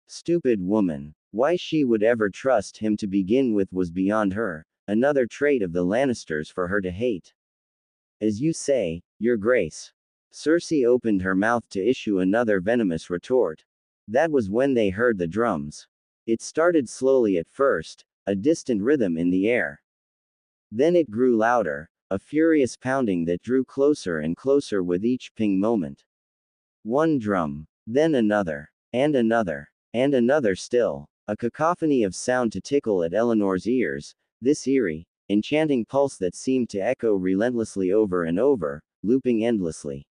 Stupid woman. Why she would ever trust him to begin with was beyond her, another trait of the Lannisters for her to hate. As you say, Your Grace. Cersei opened her mouth to issue another venomous retort. That was when they heard the drums. It started slowly at first, a distant rhythm in the air. Then it grew louder, a furious pounding that drew closer and closer with each ping moment. One drum, then another, and another still, a cacophony of sound to tickle at Eleanor's ears, this eerie, enchanting pulse that seemed to echo relentlessly over and over, looping endlessly.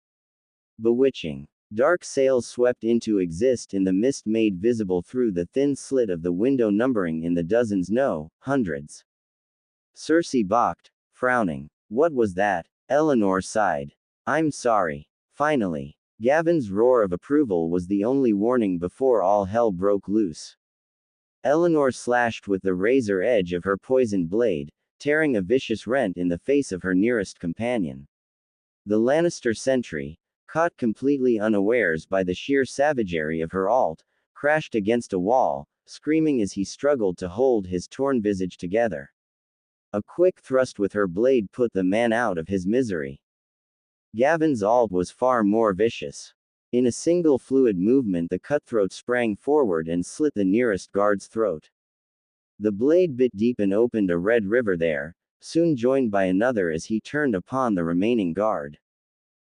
Bewitching. Dark sails swept into exist in the mist made visible through the thin slit of the window, numbering in the dozens, no, hundreds. Cersei balked, frowning. What was that? Eleanor sighed. I'm sorry. Finally. Gavin's roar of approval was the only warning before all hell broke loose. Eleanor slashed with the razor edge of her poisoned blade, tearing a vicious rent in the face of her nearest companion. The Lannister sentry, caught completely unawares by the sheer savagery of her ult, crashed against a wall, screaming as he struggled to hold his torn visage together. A quick thrust with her blade put the man out of his misery. Gavin's ult was far more vicious. In a single fluid movement, the cutthroat sprang forward and slit the nearest guard's throat. The blade bit deep and opened a red river there, soon joined by another as he turned upon the remaining guard.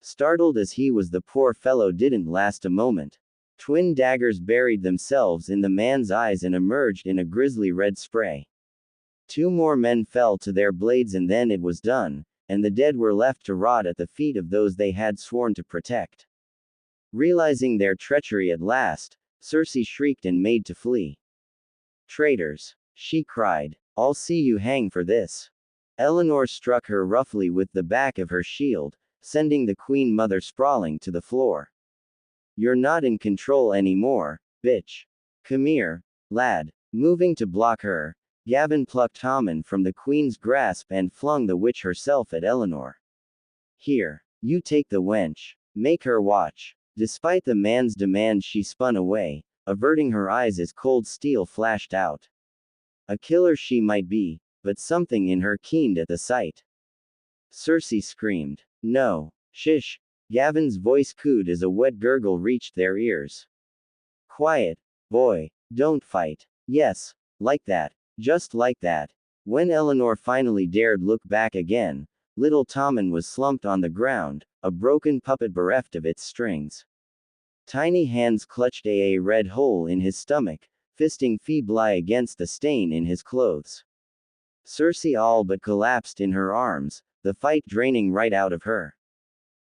Startled as he was, the poor fellow didn't last a moment. Twin daggers buried themselves in the man's eyes and emerged in a grisly red spray. Two more men fell to their blades and then it was done, and the dead were left to rot at the feet of those they had sworn to protect. Realizing their treachery at last, Cersei shrieked and made to flee. Traitors! She cried. I'll see you hang for this. Eleanor struck her roughly with the back of her shield, sending the Queen Mother sprawling to the floor. You're not in control anymore, bitch. Come here, lad. Moving to block her, Gavin plucked Tommen from the Queen's grasp and flung the witch herself at Eleanor. Here, you take the wench. Make her watch. Despite the man's demand, she spun away, averting her eyes as cold steel flashed out. A killer she might be, but something in her keened at the sight. Cersei screamed. No. Shish. Gavin's voice cooed as a wet gurgle reached their ears. Quiet, boy. Don't fight. Yes. Like that. Just like that. When Eleanor finally dared look back again, little Tommen was slumped on the ground, a broken puppet bereft of its strings. Tiny hands clutched a red hole in his stomach, fisting feebly against the stain in his clothes. Cersei all but collapsed in her arms, the fight draining right out of her.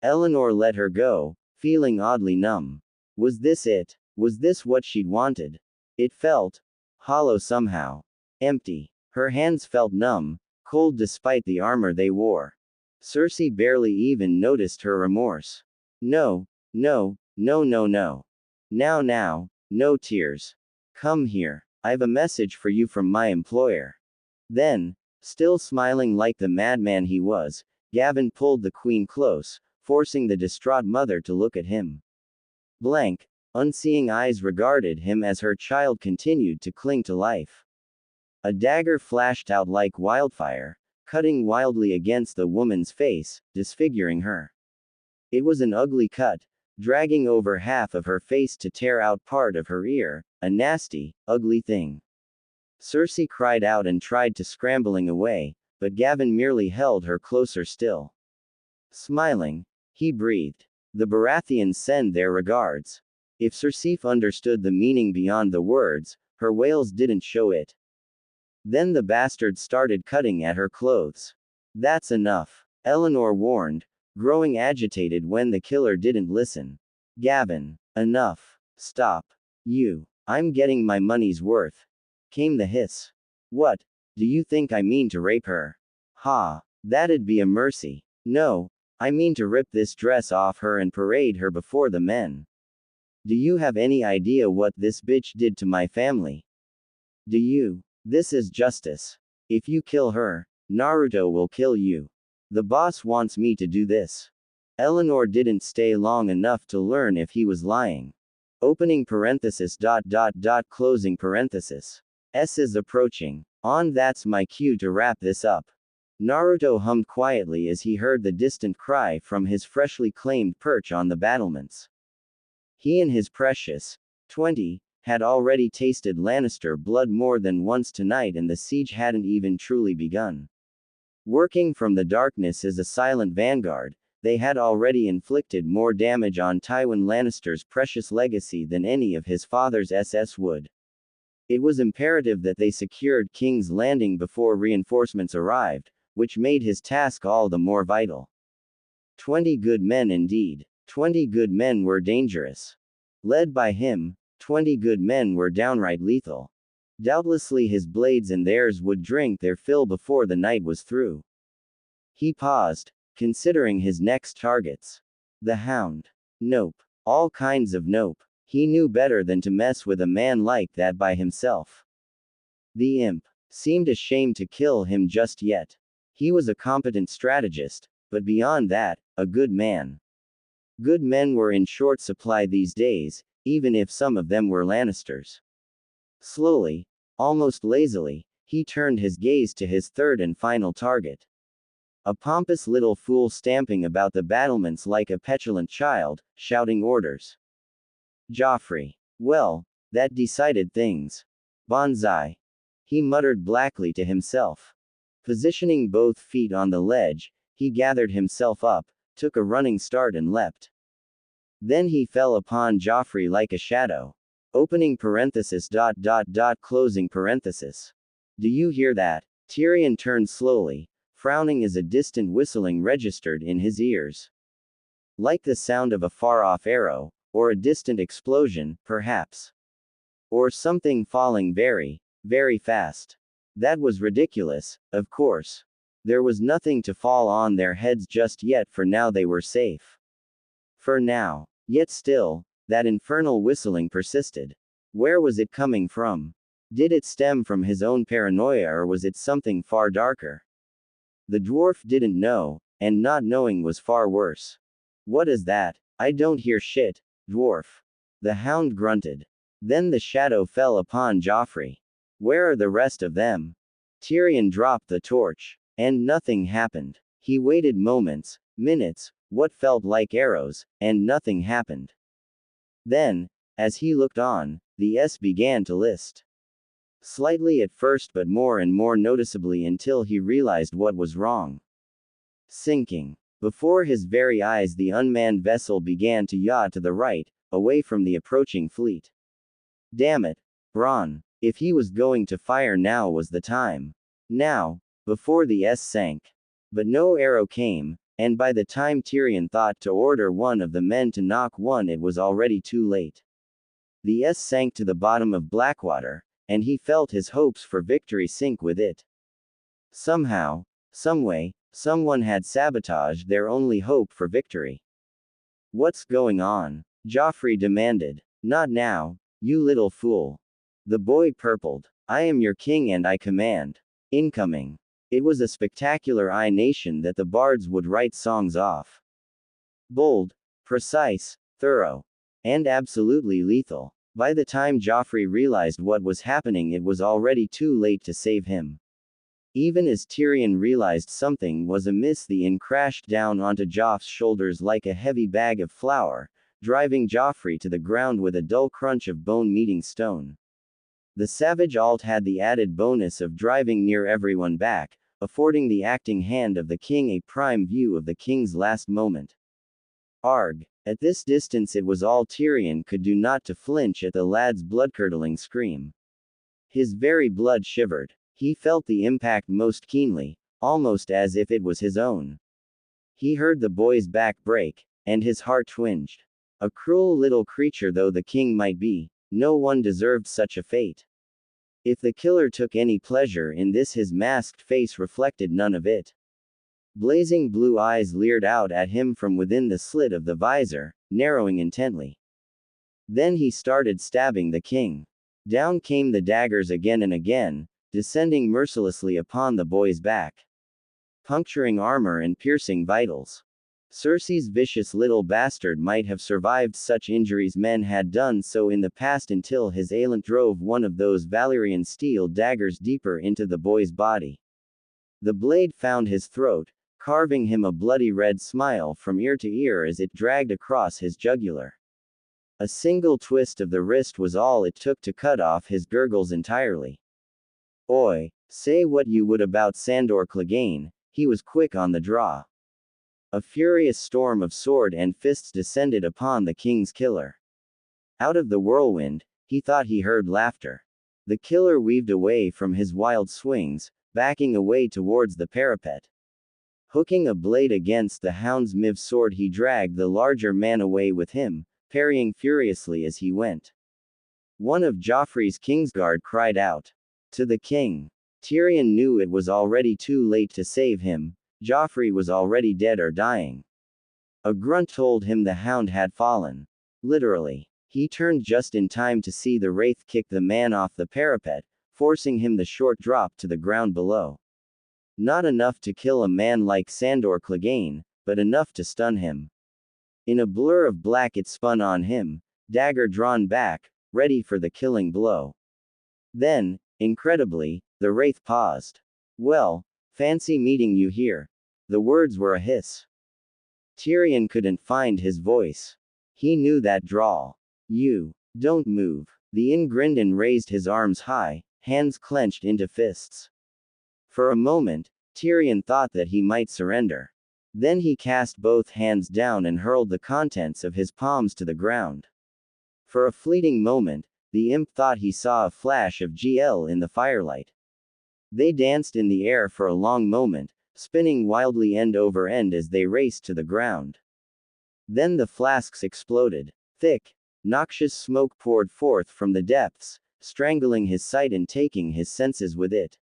Eleanor let her go, feeling oddly numb. Was this it? Was this what she'd wanted? It felt hollow somehow. Empty. Her hands felt numb, cold despite the armor they wore. Cersei barely even noticed her remorse. No, no, no, no, no. Now, no tears. Come here. I've a message for you from my employer. Then, still smiling like the madman he was, Gavin pulled the queen close, forcing the distraught mother to look at him. Blank, unseeing eyes regarded him as her child continued to cling to life. A dagger flashed out like wildfire, cutting wildly against the woman's face, disfiguring her. It was an ugly cut, dragging over half of her face to tear out part of her ear, a nasty, ugly thing. Cersei cried out and tried to scrambling away, but Gavin merely held her closer still. Smiling, he breathed. The Baratheons send their regards. If Cersei understood the meaning beyond the words, her wails didn't show it. Then the bastard started cutting at her clothes. That's enough, Eleanor warned, growing agitated when the killer didn't listen. Gavin, enough. Stop. You. I'm getting my money's worth. Came the hiss. What? Do you think I mean to rape her? Ha. That'd be a mercy. No. I mean to rip this dress off her and parade her before the men. Do you have any idea what this bitch did to my family? Do you? This is justice. If you kill her, Naruto will kill you. The boss wants me to do this. Eleanor didn't stay long enough to learn if he was lying. Opening parenthesis ... closing parenthesis. S is approaching. On, that's my cue to wrap this up. Naruto hummed quietly as he heard the distant cry from his freshly claimed perch on the battlements. He and his precious 20 had already tasted Lannister blood more than once tonight, and the siege hadn't even truly begun. Working from the darkness as a silent vanguard, they had already inflicted more damage on Tywin Lannister's precious legacy than any of his father's SS would. It was imperative that they secured King's Landing before reinforcements arrived, which made his task all the more vital. 20 good men indeed. 20 good men were dangerous. Led by him, 20 good men were downright lethal. Doubtlessly his blades and theirs would drink their fill before the night was through. He paused, considering his next targets. The Hound. Nope. All kinds of nope. He knew better than to mess with a man like that by himself. The imp seemed ashamed to kill him just yet. He was a competent strategist, but beyond that, a good man. Good men were in short supply these days, even if some of them were Lannisters. Slowly, almost lazily, he turned his gaze to his third and final target. A pompous little fool stamping about the battlements like a petulant child, shouting orders. Joffrey. Well, that decided things. Bonsai. He muttered blackly to himself. Positioning both feet on the ledge, he gathered himself up, took a running start and leapt. Then he fell upon Joffrey like a shadow. Opening parenthesis ... closing parenthesis. Do you hear that? Tyrion turned slowly, frowning as a distant whistling registered in his ears. Like the sound of a far-off arrow, or a distant explosion, perhaps. Or something falling very, very fast. That was ridiculous, of course. There was nothing to fall on their heads just yet, for now they were safe. For now. Yet still, that infernal whistling persisted. Where was it coming from? Did it stem from his own paranoia, or was it something far darker? The dwarf didn't know, and not knowing was far worse. What is that? I don't hear shit, dwarf. The Hound grunted. Then the shadow fell upon Joffrey. Where are the rest of them? Tyrion dropped the torch. And nothing happened. He waited moments, minutes, what felt like arrows, and nothing happened. Then, as he looked on, the S began to list. Slightly at first, but more and more noticeably until he realized what was wrong. Sinking. Before his very eyes, the unmanned vessel began to yaw to the right, away from the approaching fleet. Damn it, Bronn. If he was going to fire, now was the time. Now, before the S sank. But no arrow came, and by the time Tyrion thought to order one of the men to knock one, it was already too late. The S sank to the bottom of Blackwater, and he felt his hopes for victory sink with it. Somehow, someway, someone had sabotaged their only hope for victory. What's going on? Joffrey demanded. Not now, you little fool. The boy purpled. I am your king and I command. Incoming. It was a spectacular nation that the bards would write songs off. Bold, precise, thorough, and absolutely lethal. By the time Joffrey realized what was happening, it was already too late to save him. Even as Tyrion realized something was amiss, the inn crashed down onto Joff's shoulders like a heavy bag of flour, driving Joffrey to the ground with a dull crunch of bone meeting stone. The savage alt had the added bonus of driving near everyone back, affording the acting hand of the king a prime view of the king's last moment. Arg! At this distance it was all Tyrion could do not to flinch at the lad's blood-curdling scream. His very blood shivered. He felt the impact most keenly, almost as if it was his own. He heard the boy's back break, and his heart twinged. A cruel little creature though the king might be, no one deserved such a fate. If the killer took any pleasure in this, his masked face reflected none of it. Blazing blue eyes leered out at him from within the slit of the visor, narrowing intently. Then he started stabbing the king. Down came the daggers again and again, descending mercilessly upon the boy's back, puncturing armor and piercing vitals. Cersei's vicious little bastard might have survived such injuries. Men had done so in the past until his assailant drove one of those Valyrian steel daggers deeper into the boy's body. The blade found his throat, carving him a bloody red smile from ear to ear as it dragged across his jugular. A single twist of the wrist was all it took to cut off his gurgles entirely. Oi, say what you would about Sandor Clegane, he was quick on the draw. A furious storm of sword and fists descended upon the king's killer. Out of the whirlwind, he thought he heard laughter. The killer weaved away from his wild swings, backing away towards the parapet. Hooking a blade against the hound's miv sword, he dragged the larger man away with him, parrying furiously as he went. One of Joffrey's Kingsguard cried out. To the king. Tyrion knew it was already too late to save him. Joffrey was already dead or dying. A grunt told him the hound had fallen. Literally. He turned just in time to see the wraith kick the man off the parapet, forcing him the short drop to the ground below. Not enough to kill a man like Sandor Clegane, but enough to stun him. In a blur of black it spun on him, dagger drawn back, ready for the killing blow. Then, incredibly, the wraith paused. Well, fancy meeting you here. The words were a hiss. Tyrion couldn't find his voice. He knew that drawl. You don't move. The inn grinned and raised his arms high, hands clenched into fists. For a moment, Tyrion thought that he might surrender. Then he cast both hands down and hurled the contents of his palms to the ground. For a fleeting moment, the imp thought he saw a flash of GL in the firelight. They danced in the air for a long moment, spinning wildly end over end as they raced to the ground. Then the flasks exploded. Thick, noxious smoke poured forth from the depths, strangling his sight and taking his senses with it.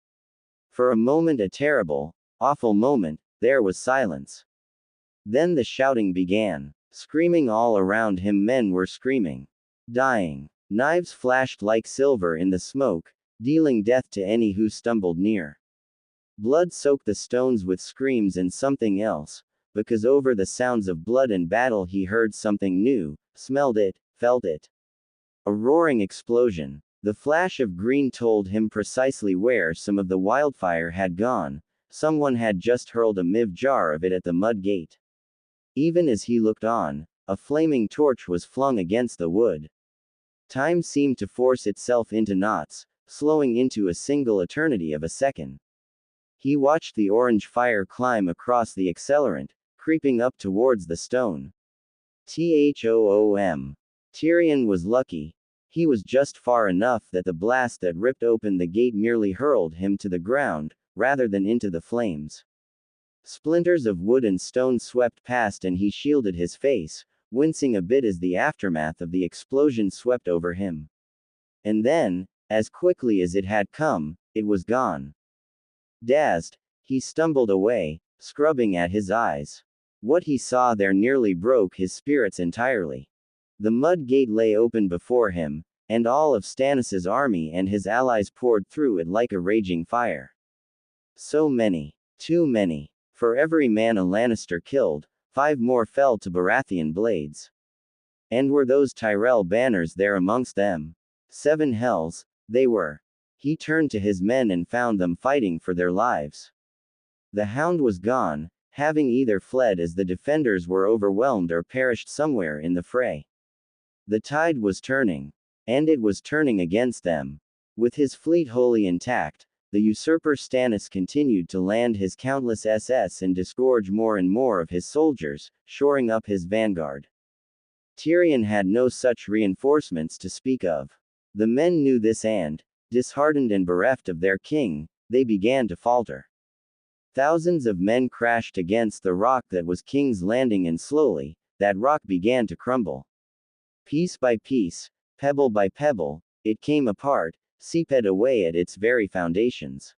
For a moment, a terrible, awful moment, there was silence. Then the shouting began. Screaming all around him, men were screaming. Dying. Knives flashed like silver in the smoke, dealing death to any who stumbled near. Blood soaked the stones with screams and something else, because over the sounds of blood and battle he heard something new, smelled it, felt it. A roaring explosion. The flash of green told him precisely where some of the wildfire had gone. Someone had just hurled a miv jar of it at the mud gate. Even as he looked on, a flaming torch was flung against the wood. Time seemed to force itself into knots, slowing into a single eternity of a second. He watched the orange fire climb across the accelerant, creeping up towards the stone. Thoom. Tyrion was lucky. He was just far enough that the blast that ripped open the gate merely hurled him to the ground, rather than into the flames. Splinters of wood and stone swept past and he shielded his face, wincing a bit as the aftermath of the explosion swept over him. And then, as quickly as it had come, it was gone. Dazed, he stumbled away, scrubbing at his eyes. What he saw there nearly broke his spirits entirely. The mud gate lay open before him, and all of Stannis' army and his allies poured through it like a raging fire. So many. Too many. For every man a Lannister killed, 5 more fell to Baratheon blades. And were those Tyrell banners there amongst them? 7 hells, they were. He turned to his men and found them fighting for their lives. The Hound was gone, having either fled as the defenders were overwhelmed or perished somewhere in the fray. The tide was turning. And it was turning against them. With his fleet wholly intact, the usurper Stannis continued to land his countless SS and disgorge more and more of his soldiers, shoring up his vanguard. Tyrion had no such reinforcements to speak of. The men knew this and, disheartened and bereft of their king, they began to falter. Thousands of men crashed against the rock that was King's Landing and slowly, that rock began to crumble. Piece by piece, pebble by pebble, it came apart, seeped away at its very foundations.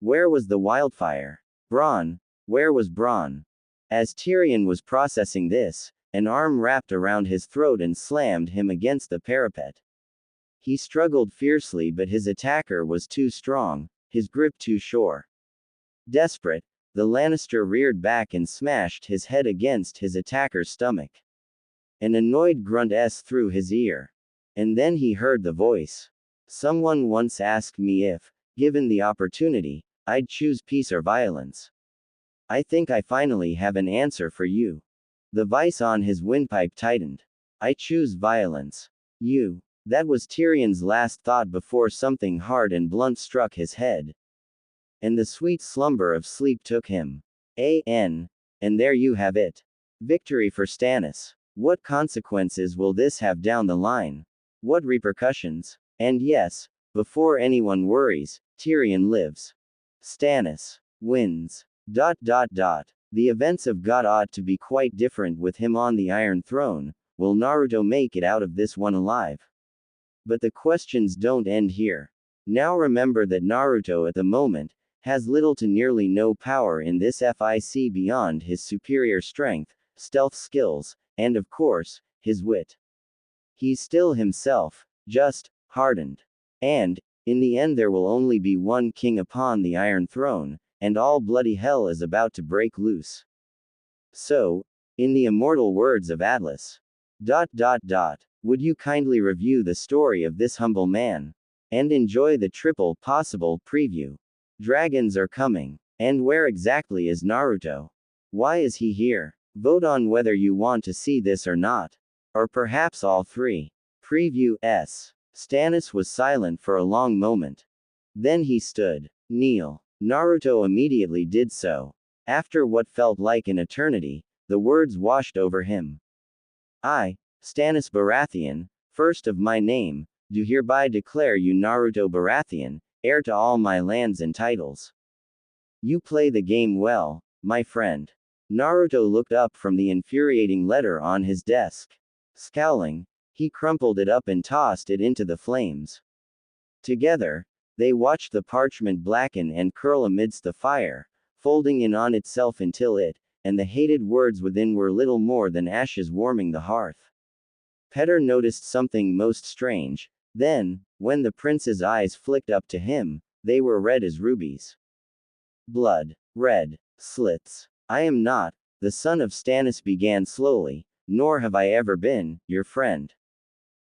Where was the wildfire? Bronn, where was Bronn? As Tyrion was processing this, an arm wrapped around his throat and slammed him against the parapet. He struggled fiercely but his attacker was too strong, his grip too sure. Desperate, the Lannister reared back and smashed his head against his attacker's stomach. An annoyed grunt through his ear. And then he heard the voice. Someone once asked me if, given the opportunity, I'd choose peace or violence. I think I finally have an answer for you. The vice on his windpipe tightened. I choose violence. You. That was Tyrion's last thought before something hard and blunt struck his head. And the sweet slumber of sleep took him. And there you have it. Victory for Stannis. What consequences will this have down the line? What repercussions? And yes, before anyone worries, Tyrion lives. Stannis wins. The events of God ought to be quite different with him on the Iron Throne. Will Naruto make it out of this one alive? But the questions don't end here. Now remember that Naruto at the moment has little to nearly no power in this fic beyond his superior strength, stealth skills, and of course, his wit. He's still himself, just hardened. And, in the end there will only be one king upon the Iron Throne, and all bloody hell is about to break loose. So, in the immortal words of Atlas. Would you kindly review the story of this humble man? And enjoy the triple possible preview. Dragons are coming. And where exactly is Naruto? Why is he here? Vote on whether you want to see this or not. Or perhaps all 3. Preview S. Stannis was silent for a long moment. Then he stood. Kneel. Naruto immediately did so. After what felt like an eternity, the words washed over him. I, Stannis Baratheon, first of my name, do hereby declare you Naruto Baratheon, heir to all my lands and titles. You play the game well, my friend. Naruto looked up from the infuriating letter on his desk. Scowling, he crumpled it up and tossed it into the flames. Together, they watched the parchment blacken and curl amidst the fire, folding in on itself until it, and the hated words within were little more than ashes warming the hearth. Petter noticed something most strange. Then, when the prince's eyes flicked up to him, they were red as rubies. Blood. Red. Slits. I am not, the son of Stannis began slowly, nor have I ever been, your friend.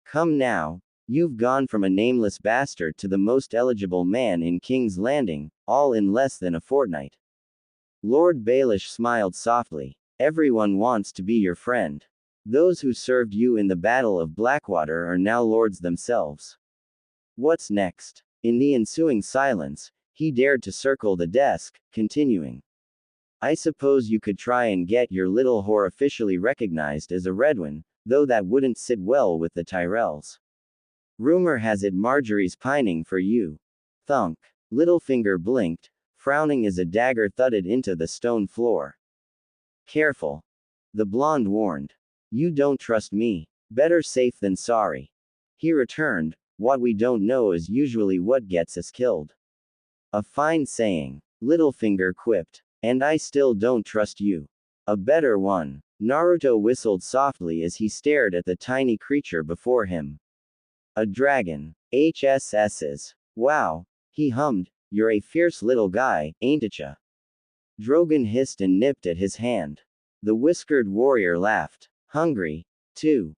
Come now, you've gone from a nameless bastard to the most eligible man in King's Landing, all in less than a fortnight. Lord Baelish smiled softly. Everyone wants to be your friend. Those who served you in the Battle of Blackwater are now lords themselves. What's next? In the ensuing silence, he dared to circle the desk, continuing. I suppose you could try and get your little whore officially recognized as a Redwyn, though that wouldn't sit well with the Tyrells. Rumor has it Marjorie's pining for you. Thunk. Littlefinger blinked, frowning as a dagger thudded into the stone floor. Careful. The blonde warned. You don't trust me. Better safe than sorry. He returned, what we don't know is usually what gets us killed. A fine saying. Littlefinger quipped. And I still don't trust you. A better one. Naruto whistled softly as he stared at the tiny creature before him. A dragon. HSS's. Wow. He hummed. You're a fierce little guy, ain't-cha? Drogon hissed and nipped at his hand. The whiskered warrior laughed. Hungry, too.